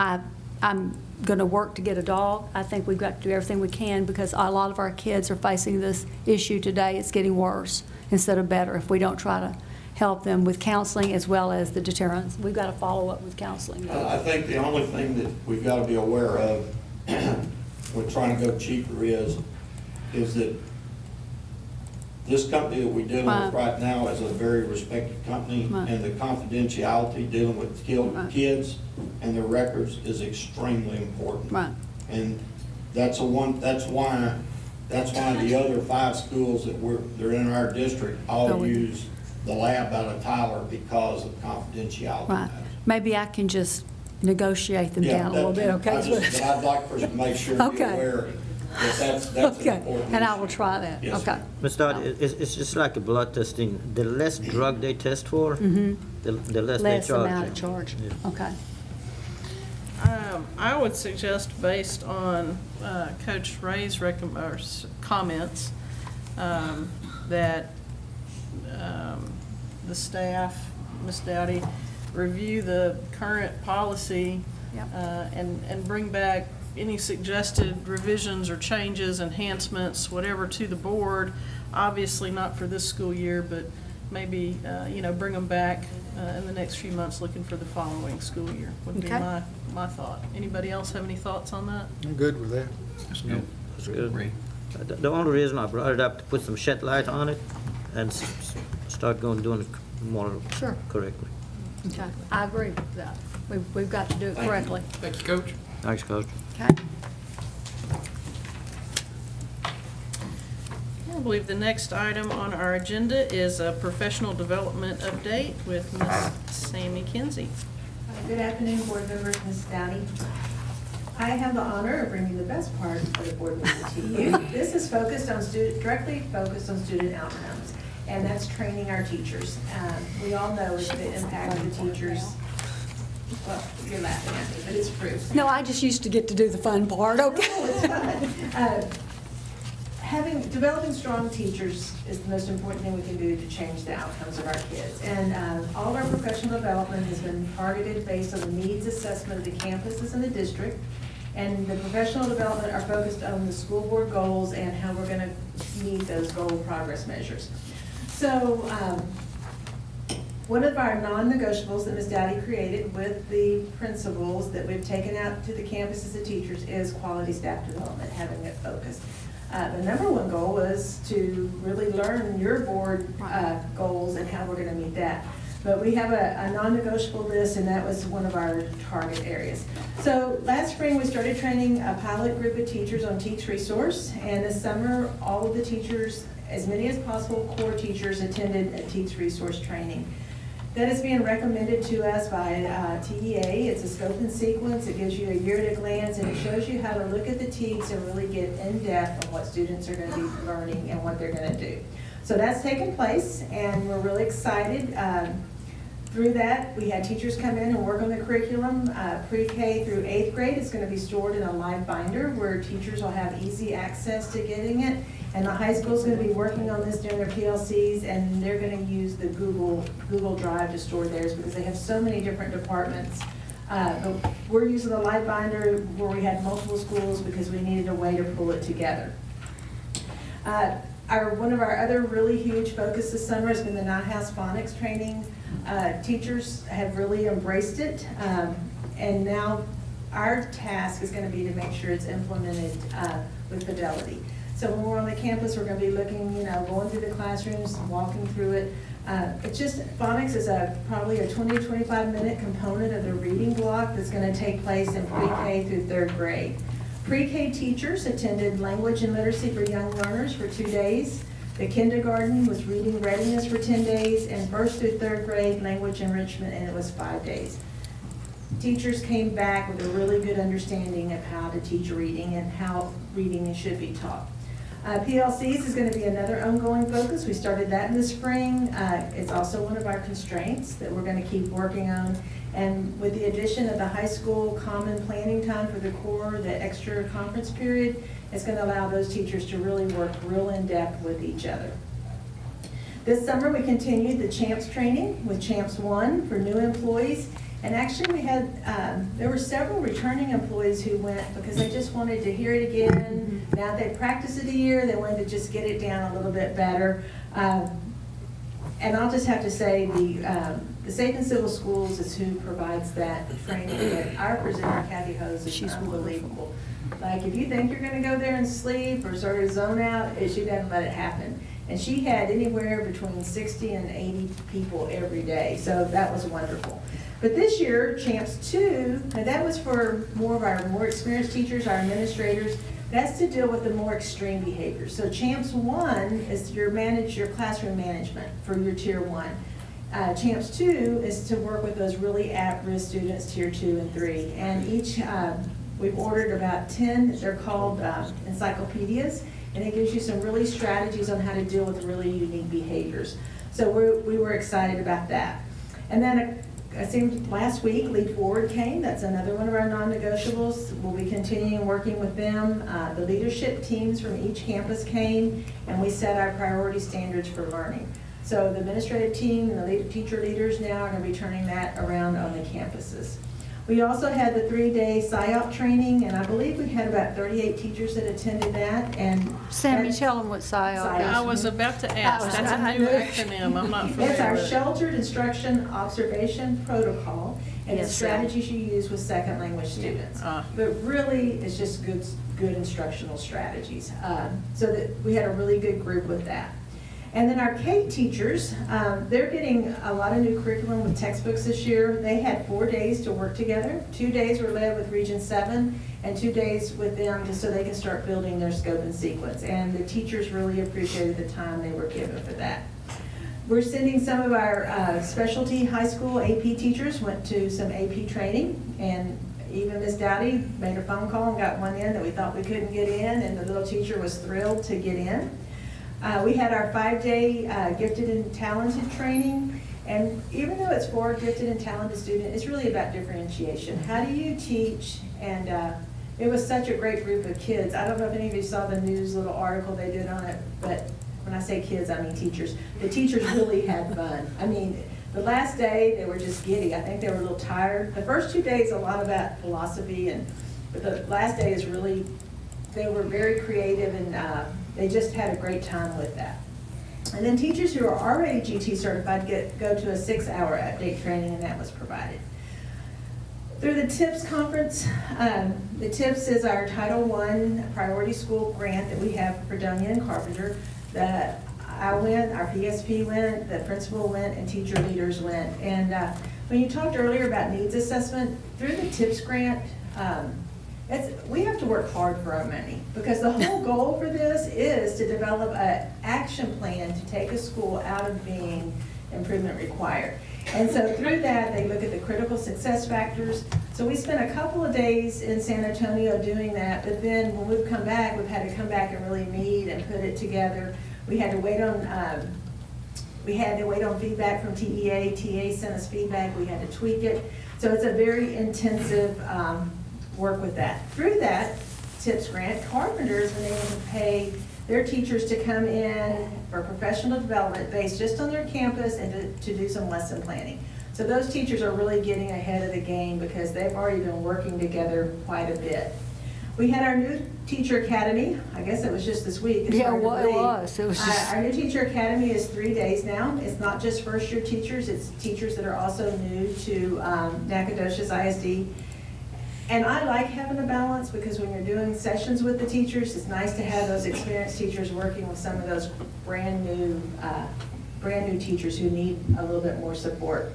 [SPEAKER 12] I'm going to work to get a dog. I think we've got to do everything we can, because a lot of our kids are facing this issue today. It's getting worse instead of better if we don't try to help them with counseling as well as the deterrents. We've got to follow up with counseling.
[SPEAKER 20] I think the only thing that we've got to be aware of with trying to go cheaper is that this company that we're dealing with right now is a very respected company, and the confidentiality dealing with kids and their records is extremely important.
[SPEAKER 12] Right.
[SPEAKER 20] And that's why the other 5 schools they're in our district all use the lab out of Tyler because of confidentiality.
[SPEAKER 12] Right. Maybe I can just negotiate them down a little bit, okay?
[SPEAKER 20] But I'd like for us to make sure to be aware that that's an important
[SPEAKER 12] And I
[SPEAKER 20] issue.
[SPEAKER 12] will try that,
[SPEAKER 20] Yes,
[SPEAKER 12] okay.
[SPEAKER 18] Ms. Dodd, it's just like a blood testing. The less drug they test for, the less they
[SPEAKER 12] Less
[SPEAKER 18] charge.
[SPEAKER 12] amount of charge, okay.
[SPEAKER 15] I would suggest, based on Coach Ray's comments, that the staff, Ms. Dowdy, review the current policy and bring back any suggested revisions or changes, enhancements, whatever, to the board. Obviously not for this school year, but maybe, bring them back in the next few months, looking for the following school year, would be
[SPEAKER 12] Okay.
[SPEAKER 15] my thought. Anybody else have any thoughts on that?
[SPEAKER 16] I'm good with that.
[SPEAKER 18] That's good. The only reason I brought it up, to put some shed light on it and start doing it more
[SPEAKER 12] Sure.
[SPEAKER 18] correctly.
[SPEAKER 12] Okay, I agree with that. We've got to do it correctly.
[SPEAKER 14] Thank you, Coach.
[SPEAKER 18] Thanks, Coach.
[SPEAKER 12] Okay.
[SPEAKER 15] I believe the next item on our agenda is a professional development update with Ms. Sammy Kinsey.
[SPEAKER 21] Good afternoon, board members, Ms. Downey. I have the honor of bringing the best part of the board meeting to you. This is directly focused on student outcomes, and that's training our teachers. We all know the impact of the teachers. Well, you're laughing at me, but it's true.
[SPEAKER 12] No, I just used to get to do the fun part, okay?
[SPEAKER 21] No, it's fun. Developing strong teachers is the most important thing we can do to change the outcomes of our kids. And all of our professional development has been targeted based on the needs assessment of the campuses in the district. And the professional development are focused on the school board goals and how we're going to meet those goal progress measures. So one of our non-negotiables that Ms. Dowdy created with the principals that we've taken out to the campuses and teachers is quality staff development, having it focused. The number one goal was to really learn your board goals and how we're going to meet that. But we have a non-negotiable list, and that was one of our target areas. So last spring, we started training a pilot group of teachers on Teach Resource, and this summer, all of the teachers, as many as possible core teachers, attended a Teach Resource training. That is being recommended to us by TEA. It's a scope and sequence. It gives you a year-at-a-glance, and it shows you how to look at the TEAGs and really get in-depth on what students are going to be learning and what they're going to do. So that's taken place, and we're really excited. Through that, we had teachers come in and work on the curriculum. Pre-K through 8th grade is going to be stored in a live binder where teachers will have easy access to getting it. And the high school is going to be working on this during their PLCs, and they're going to use the Google Drive to store theirs because they have so many different departments. But we're using the live binder where we had multiple schools because we needed a way to pull it together. One of our other really huge focus this summer has been the Nighthouse Phonics training. Teachers have really embraced it, and now our task is going to be to make sure it's implemented with fidelity. So when we're on the campus, we're going to be looking, going through the classrooms, walking through it. It's just, phonics is probably a 20 to 25 minute component of the reading block that's going to take place in pre-K through 3rd grade. Pre-K teachers attended language and literacy for young learners for 2 days. The kindergarten was reading readiness for 10 days, and 1st through 3rd grade language enrichment, and it was 5 days. Teachers came back with a really good understanding of how to teach reading and how reading should be taught. PLCs is going to be another ongoing focus. We started that in the spring. It's also one of our constraints that we're going to keep working on. And with the addition of the high school common planning time for the core, the extra conference period, it's going to allow those teachers to really work real in depth with each other. This summer, we continued the CHAMPS training with CHAMPS 1 for new employees. And actually, we had, there were several returning employees who went because they just wanted to hear it again. Now they practiced it a year, they wanted to just get it down a little bit better. And I'll just have to say, the Safe and Civil Schools is who provides that training. And our presenter, Kathy Hose, is unbelievable. Like, if you think you're gonna go there and sleep or sort of zone out, she doesn't let it happen. And she had anywhere between 60 and 80 people every day, so that was wonderful. But this year, CHAMPS 2, and that was for more of our more experienced teachers, our administrators. That's to deal with the more extreme behaviors. So CHAMPS 1 is your classroom management for your Tier 1. CHAMPS 2 is to work with those really at-risk students, Tier 2 and 3. And each, we've ordered about 10, they're called encyclopedias, and it gives you some really strategies on how to deal with really unique behaviors. So we were excited about that. And then it seemed last week, Lead Forward came. That's another one of our non-negotiables. We'll be continuing working with them. The leadership teams from each campus came, and we set our priority standards for learning. So the administrative team and the teacher leaders now are going to be turning that around on the campuses. We also had the 3-day PSYOP training, and I believe we had about 38 teachers that attended that. And
[SPEAKER 12] Sammy, tell them what PSYOP is.
[SPEAKER 15] I was about to ask. That's a new acronym. I'm not familiar
[SPEAKER 21] It's our
[SPEAKER 15] with it.
[SPEAKER 21] Sheltered Instruction Observation Protocol, and the
[SPEAKER 12] Yes,
[SPEAKER 21] strategies you use with second language students. But really, it's just good instructional strategies. So that we had a really good group with that. And then our K teachers, they're getting a lot of new curriculum with textbooks this year. They had 4 days to work together. 2 days were led with Region 7 and 2 days with them just so they can start building their scope and sequence. And the teachers really appreciated the time they were given for that. We're sending some of our specialty high school AP teachers went to some AP training, and even Ms. Dowdy made a phone call and got one in that we thought we couldn't get in, and the little teacher was thrilled to get in. We had our 5-day gifted and talented training, and even though it's for a gifted and talented student, it's really about differentiation. How do you teach? And it was such a great group of kids. I don't know if any of you saw the news little article they did on it, but when I say kids, I mean teachers. The teachers really had fun. I mean, the last day, they were just giddy. I think they were a little tired. The first 2 days, a lot about philosophy, but the last day is really, they were very creative, and they just had a great time with that. And then teachers who are already GT certified go to a 6-hour update training, and that was provided. Through the TIPS conference, the TIPS is our Title I priority school grant that we have for Fredonia and Carpenter. I went, our PSP went, the principal went, and teacher leaders went. And when you talked earlier about needs assessment, through the TIPS grant, we have to work hard for our money, because the whole goal for this is to develop an action plan to take a school out of being improvement required. And so through that, they look at the critical success factors. So we spent a couple of days in San Antonio doing that, but then when we've come back, we've had to come back and really meet and put it together. We had to wait on feedback from TEA. TEA sent us feedback. We had to tweak it. So it's a very intensive work with that. Through that TIPS grant, Carpenter's been able to pay their teachers to come in for professional development based just on their campus and to do some lesson planning. So those teachers are really getting ahead of the game because they've already been working together quite a bit. We had our new teacher academy. I guess it was just this week. It's
[SPEAKER 12] Yeah,
[SPEAKER 21] hard to
[SPEAKER 12] well, it
[SPEAKER 21] believe.
[SPEAKER 12] was. It was just-
[SPEAKER 21] Our new teacher academy is 3 days now. It's not just first-year teachers, it's teachers that are also new to Nacogdoches ISD. And I like having a balance, because when you're doing sessions with the teachers, it's nice to have those experienced teachers working with some of those brand new teachers who need a little bit more support.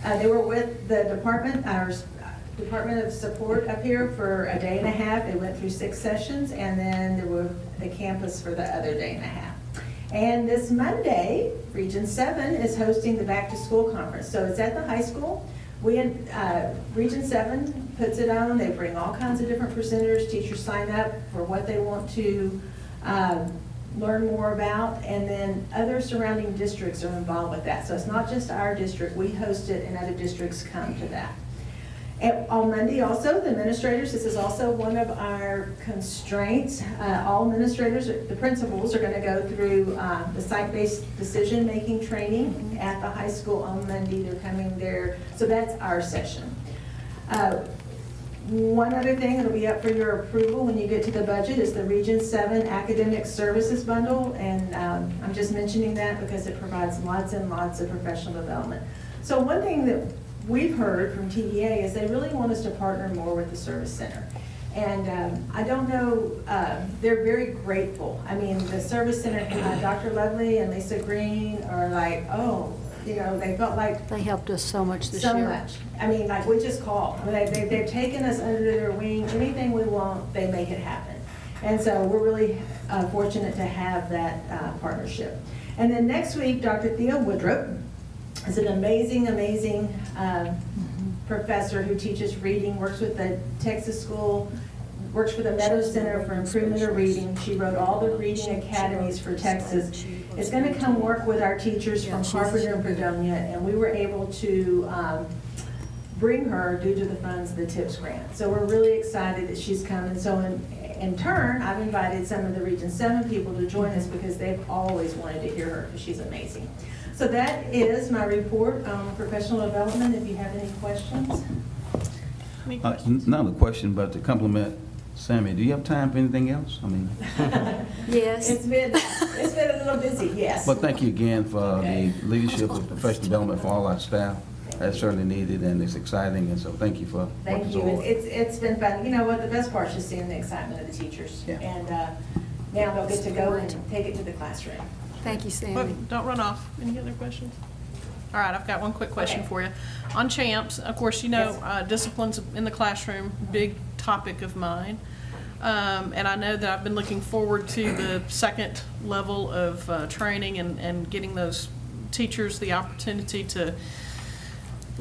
[SPEAKER 21] They were with the department, our Department of Support up here for a day and a half. They went through 6 sessions, and then they were at the campus for the other day and a half. And this Monday, Region 7 is hosting the Back to School Conference. So it's at the high school. Region 7 puts it on. They bring all kinds of different presenters. Teachers sign up for what they want to learn more about, and then other surrounding districts are involved with that. So it's not just our district. We host it, and other districts come to that. And on Monday also, the administrators, this is also one of our constraints. All administrators, the principals, are going to go through the site-based decision-making training at the high school on Monday. They're coming there. So that's our session. One other thing that'll be up for your approval when you get to the budget is the Region 7 Academic Services Bundle. And I'm just mentioning that because it provides lots and lots of professional development. So one thing that we've heard from TEA is they really want us to partner more with the Service Center. And I don't know, they're very grateful. I mean, the Service Center, Dr. Lovely and Lisa Green are like, oh, you know, they felt like.
[SPEAKER 12] They helped us so much this
[SPEAKER 21] So
[SPEAKER 12] year.
[SPEAKER 21] much. I mean, like, we just call. I mean, they've taken us under their wing. Anything we want, they make it happen. And so we're really fortunate to have that partnership. And then next week, Dr. Thea Woodrup is an amazing, amazing professor who teaches reading, works with the Texas School, works for the Meadows Center for Improvement of Reading. She wrote all the reading academies for Texas. Is going to come work with our teachers from Carpenter and Fredonia, and we were able to bring her due to the funds of the TIPS grant. So we're really excited that she's coming. So in turn, I've invited some of the Region 7 people to join us because they've always wanted to hear her because she's amazing. So that is my report on professional development. If you have any questions.
[SPEAKER 13] Not a question, but to compliment Sammy, do you have time for anything else? I mean.
[SPEAKER 12] Yes.
[SPEAKER 21] It's been a little busy, yes.
[SPEAKER 13] But thank you again for the leadership of professional development for all our staff. That's certainly needed, and it's exciting, and so thank you for
[SPEAKER 21] Thank
[SPEAKER 13] working
[SPEAKER 21] you.
[SPEAKER 13] so hard.
[SPEAKER 21] It's been fun. You know what, the best part is just seeing the excitement of the teachers.
[SPEAKER 13] Yeah.
[SPEAKER 21] And now they'll get to go and take it to the classroom.
[SPEAKER 12] Thank you, Sandy.
[SPEAKER 15] But don't run off. Any other questions? All right, I've got one quick question
[SPEAKER 21] Okay.
[SPEAKER 15] for you. On CHAMPS, of course, you know,
[SPEAKER 21] Yes.
[SPEAKER 15] disciplines in the classroom, big topic of mine. And I know that I've been looking forward to the second level of training and getting those teachers the opportunity to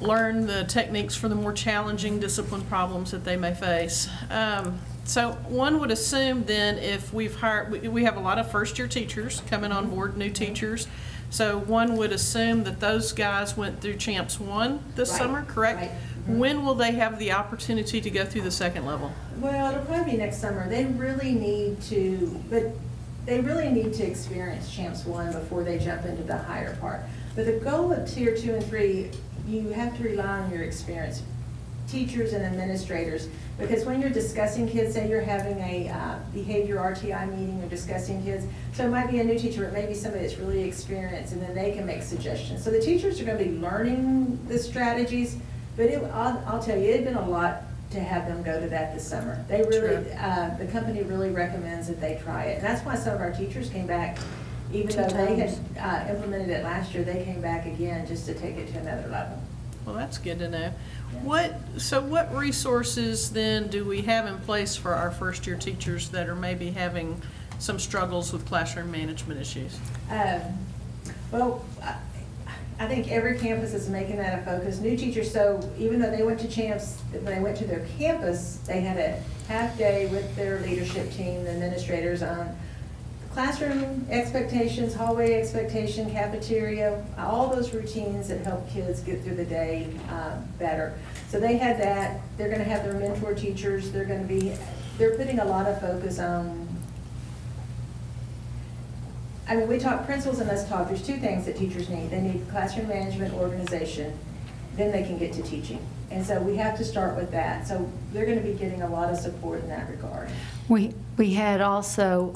[SPEAKER 15] learn the techniques for the more challenging discipline problems that they may face. So one would assume then if we've hired, we have a lot of first-year teachers coming on board, new teachers. So one would assume that those guys went through CHAMPS 1 this
[SPEAKER 21] Right,
[SPEAKER 15] summer, correct?
[SPEAKER 21] right.
[SPEAKER 15] When will they have the opportunity to go through the second level?
[SPEAKER 21] Well, it'll probably be next summer. They really need to experience CHAMPS 1 before they jump into the higher part. But the goal of Tier 2 and 3, you have to rely on your experienced teachers and administrators, because when you're discussing kids, say you're having a behavior RTI meeting, you're discussing kids, so it might be a new teacher, it may be somebody that's really experienced, and then they can make suggestions. So the teachers are going to be learning the strategies, but I'll tell you, it's been a lot to have them go to that this summer. They really, the company really recommends that they try it, and that's why some of our teachers came back Even though they had implemented it last year, they came back again just to take it to another level.
[SPEAKER 15] Well, that's good to know. What resources then do we have in place for our first-year teachers that are maybe having some struggles with classroom management issues?
[SPEAKER 21] Well, I think every campus is making that a focus. New teachers, so even though they went to Champs, when they went to their campus, they had a half day with their leadership team, the administrators, on classroom expectations, hallway expectation, cafeteria, all those routines that help kids get through the day better. So they had that. They're going to have their mentor teachers. They're putting a lot of focus on, I mean, we talk, principals and us talk, there's two things that teachers need. They need classroom management, organization, then they can get to teaching. And so we have to start with that. So they're going to be getting a lot of support in that regard.
[SPEAKER 12] We had also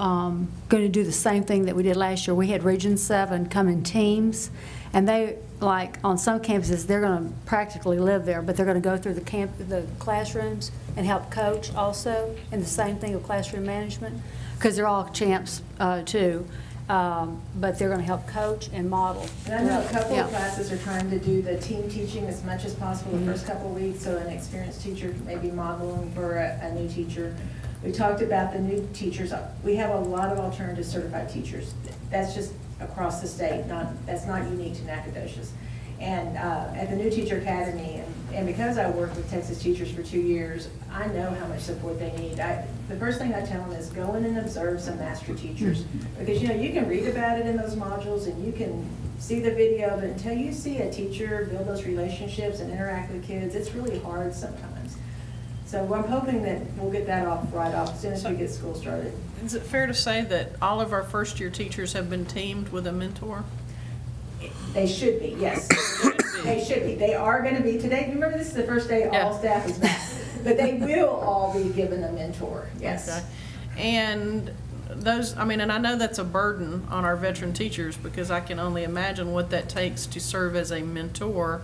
[SPEAKER 12] going to do the same thing that we did last year. We had Region 7 come in teams, and they, like on some campuses, they're going to practically live there, but they're going to go through the classrooms and help coach also, and the same thing with classroom management, because they're all champs too. But they're going to help coach and model.
[SPEAKER 21] And I know a couple
[SPEAKER 12] Yeah.
[SPEAKER 21] of classes are trying to do the team teaching as much as possible the first couple of weeks, so an experienced teacher may be modeling for a new teacher. We talked about the new teachers. We have a lot of alternative certified teachers. That's just across the state, that's not unique to Nacogdoches. And at the New Teacher Academy, and because I worked with Texas teachers for 2 years, I know how much support they need. The first thing I tell them is go in and observe some master teachers. Because, you know, you can read about it in those modules and you can see the video, but until you see a teacher build those relationships and interact with kids, it's really hard sometimes. So I'm hoping that we'll get that right off as soon as we get school started.
[SPEAKER 15] Is it fair to say that all of our first-year teachers have been teamed with a mentor?
[SPEAKER 21] They should be, yes. They should be. They are going to be today. Remember, this is the first day all staff is back. But they will all be given a mentor, yes.
[SPEAKER 15] Okay. And those, I mean, and I know that's a burden on our veteran teachers because I can only imagine what that takes to serve as a mentor.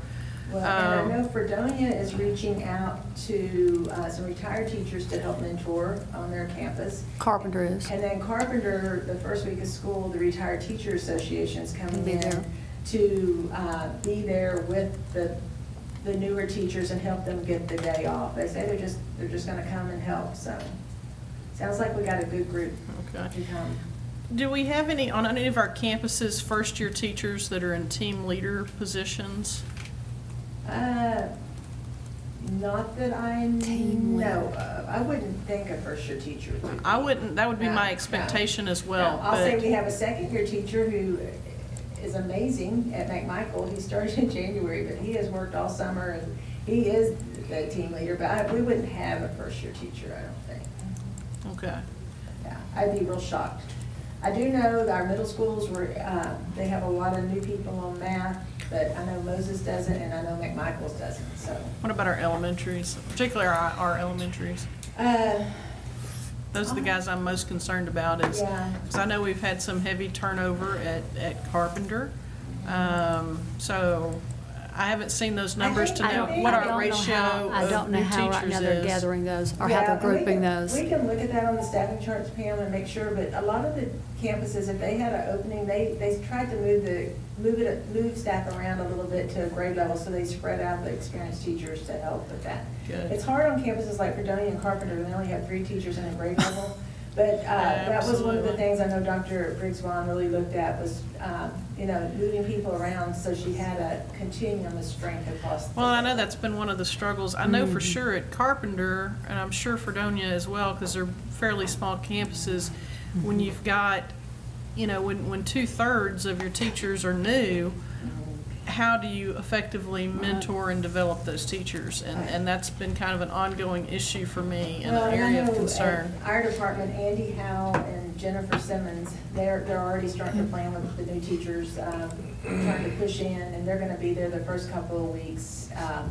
[SPEAKER 21] Well, and I know Fredonia is reaching out to some retired teachers to help mentor on their campus.
[SPEAKER 12] Carpenter is.
[SPEAKER 21] And then Carpenter, the first week of school, the Retired Teacher Association is coming
[SPEAKER 12] Be
[SPEAKER 21] in
[SPEAKER 12] there.
[SPEAKER 21] to be there with the newer teachers and help them get the day off. They say they're just going to come and help. So sounds like we got a good group to come.
[SPEAKER 15] Do we have any, on any of our campuses, first-year teachers that are in team leader positions?
[SPEAKER 21] Not that I know of. I wouldn't think a first-year teacher would.
[SPEAKER 15] I wouldn't, that would be
[SPEAKER 21] No,
[SPEAKER 15] my expectation as well.
[SPEAKER 21] No, I'll say
[SPEAKER 15] but-
[SPEAKER 21] we have a second-year teacher who is amazing at McMichael. He started in January, but he has worked all summer, and he is the team leader, but we wouldn't have a first-year teacher, I don't think.
[SPEAKER 15] Okay.
[SPEAKER 21] Yeah, I'd be real shocked. I do know that our middle schools they have a lot of new people on math, but I know Moses doesn't, and I know McMichael's doesn't, so.
[SPEAKER 15] What about our elementaries, particularly our elementaries? Those are the guys I'm most concerned about is,
[SPEAKER 21] Yeah.
[SPEAKER 15] because I know we've had some heavy turnover at Carpenter. So I haven't seen those numbers to know what our ratio
[SPEAKER 12] I don't
[SPEAKER 15] of
[SPEAKER 12] know
[SPEAKER 15] new
[SPEAKER 12] how right now they're
[SPEAKER 15] teachers is.
[SPEAKER 12] gathering those, or
[SPEAKER 21] Yeah,
[SPEAKER 12] how they're
[SPEAKER 21] and we
[SPEAKER 12] grouping
[SPEAKER 21] can-
[SPEAKER 12] those.
[SPEAKER 21] We can look at that on the staffing charts, Pam, and make sure, but a lot of the campuses, if they had an opening, they tried to move staff around a little bit to a grade level, so they spread out the experienced teachers to help with that.
[SPEAKER 15] Good.
[SPEAKER 21] It's hard on campuses like Fredonia and Carpenter, they only have 3 teachers in a grade level. But that was one of the
[SPEAKER 15] Absolutely.
[SPEAKER 21] things I know Dr. Briggs-Vaughn really looked at was, moving people around so she had a continuum of strength across.
[SPEAKER 15] Well, I know that's been one of the struggles. I know for sure at Carpenter, and I'm sure Fredonia as well, because they're fairly small campuses, when you've got, when 2/3 of your teachers are new, how do you effectively mentor and develop those teachers? And that's been kind of an ongoing issue for me and
[SPEAKER 21] Well,
[SPEAKER 15] an
[SPEAKER 21] and I
[SPEAKER 15] area of
[SPEAKER 21] know
[SPEAKER 15] concern.
[SPEAKER 21] at our department, Andy Howe and Jennifer Simmons, they're already starting to plan with the new teachers, trying to push in, and they're gonna be there the first couple of weeks,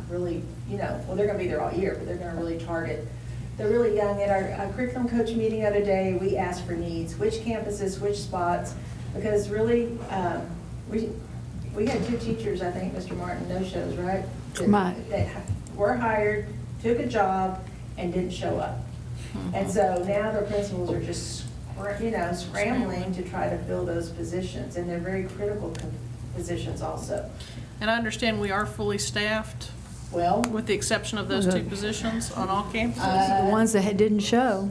[SPEAKER 21] really, well, they're gonna be there all year, but they're gonna really target the really young. At our curriculum coach meeting the other day, we asked for needs, which campuses, which spots, because really, we had 2 teachers, I think, Mr. Martin, no-shows, right? That were hired, took a job, and didn't show up. And so now the principals are just scrambling to try to fill those positions, and they're very critical positions also.
[SPEAKER 15] And I understand we are fully staffed,
[SPEAKER 21] Well,
[SPEAKER 15] with the exception of those two positions on all campuses?
[SPEAKER 12] The ones that didn't show.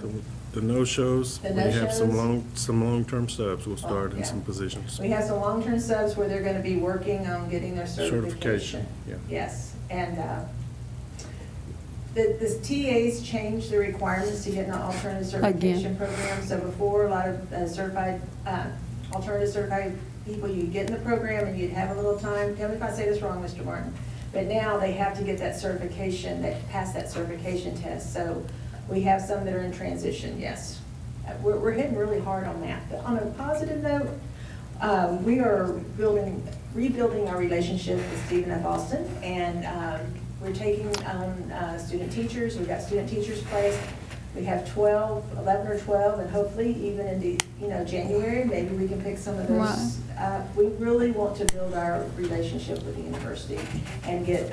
[SPEAKER 3] The no-shows,
[SPEAKER 21] The
[SPEAKER 3] we have some
[SPEAKER 21] no-shows?
[SPEAKER 3] long-term subs will start in
[SPEAKER 21] yeah.
[SPEAKER 3] some positions.
[SPEAKER 21] we have some long-term subs where they're gonna be working on getting their certification.
[SPEAKER 3] Yeah.
[SPEAKER 21] Yes, and, the TAs changed the requirements to get an alternative certification program. So before, a lot of certified, alternative certified people, you'd get in the program and you'd have a little time. Tell me if I say this wrong, Mr. Martin. But now they have to get that certification, they pass that certification test. So we have some that are in transition, yes. We're hitting really hard on that. But on a positive note, we are rebuilding our relationship with Stephen F. Austin, and we're taking on student teachers. We've got student teachers placed. We have 11 or 12, and hopefully even in January, maybe we can pick some of those. We really want to build our relationship with the university and get,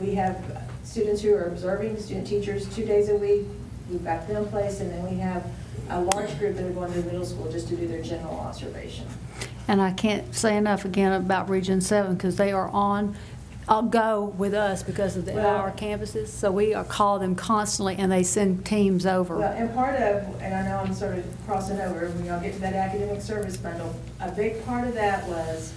[SPEAKER 21] we have students who are observing, student teachers 2 days a week. We've got them placed, and then we have a large group that are going to the middle school just to do their general observation.
[SPEAKER 12] And I can't say enough again about Region 7, because they are on, I'll go with us because of our campuses. So we call them constantly, and they send teams over.
[SPEAKER 21] Well, and part of, and I know I'm sort of crossing over, when y'all get to that academic service bundle, a big part of that was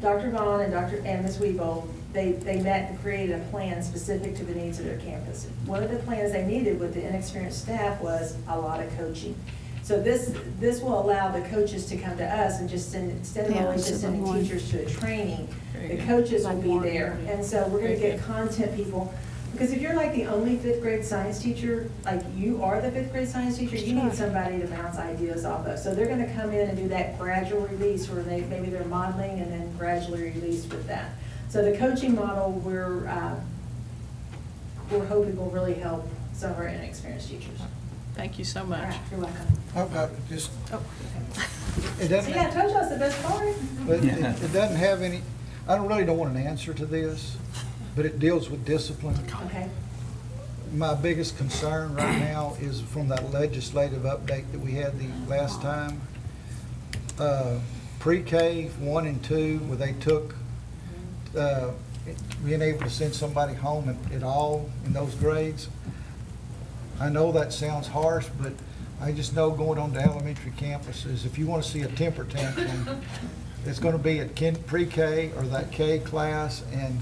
[SPEAKER 21] Dr. Vaughn and Ms. Weebold, they met and created a plan specific to the needs of their campus. One of the plans they needed with the inexperienced staff was a lot of coaching. So this will allow the coaches to come to us and just send, instead of always just sending teachers to a training, the coaches will be there. And so we're gonna get content people, because if you're like the only fifth grade science teacher, like you are the fifth grade science teacher, you need somebody to bounce ideas off of. So they're gonna come in and do that gradual release where maybe they're modeling and then gradually release with that. So the coaching model, we're hoping will really help some of our inexperienced teachers.
[SPEAKER 15] Thank you so much.
[SPEAKER 21] You're welcome.
[SPEAKER 16] Just,
[SPEAKER 21] See, I told you it's the best part.
[SPEAKER 16] but it doesn't have any, I really don't want an answer to this, but it deals with discipline.
[SPEAKER 21] Okay.
[SPEAKER 16] My biggest concern right now is from that legislative update that we had the last time. Pre-K 1 and 2, where they took being able to send somebody home at all in those grades. I know that sounds harsh, but I just know going on to elementary campuses, if you want to see a temper tantrum, it's going to be at pre-K or that K class, and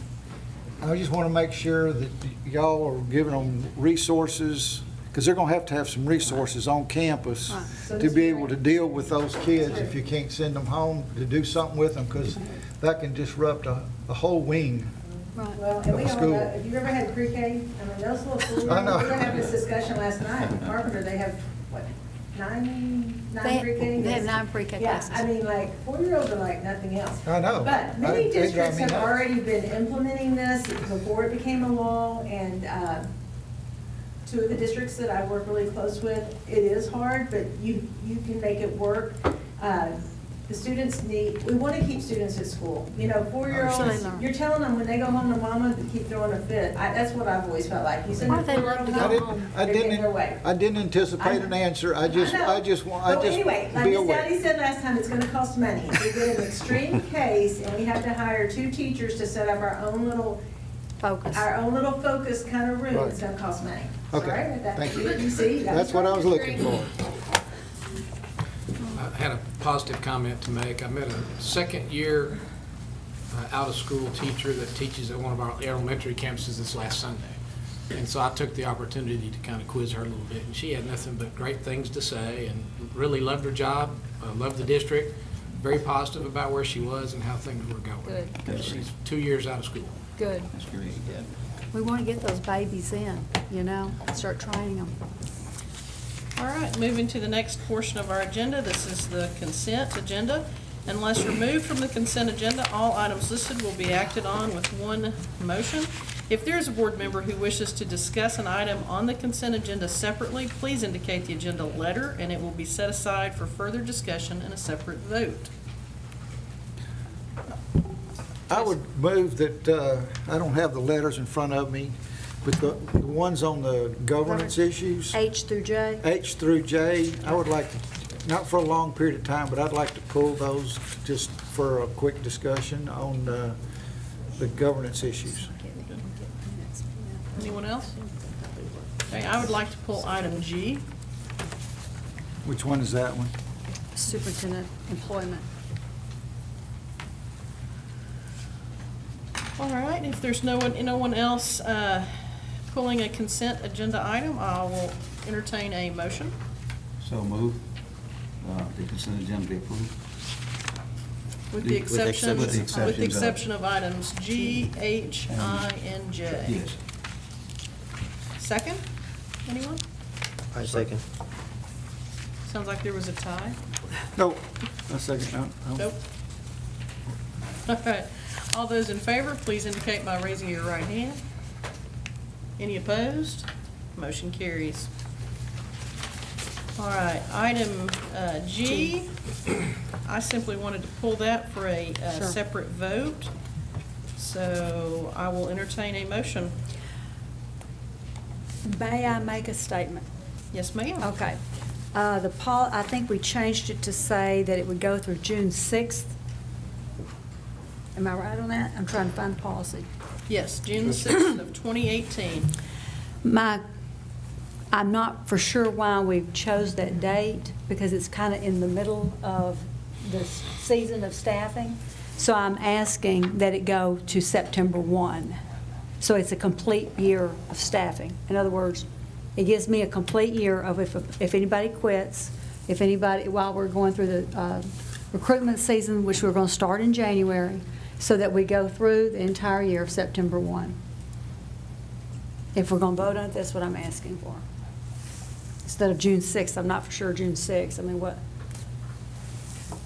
[SPEAKER 16] I just want to make sure that y'all are giving them resources, because they're going to have some resources on campus to be able to deal with those kids if you can't send them home, to do something with them, because that can disrupt a whole wing.
[SPEAKER 21] Well, and we all know, if you've ever had pre-K, I mean, those little schools,
[SPEAKER 16] I know.
[SPEAKER 21] we were having this discussion last night in Carpenter, they have, what, nine pre-K?
[SPEAKER 12] They have 9 pre-K classes.
[SPEAKER 21] Yeah, I mean, like, 4-year-olds are like nothing else.
[SPEAKER 16] I know.
[SPEAKER 21] But many
[SPEAKER 16] They drive
[SPEAKER 21] districts
[SPEAKER 16] me
[SPEAKER 21] have
[SPEAKER 16] nuts.
[SPEAKER 21] already been implementing this before it became a law, and 2 of the districts that I work really close with, it is hard, but you can make it work. The students we want to keep students at school. 4-year-olds, you're telling them when they go home to mama to keep throwing a fit. That's what I've always felt like. You send a 4-year-old to go home, they're getting their way.
[SPEAKER 16] I didn't anticipate an answer. I just want
[SPEAKER 21] But anyway, like
[SPEAKER 16] be
[SPEAKER 21] Ms.
[SPEAKER 16] aware.
[SPEAKER 21] Dowdy said last time, it's gonna cost money. If we get an extreme case and we have to hire 2 teachers to set up our own little focus kind of room, it's gonna cost money.
[SPEAKER 16] Okay,
[SPEAKER 21] Sorry about that.
[SPEAKER 16] thank you.
[SPEAKER 21] You see,
[SPEAKER 16] That's what I was looking for.
[SPEAKER 14] I had a positive comment to make. I met a second-year out-of-school teacher that teaches at one of our elementary campuses this last Sunday. And so I took the opportunity to kind of quiz her a little bit, and she had nothing but great things to say and really loved her job, loved the district, very positive about where she was and how things were going.
[SPEAKER 12] Good.
[SPEAKER 14] And she's 2 years out of school.
[SPEAKER 12] Good.
[SPEAKER 13] That's great.
[SPEAKER 12] We want to get those babies in, start training them.
[SPEAKER 15] All right, moving to the next portion of our agenda. This is the consent agenda. Unless removed from the consent agenda, all items listed will be acted on with one motion. If there is a board member who wishes to discuss an item on the consent agenda separately, please indicate the agenda letter, and it will be set aside for further discussion and a separate vote.
[SPEAKER 16] I would move that, I don't have the letters in front of me, With the ones on the governance issues,
[SPEAKER 12] H through J?
[SPEAKER 16] H through J, I would like to, not for a long period of time, but I'd like to pull those just for a quick discussion on the governance issues.
[SPEAKER 15] Anyone else? Okay, I would like to pull item G.
[SPEAKER 16] Which one is that one?
[SPEAKER 12] Superintendent employment.
[SPEAKER 15] All right, if there's no one else pulling a consent agenda item, I will entertain a motion.
[SPEAKER 13] So move. The consent agenda be approved.
[SPEAKER 15] With the exception,
[SPEAKER 13] With the exceptions of-
[SPEAKER 15] of items G, H, I, and J.
[SPEAKER 13] Yes.
[SPEAKER 15] Second? Anyone?
[SPEAKER 18] I second.
[SPEAKER 15] Sounds like there was a tie.
[SPEAKER 16] No, a second, no.
[SPEAKER 15] Nope. All right. All those in favor, please indicate by raising your right hand. Any opposed? Motion carries. All right, item G, I simply wanted to pull that for a
[SPEAKER 12] Sure.
[SPEAKER 15] separate vote. So I will entertain a motion.
[SPEAKER 12] May I make a statement?
[SPEAKER 15] Yes, ma'am.
[SPEAKER 12] Okay. I think we changed it to say that it would go through June 6th. Am I right on that? I'm trying to find the policy.
[SPEAKER 15] Yes, June 6th of 2018.
[SPEAKER 12] I'm not for sure why we chose that date, because it's kind of in the middle of the season of staffing. So I'm asking that it go to September 1. So it's a complete year of staffing. In other words, it gives me a complete year of if anybody quits, if anybody, while we're going through the recruitment season, which we're going to start in January, so that we go through the entire year of September 1. If we're going to vote on it, that's what I'm asking for. Instead of June 6th, I'm not for sure June 6th. I mean, what?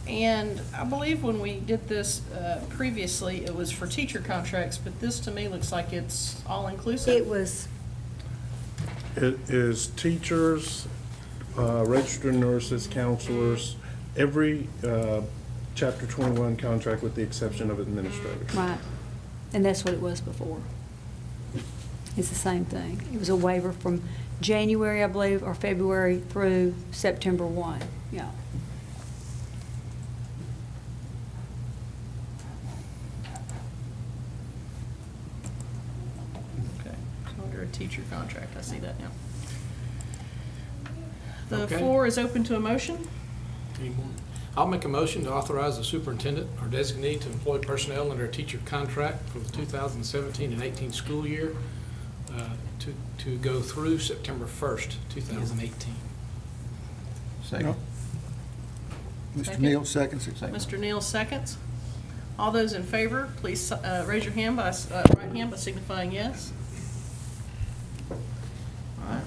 [SPEAKER 15] And I believe when we did this previously, it was for teacher contracts, but this to me looks like it's all-inclusive.
[SPEAKER 12] It was,
[SPEAKER 3] It is teachers, registered nurses, counselors, every Chapter 21 contract with the exception of administrators.
[SPEAKER 12] right. And that's what it was before. It's the same thing. It was a waiver from January, I believe, or February through September 1. Yeah.
[SPEAKER 15] Okay, so under a teacher contract, I see that now. The
[SPEAKER 14] Okay.
[SPEAKER 15] floor is open to a motion.
[SPEAKER 14] Any more? I'll make a motion to authorize the superintendent or designee to employ personnel under a teacher contract for the 2017 and 18 school year to go through September 1st, 2018.
[SPEAKER 13] Second.
[SPEAKER 16] Mr. Neal, seconds.
[SPEAKER 15] Mr. Neal seconds. All those in favor, please raise your hand by, right hand by signifying yes. All right.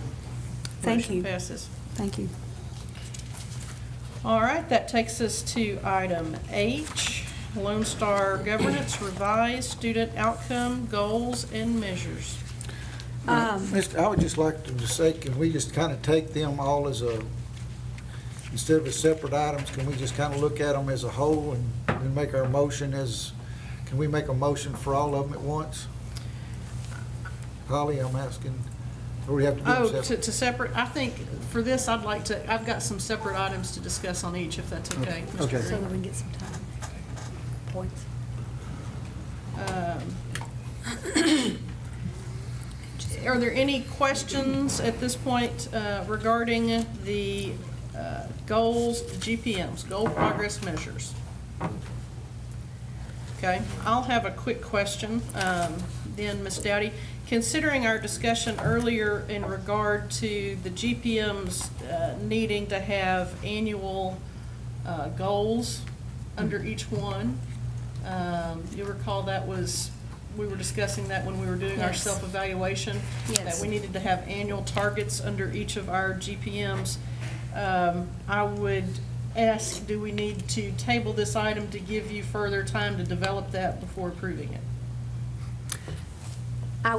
[SPEAKER 12] Thank you.
[SPEAKER 15] Motion passes.
[SPEAKER 12] Thank you.
[SPEAKER 15] All right, that takes us to item H, Lone Star Governance, Revised Student Outcome Goals and Measures.
[SPEAKER 16] Mr., I would just like to say, can we just kind of take them all as instead of as separate items, can we just kind of look at them as a whole and make our motion can we make a motion for all of them at once? Holly, I'm asking, or we have to do them
[SPEAKER 15] Oh,
[SPEAKER 16] separate?
[SPEAKER 15] to separate, I think for this, I've got some separate items to discuss on each, if that's okay. Mr.
[SPEAKER 16] Okay.
[SPEAKER 12] So that we can get some time. Points.
[SPEAKER 15] Are there any questions at this point regarding the goals, the GPMs, goal progress measures? Okay, I'll have a quick question. Then, Ms. Dowdy, considering our discussion earlier in regard to the GPMs needing to have annual goals under each one, you recall we were discussing that when we were doing our
[SPEAKER 12] Yes.
[SPEAKER 15] self-evaluation, that
[SPEAKER 12] Yes.
[SPEAKER 15] we needed to have annual targets under each of our GPMs. I would ask, do we need to table this item to give you further time to develop that before approving it?
[SPEAKER 12] I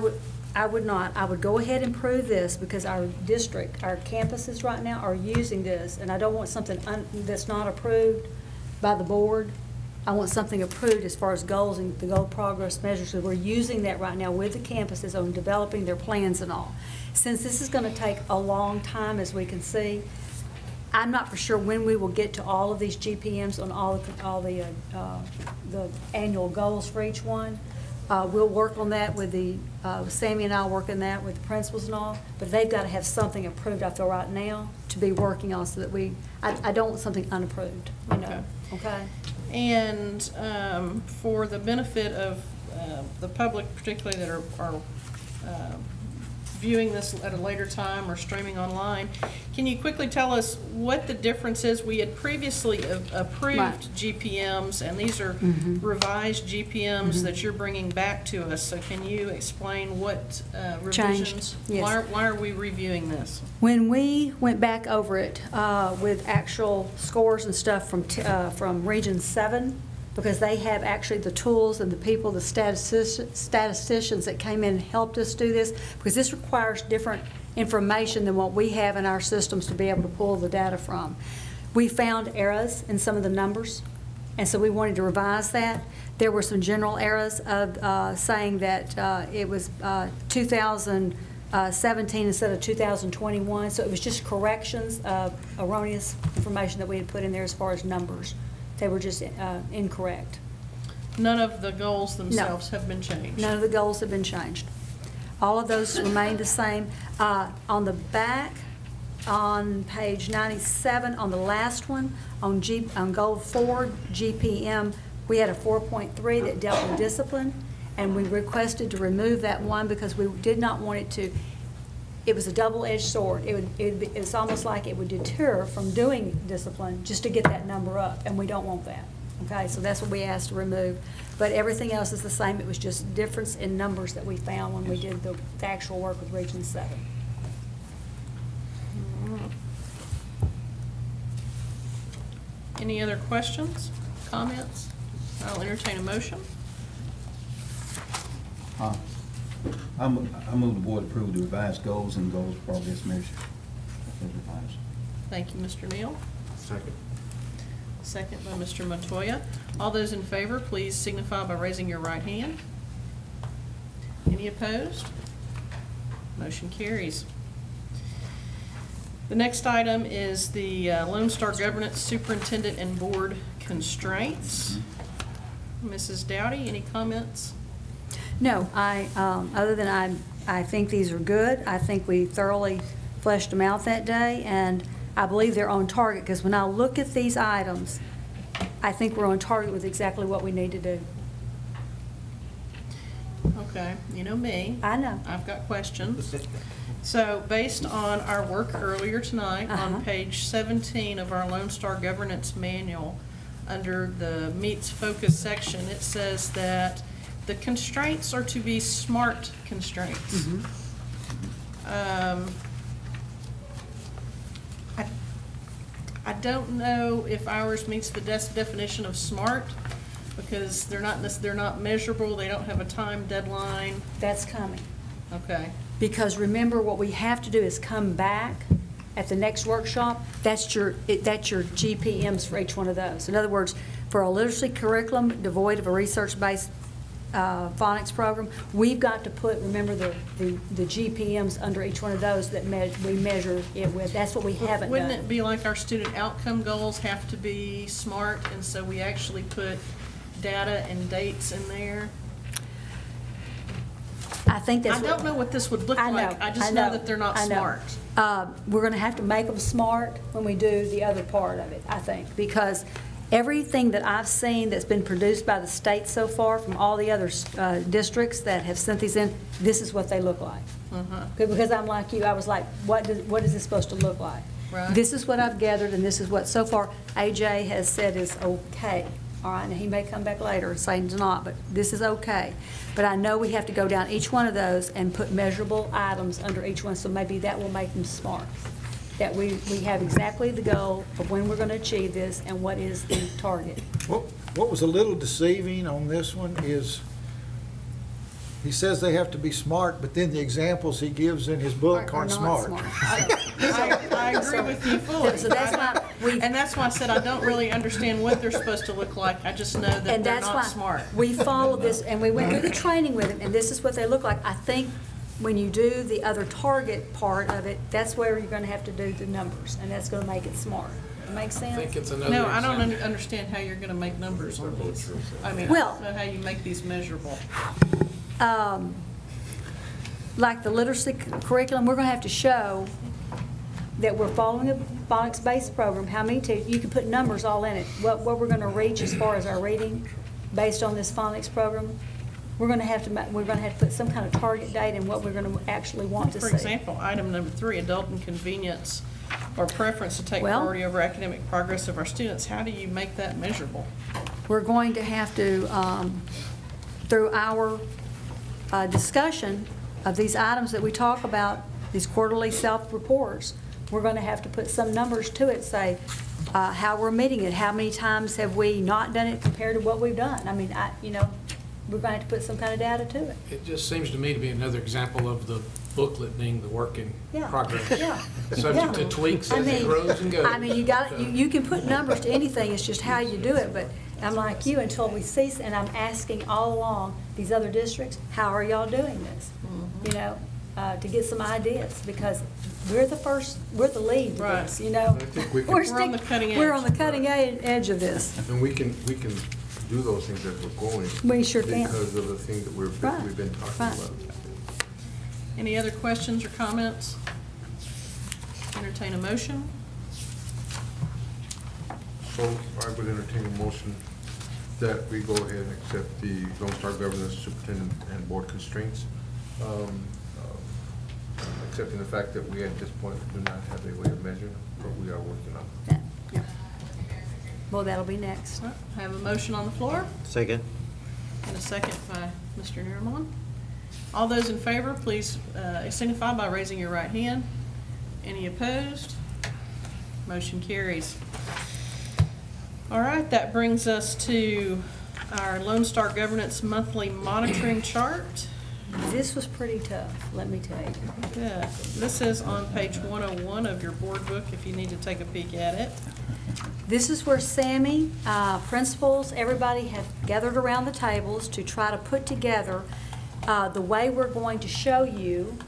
[SPEAKER 12] would not. I would go ahead and prove this because our district, our campuses right now are using this, and I don't want something that's not approved by the board I want something approved as far as goals and the goal progress measures. So we're using that right now with the campuses on developing their plans and all. Since this is going to take a long time, as we can see, I'm not for sure when we will get to all of these GPMs on all the annual goals for each one. We'll work on that with Sammy and I will work on that with the principals and all, but they've got to have something approved, I feel, right now to be working on so that I don't want something unapproved, you know, okay?
[SPEAKER 15] And for the benefit of the public, particularly that are viewing this at a later time or streaming online, can you quickly tell us what the difference is? We had previously approved
[SPEAKER 12] Right.
[SPEAKER 15] GPMs, and these are revised GPMs that you're bringing back to us. So can you explain what revisions?
[SPEAKER 12] Yes.
[SPEAKER 15] Why are we reviewing this?
[SPEAKER 12] When we went back over it with actual scores and stuff from Region 7, because they have actually the tools and the people, the statisticians that came in and helped us do this, because this requires different information than what we have in our systems to be able to pull the data from. We found errors in some of the numbers, and so we wanted to revise that. There were some general errors of saying that it was 2017 instead of 2021, so it was just corrections of erroneous information that we had put in there as far as numbers. They were just incorrect.
[SPEAKER 15] None of the goals themselves have been changed?
[SPEAKER 12] None of the goals have been changed. All of those remain the same. On the back, on page 97, on the last one, on goal 4, GPM, we had a 4.3 that dealt with discipline, and we requested to remove that one because we did not want it to. It was a double-edged sword. It's almost like it would deter from doing discipline just to get that number up, and we don't want that. Okay, so that's what we asked to remove. But everything else is the same. It was just difference in numbers that we found when we did the actual work with Region 7.
[SPEAKER 15] Any other questions, comments? I'll entertain a motion.
[SPEAKER 13] I move the board approve the revised goals and goals progress measure. As revised.
[SPEAKER 15] Thank you, Mr. Neal.
[SPEAKER 2] Second.
[SPEAKER 15] Second by Mr. Montoya. All those in favor, please signify by raising your right hand. Any opposed? Motion carries. The next item is the Lone Star Governance Superintendent and Board constraints. Mrs. Dowdy, any comments?
[SPEAKER 12] No, other than I think these are good. I think we thoroughly fleshed them out that day, and I believe they're on target, because when I look at these items, I think we're on target with exactly what we need to do.
[SPEAKER 15] Okay, you know me.
[SPEAKER 12] I know.
[SPEAKER 15] I've got questions. So based on our work earlier tonight, on page 17 of our Lone Star Governance Manual, under the Meets Focus section, it says that the constraints are to be SMART constraints. I don't know if ours meets the definition of SMART, because they're not measurable, they don't have a time deadline.
[SPEAKER 12] That's coming.
[SPEAKER 15] Okay.
[SPEAKER 12] Because remember, what we have to do is come back at the next workshop. That's your GPMs for each one of those. In other words, for a literacy curriculum devoid of a research-based phonics program, we've got to put, remember, the GPMs under each one of those that we measure it with. That's what we haven't done.
[SPEAKER 15] Wouldn't it be like our student outcome goals have to be SMART, and so we actually put data and dates in there?
[SPEAKER 12] I think that's
[SPEAKER 15] I don't know what this would look like. I just know that they're not SMART.
[SPEAKER 12] We're going to have to make them SMART when we do the other part of it, I think, because everything that I've seen that's been produced by the state so far from all the other districts that have sent these in, this is what they look like. Because I'm like you, I was like, what is this supposed to look like?
[SPEAKER 15] Right.
[SPEAKER 12] This is what I've gathered, and this is what so far AJ has said is okay. All right, and he may come back later and say it's not, but this is okay. But I know we have to go down each one of those and put measurable items under each one, so maybe that will make them SMART. That we have exactly the goal of when we're going to achieve this and what is the target.
[SPEAKER 16] What was a little deceiving on this one is, he says they have to be smart, but then the examples he gives in his book aren't smart.
[SPEAKER 15] I agree with you fully.
[SPEAKER 12] So that's
[SPEAKER 15] And that's why I said I don't really understand what they're supposed to look like. I just know that
[SPEAKER 12] And
[SPEAKER 15] they're
[SPEAKER 12] that's
[SPEAKER 15] not
[SPEAKER 12] why
[SPEAKER 15] smart.
[SPEAKER 12] we followed this, and we went through the training with them, and this is what they look like. I think when you do the other target part of it, that's where you're gonna have to do the numbers, and that's gonna make it smart. Make sense?
[SPEAKER 14] I think it's another
[SPEAKER 15] No, I don't
[SPEAKER 14] example.
[SPEAKER 15] understand how you're gonna make numbers on these. I mean, I
[SPEAKER 12] Well-
[SPEAKER 15] don't know how you make these measurable.
[SPEAKER 12] Like the literacy curriculum, we're gonna have to show that we're following a phonics-based program, how many, you can put numbers all in it, what we're gonna reach as far as our reading based on this phonics program. We're gonna have to put some kind of target date and what we're gonna actually want to see.
[SPEAKER 15] For example, item number 3, adult inconvenience or preference to take
[SPEAKER 12] Well-
[SPEAKER 15] priority over academic progress of our students. How do you make that measurable?
[SPEAKER 12] We're going to have to, through our discussion of these items that we talk about, these quarterly self-reports, we're going to have to put some numbers to it, say how we're meeting it, how many times have we not done it compared to what we've done. I mean, we're going to have to put some kind of data to it.
[SPEAKER 14] It just seems to me to be another example of the booklet being the work in
[SPEAKER 12] Yeah.
[SPEAKER 14] progress.
[SPEAKER 12] Yeah.
[SPEAKER 14] Subject
[SPEAKER 12] Yeah.
[SPEAKER 14] to tweaks
[SPEAKER 12] I
[SPEAKER 14] as it
[SPEAKER 12] mean-
[SPEAKER 14] grows and goes.
[SPEAKER 12] I mean, you can put numbers to anything, it's just how you do it, but I'm like you, until we see, and I'm asking all along, these other districts, how are y'all doing this? You know, to get some ideas, because we're the lead to
[SPEAKER 15] Right.
[SPEAKER 12] this, you know?
[SPEAKER 2] I think we can-
[SPEAKER 15] We're on the cutting
[SPEAKER 12] We're
[SPEAKER 15] edge.
[SPEAKER 12] on the cutting edge of this.
[SPEAKER 2] And we can do those things as we're going.
[SPEAKER 12] We sure can.
[SPEAKER 2] Because of the things that
[SPEAKER 12] Right.
[SPEAKER 2] we've been talking
[SPEAKER 12] Right.
[SPEAKER 2] about.
[SPEAKER 15] Any other questions or comments? Entertain a motion.
[SPEAKER 2] So I would entertain a motion that we go ahead and accept the Lone Star Governance Superintendent and Board constraints, accepting the fact that we at this point do not have a way of measuring, but we are working on it.
[SPEAKER 12] Yeah. Well, that'll be next.
[SPEAKER 15] I have a motion on the floor
[SPEAKER 18] Second.
[SPEAKER 15] and a second by Mr. Nuremon. All those in favor, please signify by raising your right hand. Any opposed? Motion carries. All right, that brings us to our Lone Star Governance Monthly Monitoring Chart.
[SPEAKER 12] This was pretty tough, let me tell you.
[SPEAKER 15] Good. This is on page 101 of your board book, if you need to take a peek at it.
[SPEAKER 12] This is where Sammy, principals, everybody have gathered around the tables to try to put together the way we're going to show you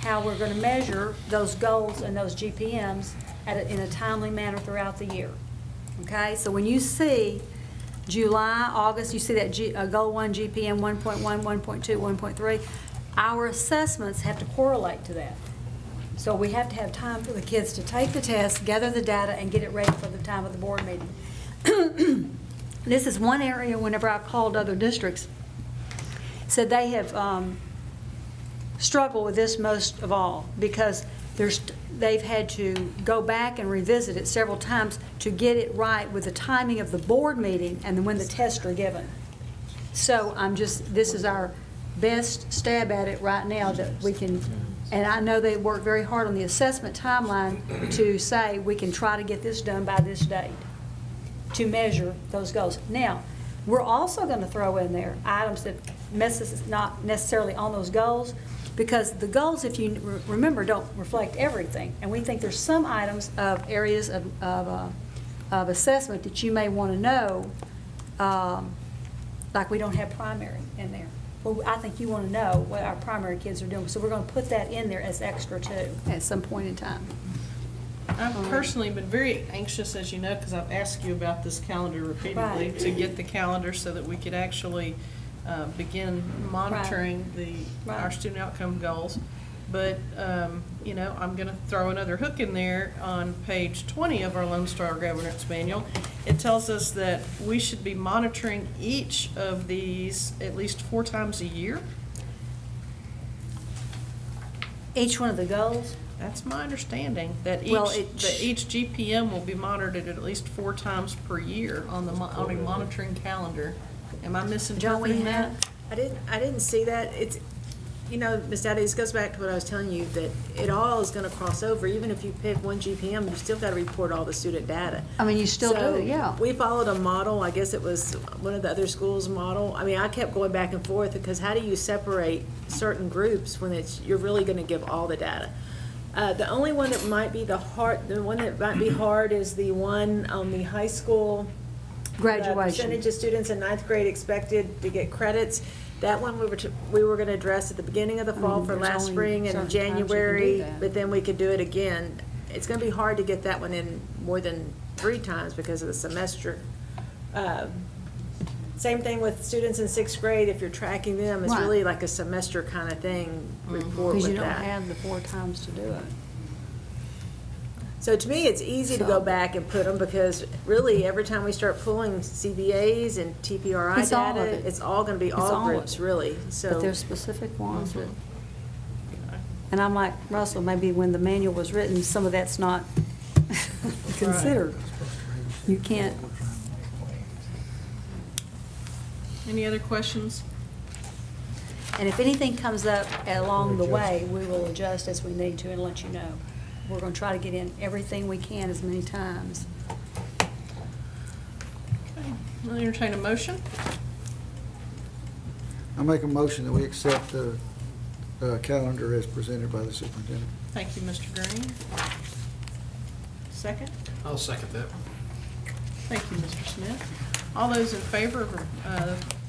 [SPEAKER 12] how we're going to measure those goals and those GPMs in a timely manner throughout the year. Okay, so when you see July, August, you see that Goal 1 GPM 1.1, 1.2, 1.3, our assessments have to correlate to that. So we have to have time for the kids to take the test, gather the data, and get it ready for the time of the board meeting. This is one area, whenever I called other districts, said they have struggled with this most of all, because they've had to go back and revisit it several times to get it right with the timing of the board meeting and then when the tests are given. So this is our best stab at it right now that we can, and I know they work very hard on the assessment timeline to say we can try to get this done by this date to measure those goals. Now, we're also going to throw in there items that messes not necessarily on those goals, because the goals, if you remember, don't reflect everything. And we think there's some items of areas of assessment that you may want to know, like we don't have primary in there. Well, I think you want to know what our primary kids are doing, so we're going to put that in there as extra too at some point in time.
[SPEAKER 15] I've personally been very anxious, as you know, because I've asked you about this calendar repeatedly,
[SPEAKER 12] Right.
[SPEAKER 15] to get the calendar so that we could actually begin monitoring our
[SPEAKER 12] Right.
[SPEAKER 15] student outcome goals. But, you know, I'm going to throw another hook in there on page 20 of our Lone Star Governance Manual. It tells us that we should be monitoring each of these at least 4 times a year.
[SPEAKER 12] Each one of the goals?
[SPEAKER 15] That's my understanding, that
[SPEAKER 12] Well,
[SPEAKER 15] each GPM will be monitored at least 4 times per year on a monitoring calendar. Am I misinterpreting that?
[SPEAKER 19] I didn't see that. It's, you know, Ms. Dowdy, this goes back to what I was telling you, that it all is gonna cross over. Even if you pick one GPM, you still gotta report all the student data.
[SPEAKER 12] I mean, you still
[SPEAKER 19] So,
[SPEAKER 12] do, yeah.
[SPEAKER 19] we followed a model, I guess it was one of the other schools' model. I mean, I kept going back and forth, because how do you separate certain groups when you're really gonna give all the data? The only one that might be the one that might be hard is the one on the high school.
[SPEAKER 12] Graduation.
[SPEAKER 19] The percentage of students in ninth grade expected to get credits. That one we were gonna address at the beginning of the fall for
[SPEAKER 12] there's
[SPEAKER 19] last
[SPEAKER 12] only
[SPEAKER 19] spring
[SPEAKER 12] certain
[SPEAKER 19] and
[SPEAKER 12] times you can do
[SPEAKER 19] January,
[SPEAKER 12] that.
[SPEAKER 19] but then we could do it again. It's gonna be hard to get that one in more than 3 times because of the semester. Same thing with students in 6th grade, if you're tracking them, it's
[SPEAKER 12] Right.
[SPEAKER 19] really like a semester kind of thing, report
[SPEAKER 12] Because
[SPEAKER 19] with
[SPEAKER 12] you don't
[SPEAKER 19] that.
[SPEAKER 12] have the 4 times to do it.
[SPEAKER 19] So to me, it's easy to
[SPEAKER 12] So-
[SPEAKER 19] go back and put them, because really, every time we start pulling CBAs and TPRI
[SPEAKER 12] It's all of
[SPEAKER 19] data,
[SPEAKER 12] it.
[SPEAKER 19] it's all gonna be
[SPEAKER 12] It's
[SPEAKER 19] all
[SPEAKER 12] all of
[SPEAKER 19] groups,
[SPEAKER 12] it.
[SPEAKER 19] really, so.
[SPEAKER 12] But there's specific ones that, and I'm like Russell, maybe when the manual was written, some of that's not considered. You can't,
[SPEAKER 15] Any other questions?
[SPEAKER 12] and if anything comes up along the way, we will adjust as we need to and let you know. We're gonna try to get in everything we can as many times.
[SPEAKER 15] Okay, I'll entertain a motion.
[SPEAKER 16] I make a motion that we accept the calendar as presented by the superintendent.
[SPEAKER 15] Thank you, Mr. Green. Second?
[SPEAKER 14] I'll second that.
[SPEAKER 15] Thank you, Mr. Smith. All those in favor,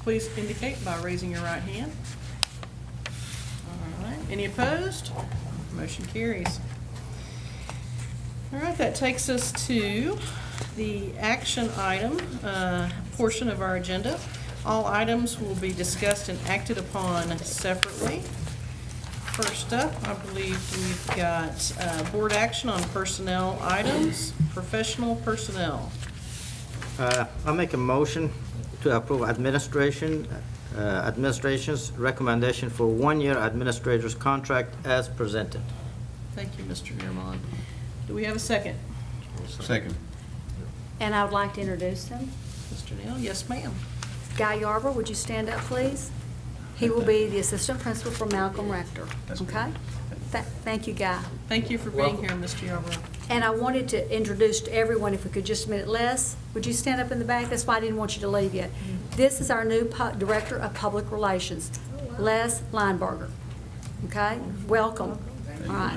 [SPEAKER 15] please indicate by raising your right hand. All right, any opposed? Motion carries. All right, that takes us to the action item portion of our agenda. All items will be discussed and acted upon separately. First up, I believe we've got board action on personnel items, professional personnel.
[SPEAKER 18] I make a motion to approve administration's recommendation for 1-year administrator's contract as presented.
[SPEAKER 15] Thank you, Mr. Neermond. Do we have a second?
[SPEAKER 13] Second.
[SPEAKER 12] And I would like to introduce him.
[SPEAKER 15] Mr. Neal, yes, ma'am.
[SPEAKER 12] Guy Yarber, would you stand up, please? He will be the assistant principal for Malcolm Rector, okay? Thank you, Guy.
[SPEAKER 15] Thank you for being here, Mr. Yarborough.
[SPEAKER 12] And I wanted to introduce to everyone, if we could just a minute, Les, would you stand up in the back? That's why I didn't want you to leave yet. This is our new Director of Public Relations, Les Lineberger, okay? Welcome. All right.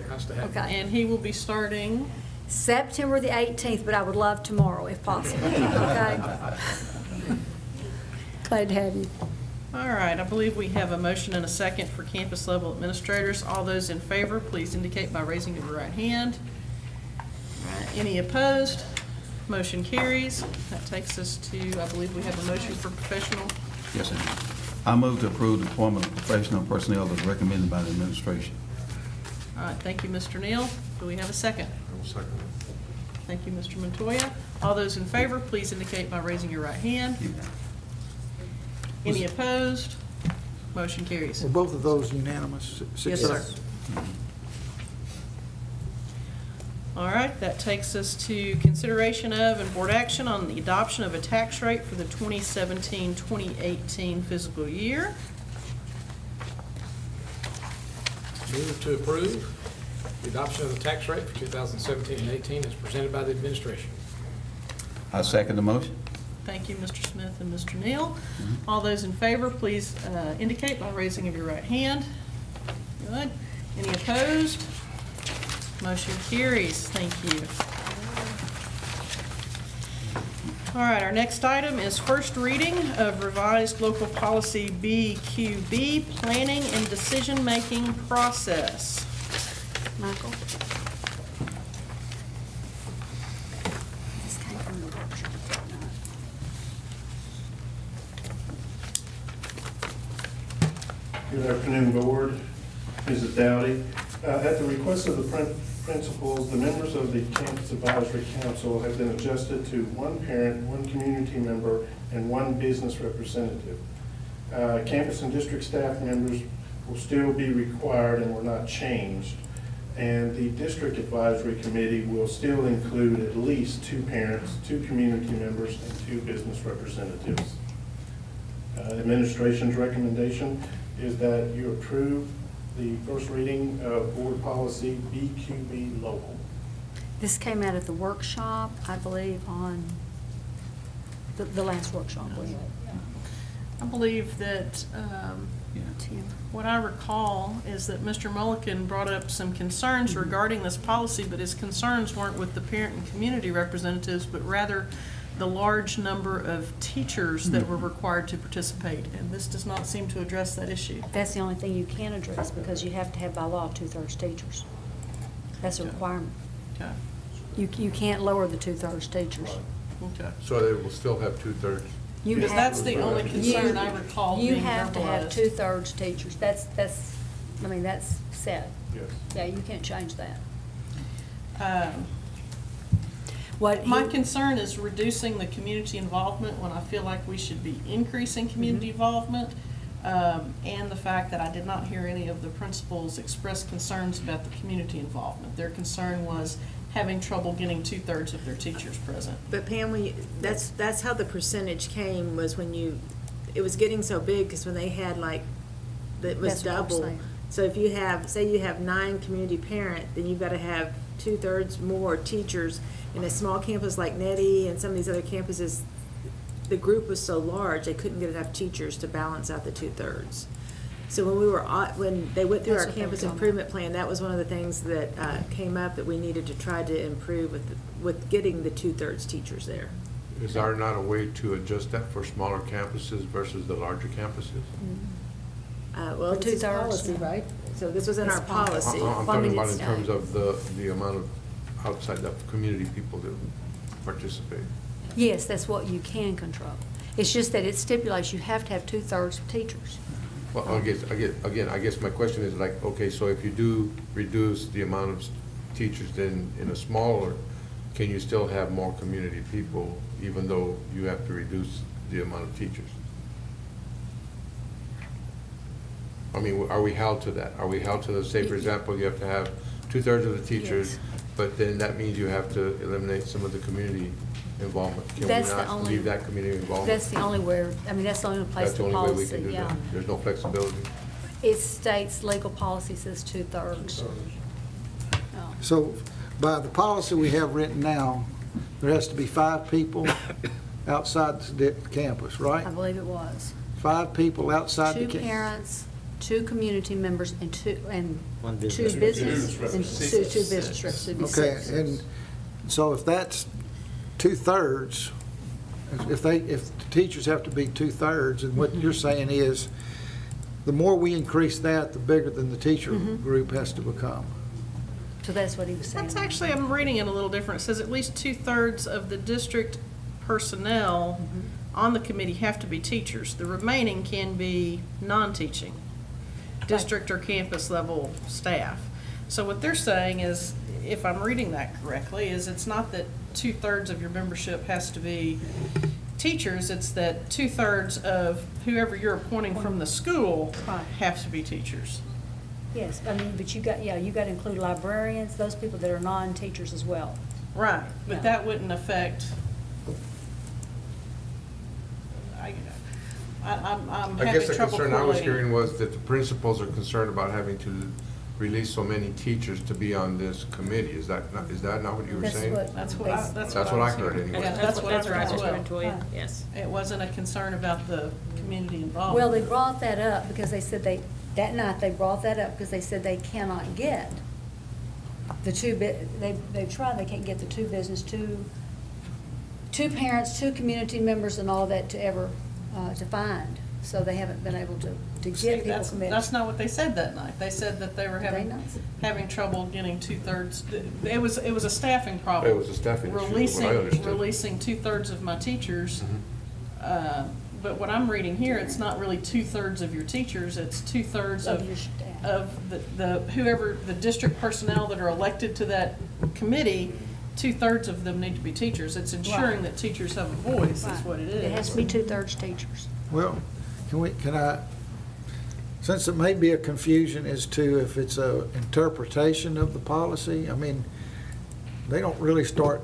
[SPEAKER 14] Nice to have you.
[SPEAKER 12] Okay.
[SPEAKER 15] And he will be starting,
[SPEAKER 12] September the 18th, but I would love tomorrow if possible, okay? Glad to have you.
[SPEAKER 15] all right, I believe we have a motion and a second for campus level administrators. All those in favor, please indicate by raising your right hand. All right, any opposed? Motion carries. That takes us to, I believe we have a motion for professional.
[SPEAKER 13] Yes, sir. I move to approve the appointment of professional personnel as recommended by the administration.
[SPEAKER 15] All right, thank you, Mr. Neal. Do we have a second?
[SPEAKER 2] I'll second it.
[SPEAKER 15] Thank you, Mr. Montoya. All those in favor, please indicate by raising your right hand. Any opposed? Motion carries.
[SPEAKER 16] Were both of those unanimous?
[SPEAKER 15] Yes, sir. All right, that takes us to consideration of and board action on the adoption of a tax rate for the 2017-2018 fiscal year.
[SPEAKER 14] Move to approve the adoption of the tax rate for 2017 and 18 as presented by the administration.
[SPEAKER 13] I second the motion.
[SPEAKER 15] Thank you, Mr. Smith and Mr. Neal. All those in favor, please indicate by raising of your right hand. Good. Any opposed? Motion carries. Thank you. All right, our next item is first reading of revised local policy BQB, planning and decision-making process.
[SPEAKER 12] Michael? This came from the workshop, didn't it?
[SPEAKER 3] Good afternoon, Board. Mrs. Dowdy. At the request of the principals, the members of the Campus Advisory Council have been adjusted to one parent, one community member, and one business representative. Campus and district staff members will still be required and will not change. And the district advisory committee will still include at least 2 parents, 2 community members, and 2 business representatives. Administration's recommendation is that you approve the first reading of board policy BQB local.
[SPEAKER 12] This came out at the workshop, I believe, on the last workshop, wasn't it?
[SPEAKER 15] I believe that What I recall is that Mr. Mulliken brought up some concerns regarding this policy, but his concerns weren't with the parent and community representatives, but rather the large number of teachers that were required to participate, and this does not seem to address that issue.
[SPEAKER 12] That's the only thing you can address, because you have to have by law 2/3 teachers. That's a requirement.
[SPEAKER 15] Okay.
[SPEAKER 12] You can't lower the 2/3 teachers.
[SPEAKER 15] Okay.
[SPEAKER 2] So they will still have 2/3?
[SPEAKER 12] You
[SPEAKER 15] Because
[SPEAKER 12] have-
[SPEAKER 15] that's the only concern I recall
[SPEAKER 12] You
[SPEAKER 15] being
[SPEAKER 12] have to have
[SPEAKER 15] verbalized.
[SPEAKER 12] 2/3 teachers. That's, I mean, that's set.
[SPEAKER 2] Yes.
[SPEAKER 12] Yeah, you can't change that.
[SPEAKER 15] My concern is reducing the community involvement when I feel like we should be increasing community involvement, and the fact that I did not hear any of the principals express concerns about the community involvement. Their concern was having trouble getting 2/3 of their teachers present.
[SPEAKER 19] But Pam, that's how the percentage came, was when it was getting so big, because when they had it was
[SPEAKER 12] That's what I'm
[SPEAKER 19] double.
[SPEAKER 12] saying.
[SPEAKER 19] So if you have, say you have 9 community parent, then you've got to have 2/3 more teachers. In a small campus like Nettie and some of these other campuses, the group was so large, they couldn't get enough teachers to balance out the 2/3. So when they went through
[SPEAKER 12] That's
[SPEAKER 19] our
[SPEAKER 12] what they were
[SPEAKER 19] campus
[SPEAKER 12] talking
[SPEAKER 19] improvement plan, that was one of the things that came up, that we needed to try to improve with getting the 2/3 teachers there.
[SPEAKER 2] Is there not a way to adjust that for smaller campuses versus the larger campuses?
[SPEAKER 19] Well,
[SPEAKER 12] For
[SPEAKER 19] this is
[SPEAKER 12] 2/3,
[SPEAKER 19] policy,
[SPEAKER 12] yeah.
[SPEAKER 19] right? So this was in our
[SPEAKER 12] It's policy.
[SPEAKER 19] policy.
[SPEAKER 2] I'm
[SPEAKER 12] Well, I mean,
[SPEAKER 2] talking about in
[SPEAKER 12] it's-
[SPEAKER 2] terms of the amount of outside the community people that participate.
[SPEAKER 12] Yes, that's what you can control. It's just that it stipulates you have to have 2/3 teachers.
[SPEAKER 2] Well, I guess my question is like, okay, so if you do reduce the amount of teachers, then in a smaller, can you still have more community people, even though you have to reduce the amount of teachers? I mean, are we held to that? Are we held to the, say, for example, you have to have 2/3 of the teachers,
[SPEAKER 12] Yes.
[SPEAKER 2] but then that means you have to eliminate some of the community involvement? Can we
[SPEAKER 12] That's the
[SPEAKER 2] not
[SPEAKER 12] only-
[SPEAKER 2] leave that community involvement?
[SPEAKER 12] That's the only where, I mean, that's the only place
[SPEAKER 2] That's the
[SPEAKER 12] the
[SPEAKER 2] only way we
[SPEAKER 12] policy,
[SPEAKER 2] can do
[SPEAKER 12] yeah.
[SPEAKER 2] that? There's no flexibility?
[SPEAKER 12] It states legal policy says 2/3. Oh.
[SPEAKER 16] So by the policy we have written now, there has to be 5 people outside the campus, right?
[SPEAKER 12] I believe it was.
[SPEAKER 16] 5 people outside the
[SPEAKER 12] 2
[SPEAKER 16] campus.
[SPEAKER 12] parents, 2 community members, and 2
[SPEAKER 18] One
[SPEAKER 12] 2
[SPEAKER 18] business.
[SPEAKER 12] business, and 2 business reps, it'd be
[SPEAKER 16] Okay,
[SPEAKER 12] 6.
[SPEAKER 16] and so if that's 2/3, if the teachers have to be 2/3, and what you're saying is, the more we increase that, the bigger than the teacher group has to become.
[SPEAKER 12] So that's what he was saying.
[SPEAKER 15] That's actually, I'm reading it a little different. It says at least 2/3 of the district personnel on the committee have to be teachers. The remaining can be non-teaching, district or campus level staff. So what they're saying is, if I'm reading that correctly, is it's not that 2/3 of your membership has to be teachers, it's that 2/3 of whoever you're appointing from the school have to be teachers.
[SPEAKER 12] Yes, I mean, but you got to include librarians, those people that are non-teachers as well.
[SPEAKER 15] Right,
[SPEAKER 12] Yeah.
[SPEAKER 15] but that wouldn't affect, I'm
[SPEAKER 2] I
[SPEAKER 15] having
[SPEAKER 2] guess the
[SPEAKER 15] trouble
[SPEAKER 2] concern I was
[SPEAKER 15] correlating.
[SPEAKER 2] hearing was that the principals are concerned about having to release so many teachers to be on this committee. Is that not what you were
[SPEAKER 12] That's
[SPEAKER 2] saying?
[SPEAKER 12] what-
[SPEAKER 15] That's what I
[SPEAKER 2] That's what I
[SPEAKER 15] was
[SPEAKER 2] heard
[SPEAKER 15] hearing.
[SPEAKER 2] anyway.
[SPEAKER 15] Yeah, that's what I
[SPEAKER 19] That's
[SPEAKER 15] heard
[SPEAKER 19] right,
[SPEAKER 15] as
[SPEAKER 19] that's
[SPEAKER 15] well.
[SPEAKER 19] right, Toya, yes.
[SPEAKER 15] It wasn't a concern about the community involvement.
[SPEAKER 12] Well, they brought that up because they said that night they brought that up because they said they cannot get the they've tried, they can't get the 2 business, 2 parents, 2 community members and all that to ever, to find. So they haven't been able to
[SPEAKER 15] See,
[SPEAKER 12] get people
[SPEAKER 15] that's
[SPEAKER 12] committed.
[SPEAKER 15] not what they said that night. They said that they were having trouble getting 2/3. It was a staffing problem.
[SPEAKER 2] It was a staffing issue, what I understood.
[SPEAKER 15] Releasing 2/3 of my teachers. But what I'm reading here, it's not really 2/3 of your teachers, it's 2/3
[SPEAKER 12] Of your staff.
[SPEAKER 15] of the whoever, the district personnel that are elected to that committee, 2/3 of them need to be teachers. It's ensuring
[SPEAKER 12] Right.
[SPEAKER 15] that teachers have a voice, is
[SPEAKER 12] Right.
[SPEAKER 15] what it is.
[SPEAKER 12] It has to be 2/3 teachers.
[SPEAKER 16] Well, since it may be a confusion as to if it's a interpretation of the policy, I mean, they don't really start,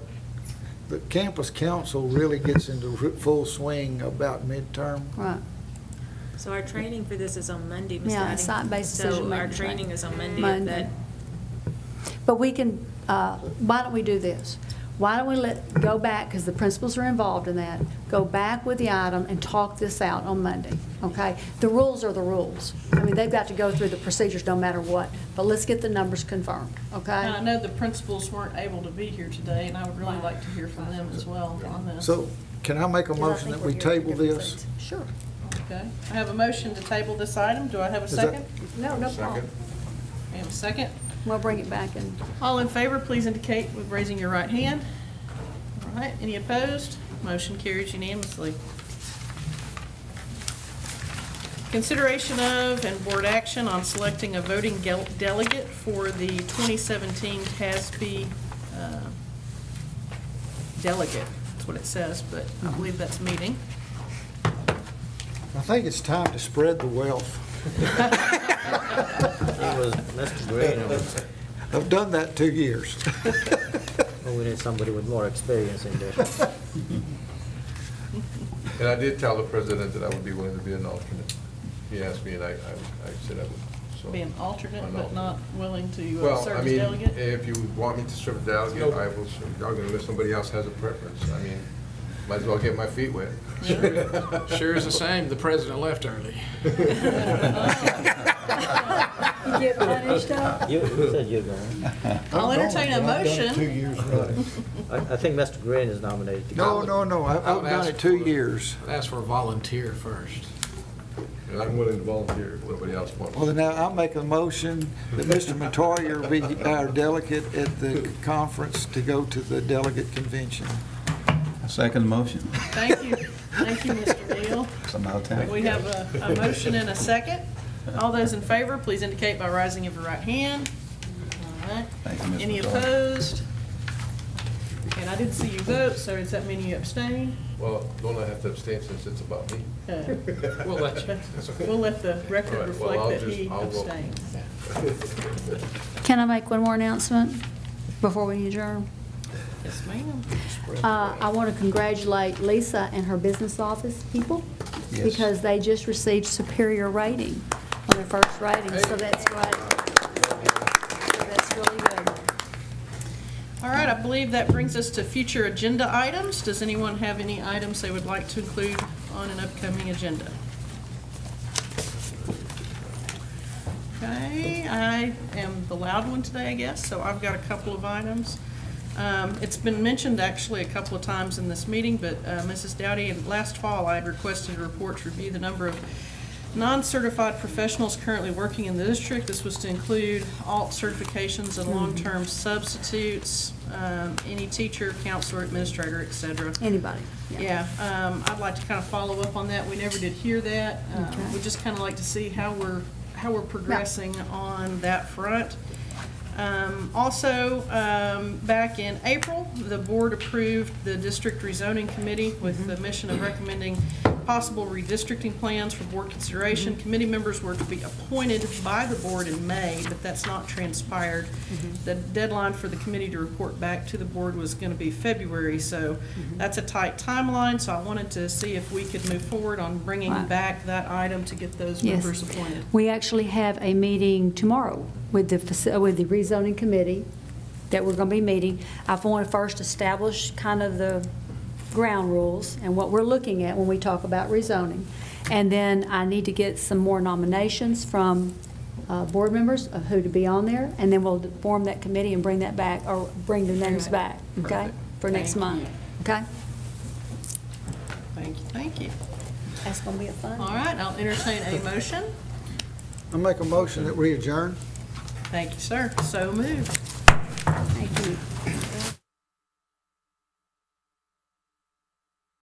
[SPEAKER 16] the campus council really gets into full swing about midterm.
[SPEAKER 12] Right.
[SPEAKER 19] So our training for this is on Monday, Ms.
[SPEAKER 12] Yeah,
[SPEAKER 19] Dottie.
[SPEAKER 12] it's site-based
[SPEAKER 19] So
[SPEAKER 12] decision-making
[SPEAKER 19] our training
[SPEAKER 12] training.
[SPEAKER 19] is on Monday.
[SPEAKER 12] Monday. But we can, why don't we do this? Why don't we go back, because the principals are involved in that, go back with the item and talk this out on Monday, okay? The rules are the rules. I mean, they've got to go through the procedures no matter what, but let's get the numbers confirmed, okay?
[SPEAKER 15] And I know the principals weren't able to be here today, and I would really like to hear from them as well on this.
[SPEAKER 16] So can I make a motion that we table this?
[SPEAKER 12] Sure.
[SPEAKER 15] Okay, I have a motion to table this item. Do I have a
[SPEAKER 16] Is that-
[SPEAKER 15] second?
[SPEAKER 12] No problem.
[SPEAKER 15] I have a second.
[SPEAKER 12] We'll bring it back and.
[SPEAKER 15] All in favor, please indicate with raising your right hand. All right, any opposed? Motion carries unanimously. Consideration of and board action on selecting a voting delegate for the 2017 TASB delegate. That's what it says, but I believe that's meeting.
[SPEAKER 16] I think it's time to spread the wealth.
[SPEAKER 18] It was Mr. Green.
[SPEAKER 16] I've done that 2 years.
[SPEAKER 18] Well, we need somebody with more experience in this.
[SPEAKER 2] And I did tell the president that I would be willing to be an alternate. He asked me, and I said I would. So
[SPEAKER 15] Be an alternate,
[SPEAKER 2] An
[SPEAKER 15] but
[SPEAKER 2] alternate.
[SPEAKER 15] not willing to
[SPEAKER 2] Well,
[SPEAKER 15] serve
[SPEAKER 2] I
[SPEAKER 15] as
[SPEAKER 2] mean,
[SPEAKER 15] delegate?
[SPEAKER 2] if you want me to serve as delegate, I will serve delegate unless somebody else has a preference. I mean, might as well get my feet wet.
[SPEAKER 14] Sure is the same, the president left early.
[SPEAKER 12] You get punished up?
[SPEAKER 18] You said you're going.
[SPEAKER 15] I'll entertain a motion.
[SPEAKER 16] 2 years running.
[SPEAKER 18] I think Mr. Green is nominated to go.
[SPEAKER 16] No, I've done it 2 years.
[SPEAKER 14] Ask for a volunteer first.
[SPEAKER 2] And I'm willing to volunteer if nobody else wants.
[SPEAKER 16] Well, then now I'll make a motion that Mr. Montoya be our delegate at the conference to go to the delegate convention.
[SPEAKER 13] I second the motion.
[SPEAKER 15] Thank you. Thank you, Mr. Neal.
[SPEAKER 13] Some out of town.
[SPEAKER 15] We have a motion and a second. All those in favor, please indicate by rising of your right hand. All right.
[SPEAKER 13] Thank you, Ms.
[SPEAKER 15] Any
[SPEAKER 13] Montoya.
[SPEAKER 15] opposed? And I didn't see you vote, so does that mean you abstain?
[SPEAKER 2] Well, don't I have to abstain since it's about me?
[SPEAKER 14] We'll let you. That's okay.
[SPEAKER 15] We'll let the
[SPEAKER 2] All
[SPEAKER 15] record
[SPEAKER 2] right, well, I'll
[SPEAKER 15] reflect that he
[SPEAKER 2] I'll vote.
[SPEAKER 15] abstained.
[SPEAKER 12] Can I make one more announcement before we adjourn?
[SPEAKER 15] Yes, ma'am.
[SPEAKER 12] I want to congratulate Lisa and her business office people
[SPEAKER 13] Yes.
[SPEAKER 12] because they just received superior rating on their first rating, so that's great. So that's really good.
[SPEAKER 15] All right, I believe that brings us to future agenda items. Does anyone have any items they would like to include on an upcoming agenda? Okay, I am the loud one today, I guess, so I've got a couple of items. It's been mentioned actually a couple of times in this meeting, but Mrs. Dowdy, last fall I had requested a report to review the number of non-certified professionals currently working in the district. This was to include alt certifications and long-term substitutes, any teacher, counselor, administrator, et cetera.
[SPEAKER 12] Anybody?
[SPEAKER 15] Yeah, I'd like to kind of follow up on that. We never did hear that.
[SPEAKER 12] Okay.
[SPEAKER 15] We'd just kind of like to see how we're progressing on that front. Also, back in April, the board approved the district rezoning committee with the mission of recommending possible redistricting plans for board consideration. Committee members were to be appointed by the board in May, but that's not transpired. The deadline for the committee to report back to the board was going to be February, so that's a tight timeline. So I wanted to see if we could move forward on bringing
[SPEAKER 12] Right.
[SPEAKER 15] back that item to get those
[SPEAKER 12] Yes.
[SPEAKER 15] members appointed.
[SPEAKER 12] We actually have a meeting tomorrow with the rezoning committee that we're going to be meeting. I want to first establish kind of the ground rules and what we're looking at when we talk about rezoning. And then I need to get some more nominations from board members of who to be on there, and then we'll form that committee and bring that back, or bring the names back, okay?
[SPEAKER 15] Perfect.
[SPEAKER 12] For next
[SPEAKER 15] Thank
[SPEAKER 12] month, okay?
[SPEAKER 15] Thank you, thank you.
[SPEAKER 12] That's going to be a fun.
[SPEAKER 15] All right, I'll entertain a motion.
[SPEAKER 16] I'll make a motion that we adjourn.
[SPEAKER 15] Thank you, sir. So moved.
[SPEAKER 12] Thank you.